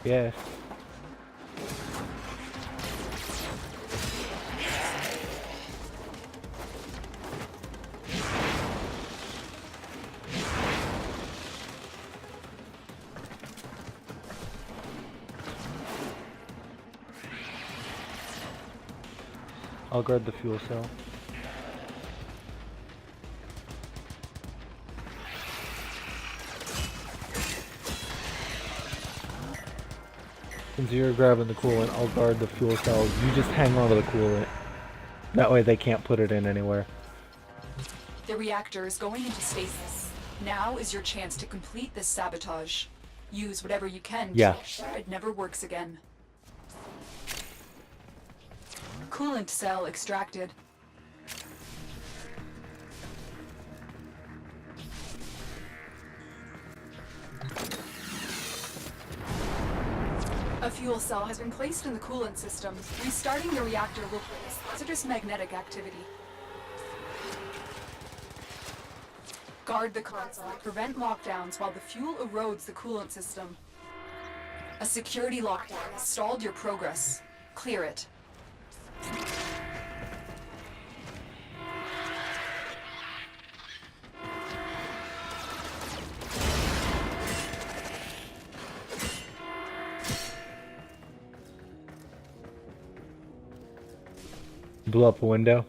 Yes. I'll guard the fuel cell. Since you're grabbing the coolant, I'll guard the fuel cell. You just hang on to the coolant. That way they can't put it in anywhere. The reactor is going into stasis. Now is your chance to complete this sabotage. Use whatever you can to make sure it never works again. Coolant cell extracted. A fuel cell has been placed in the coolant system. Restarting the reactor will release hazardous magnetic activity. Guard the console to prevent lockdowns while the fuel erodes the coolant system. A security lockdown has stalled your progress. Clear it. Blew up a window.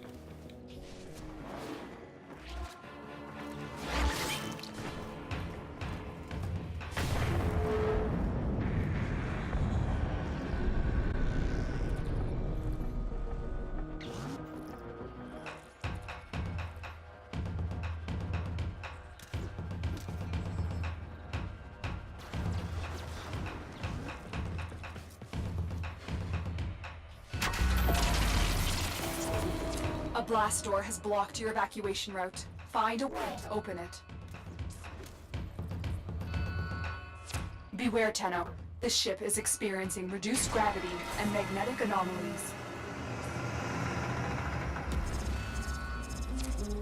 A blast door has blocked your evacuation route. Find a way to open it. Beware, Tenno. This ship is experiencing reduced gravity and magnetic anomalies.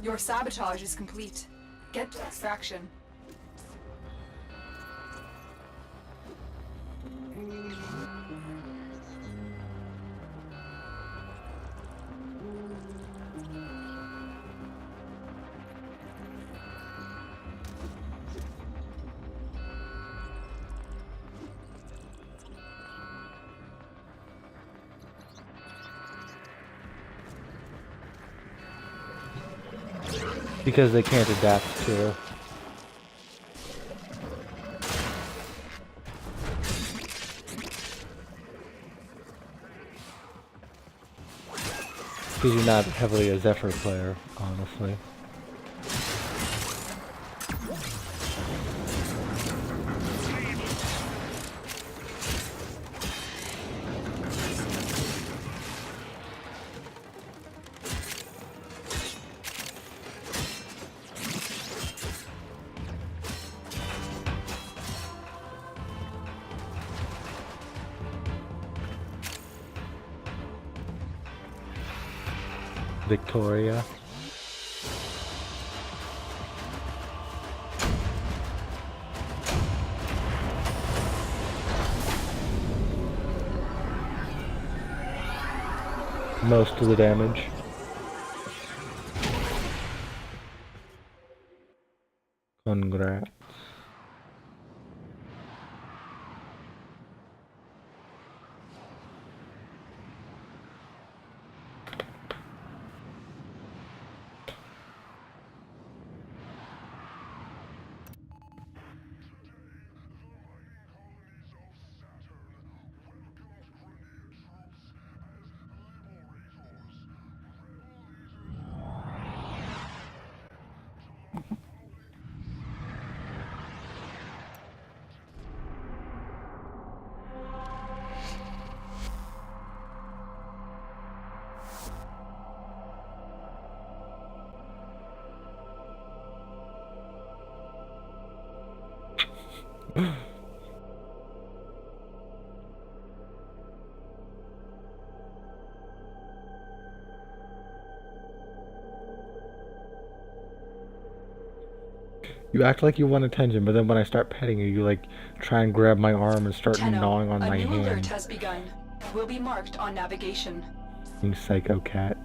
Your sabotage is complete. Get to extraction. Because they can't adapt to it. Because you're not heavily a Zephyr player, honestly. Victoria. Most of the damage. Congrats. You act like you want attention, but then when I start petting you, you like try and grab my arm and start Tenno, gnawing on my a new alert hand. has begun. Will be marked on navigation. You psycho cat.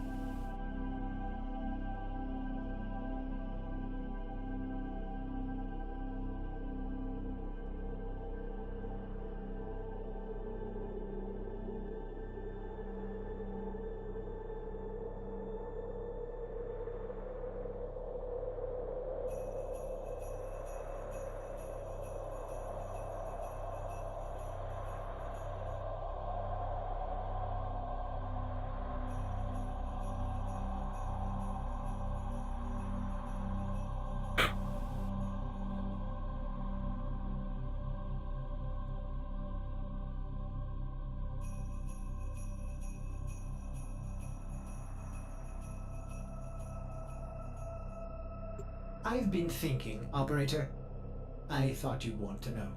I've been thinking, Operator. I thought you'd want to know.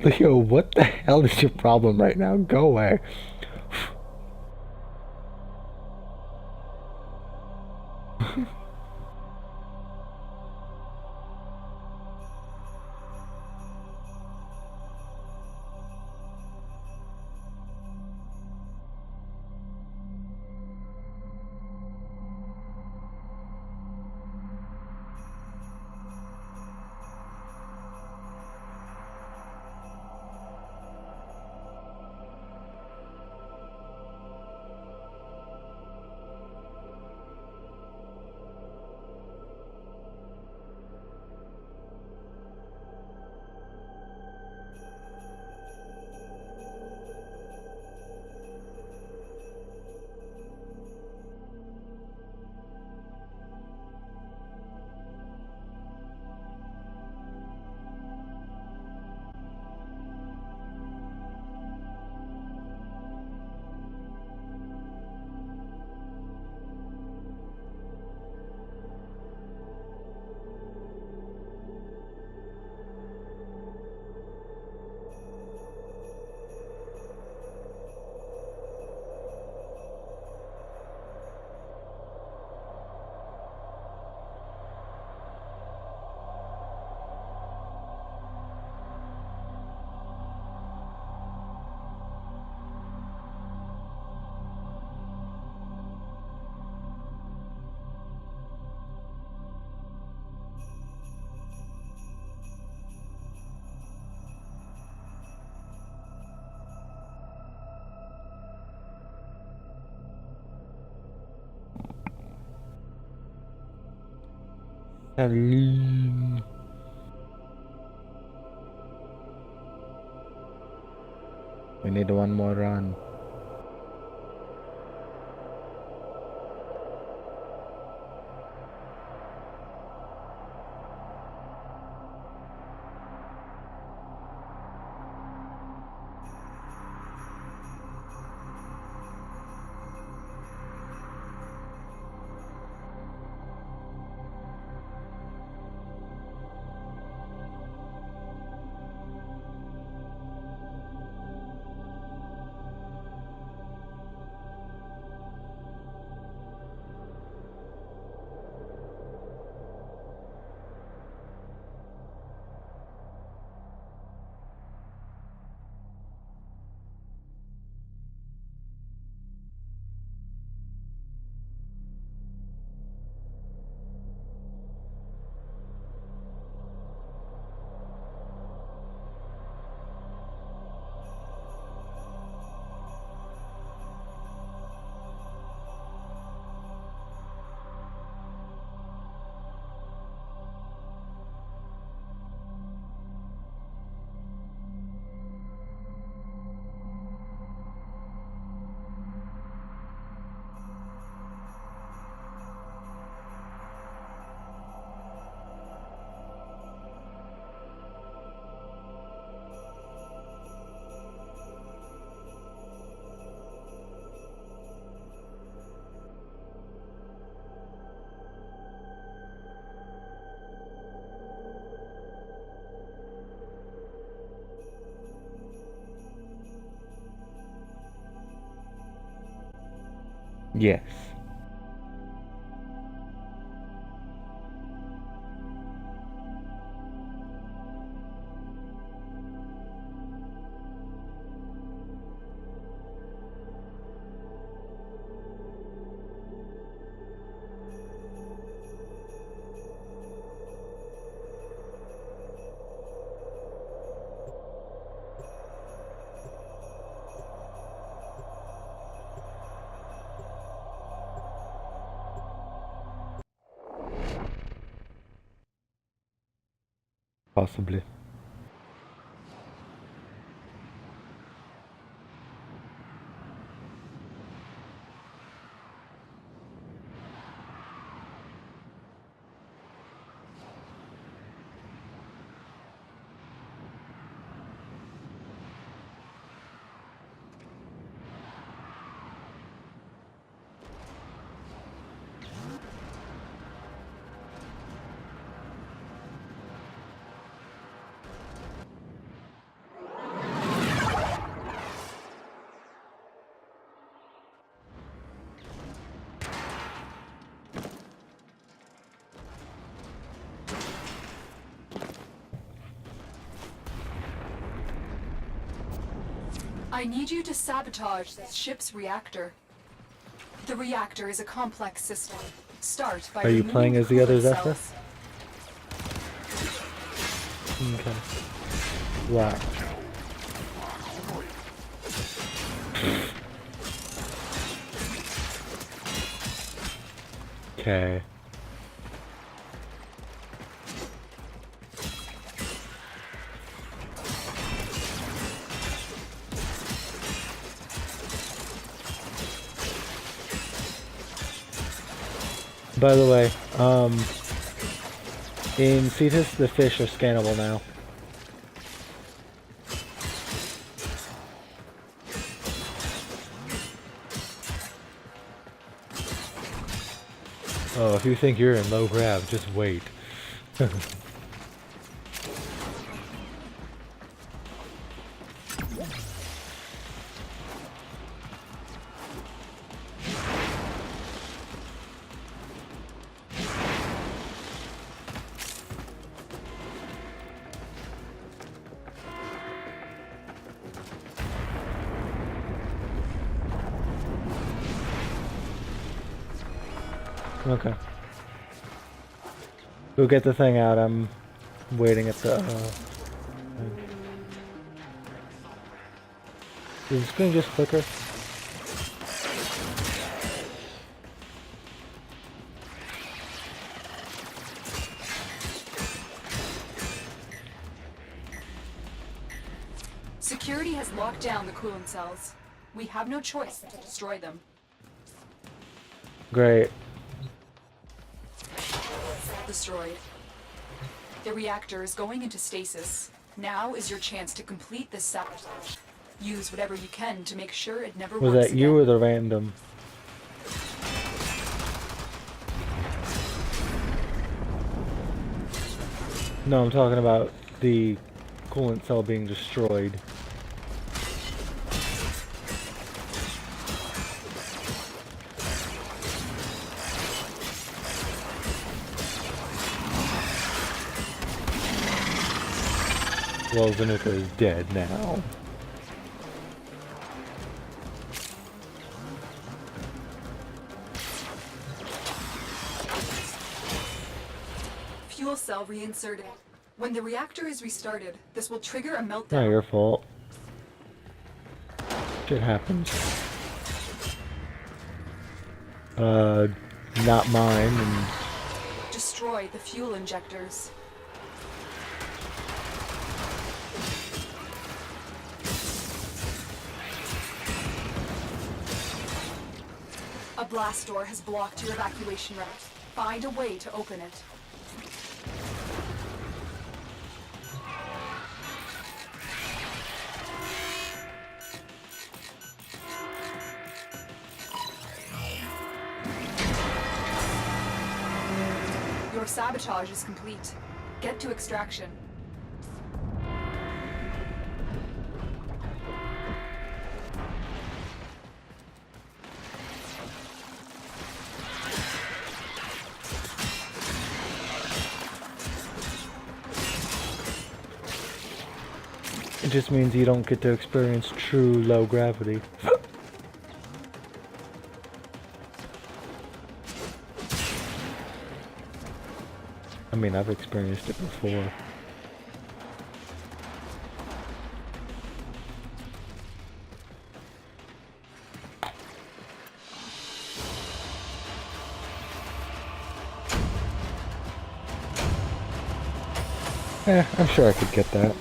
Leo, what the hell is your problem right now? Go away. Salim. We need one more run. Yes. Possibly. I need you to sabotage the ship's reactor. The reactor is a complex system. Start by Are you removing playing as the other coolant Zephyr? cells. Okay. Wow. Okay. By the way, in Cetus, the fish are scannable now. Oh, if you think you're in low grav, just wait. Okay. Go get the thing out. I'm waiting at the thing. Is the screen just flicker? Security has locked down the coolant cells. We have no choice to destroy them. Great. Destroyed. The reactor is going into stasis. Now is your chance to complete this sabotage. Use whatever you can to make sure it never Was works that you again. or the random? No, I'm talking about the coolant cell being destroyed. Well, Zanuka is dead now. Fuel cell reinserted. When the reactor is restarted, this will trigger a meltdown. Not your fault. Shit happens. Not mine, and Destroy the fuel injectors. A blast door has blocked your evacuation route. Find a way to open it. Your sabotage is complete. Get to extraction. it just means you don't get to experience true low gravity. I mean, I've experienced it before. I'm sure I could get that.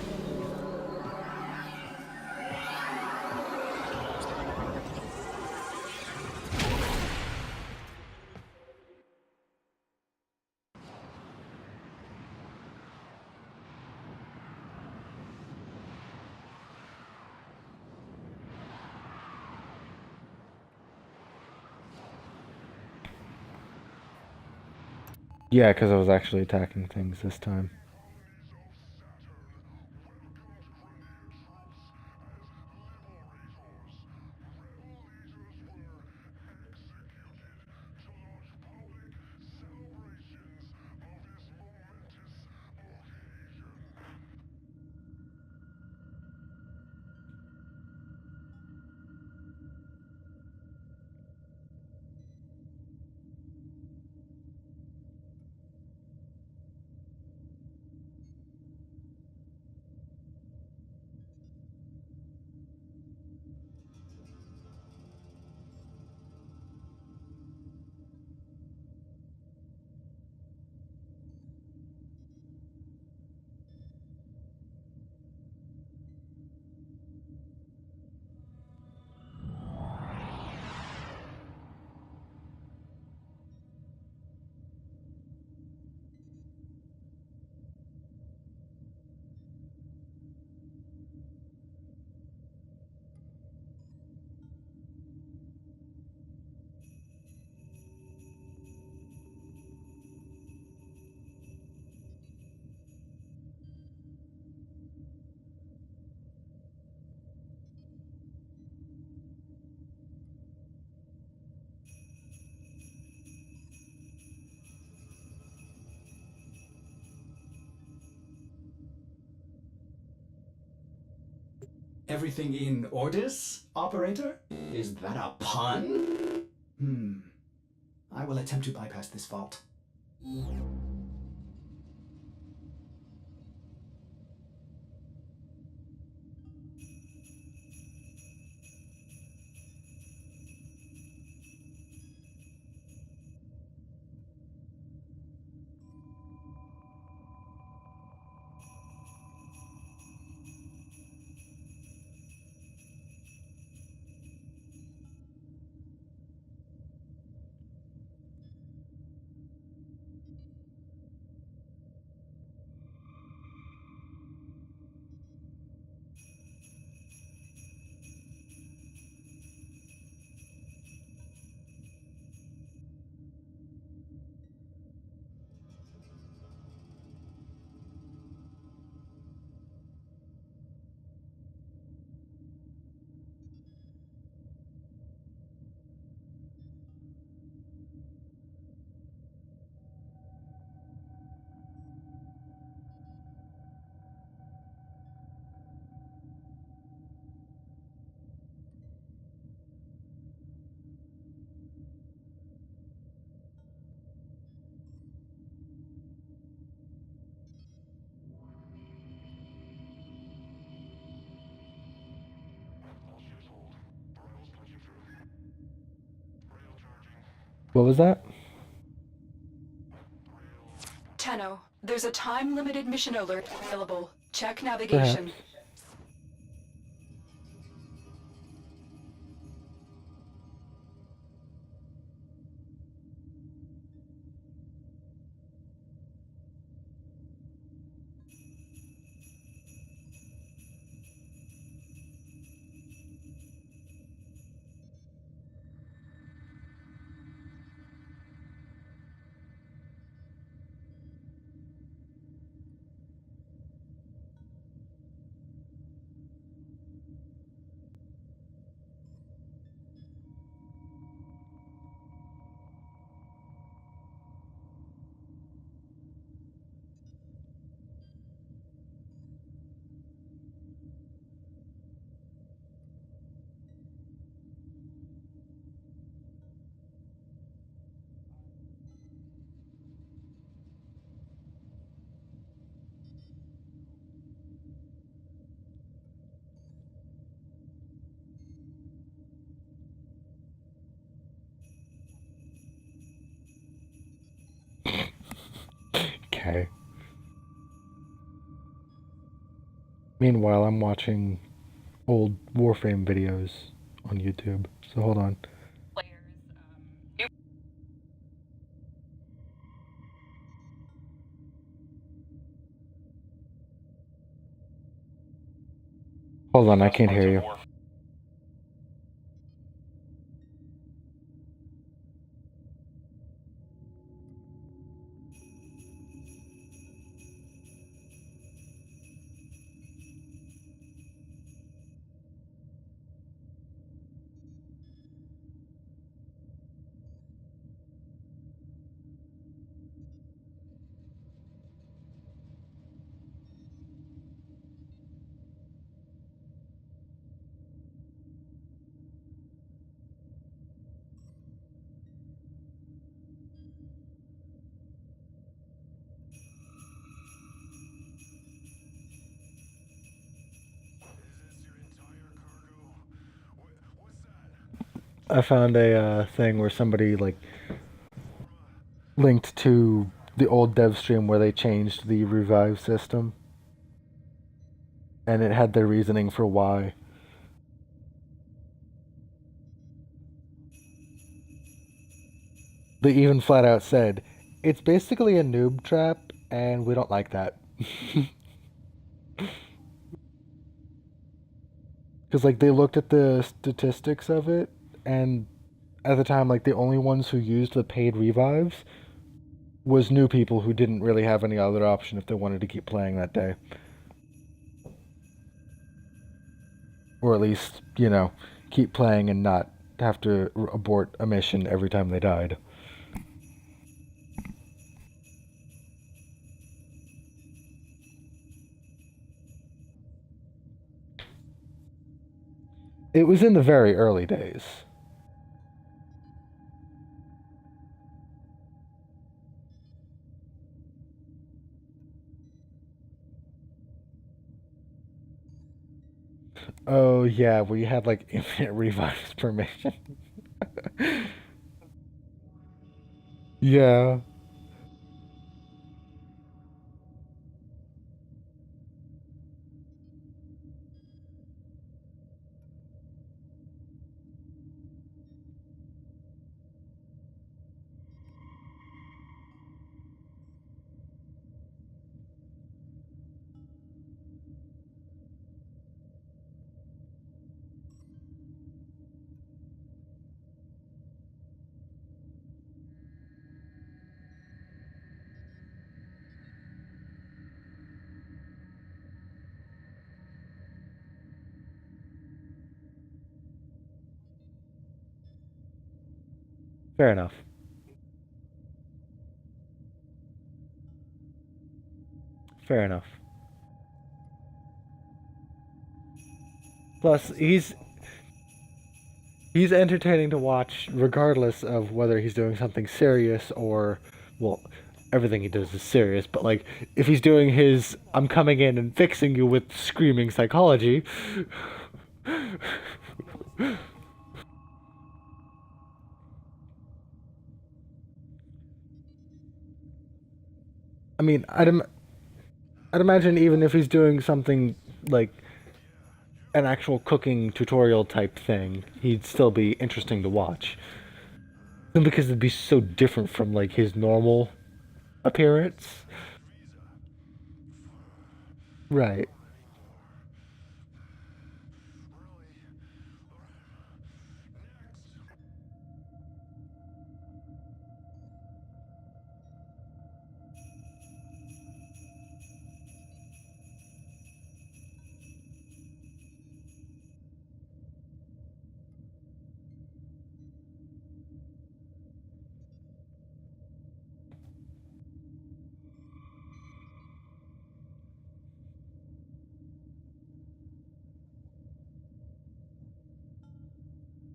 Yeah, because I was actually attacking things this time. Everything in orders, operator? Is that a pun? I will attempt to bypass this fault. What was that? Tenno, there's a time-limited mission alert available. Check navigation. Perhaps. Okay. Meanwhile, I'm watching old Warframe videos on YouTube. So hold on. Hold on, I can't hear you. I found a thing where somebody like linked to the old dev stream where they changed the revive system, and it had their reasoning for why. They even flat out said, "It's basically a noob trap, and we don't like that." Because like they looked at the statistics of it, and at the time, like the only ones who used the paid revives was new people who didn't really have any other option if they wanted to keep playing that day. Or at least, you know, keep playing and not have to abort a mission every time they died. It was in the very early days. Oh yeah, we had like infinite revives per mission. Yeah, fair enough. Fair enough. Plus, he's entertaining to watch regardless of whether he's doing something serious or, well, everything he does is serious, but like if he's doing his I'm coming in and fixing you with screaming psychology. I mean, I'd imagine even if he's doing something like an actual cooking tutorial type thing, he'd still be interesting to watch. Because it'd be so different from like his normal appearance. Right.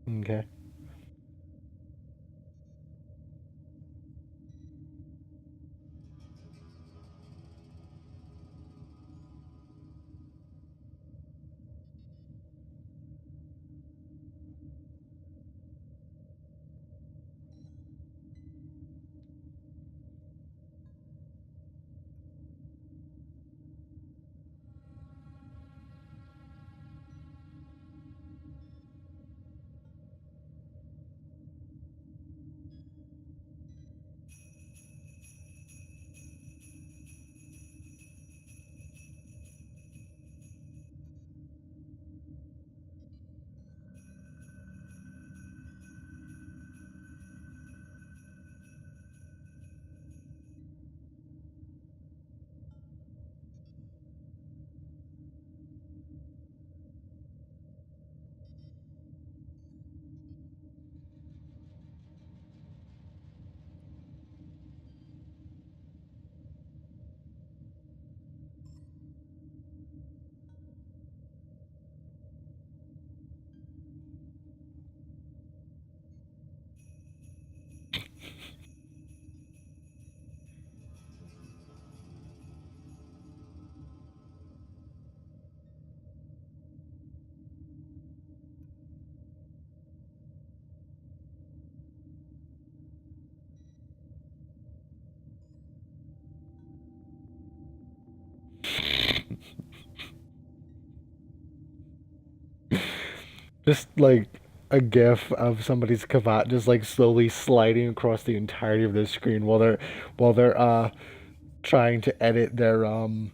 Okay. Just like a gif of somebody's cravat just like slowly sliding across the entirety of their screen while they're trying to edit their while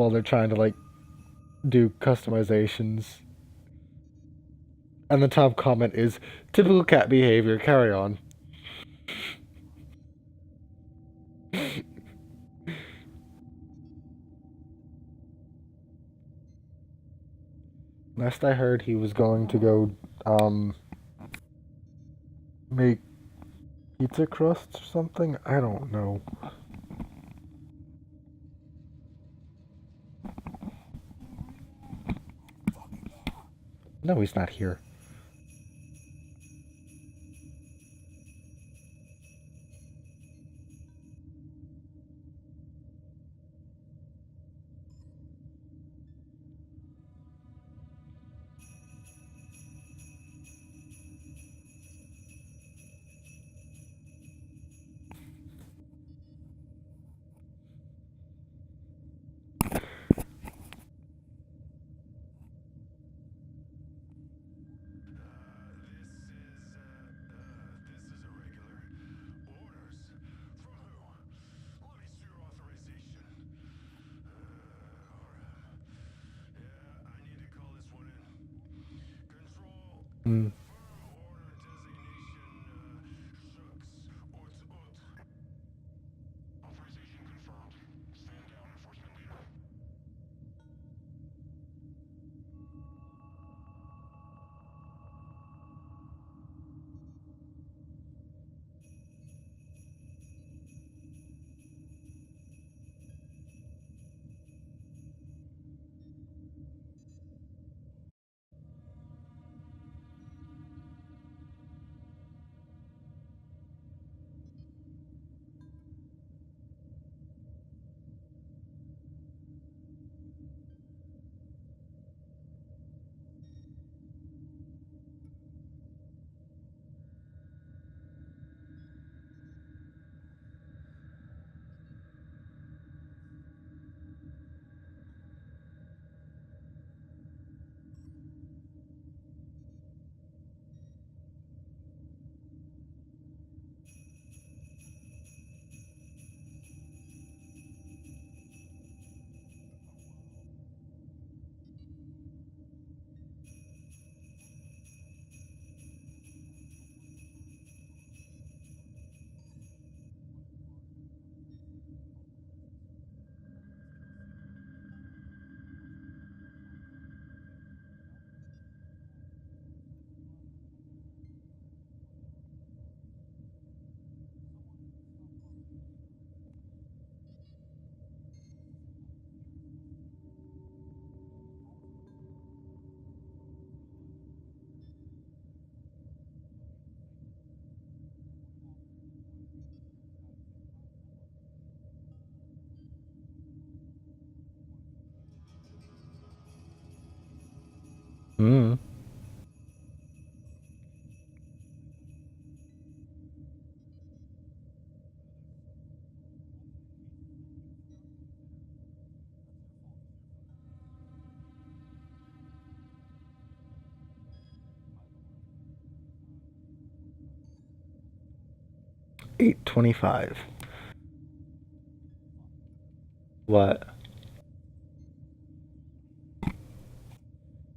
they're trying to like do customizations. And the top comment is typical cat behavior, carry on. Last I heard he was going to go make pizza crusts or something. I don't know. No, he's not here. Hmm. Hmm. 8:25. What?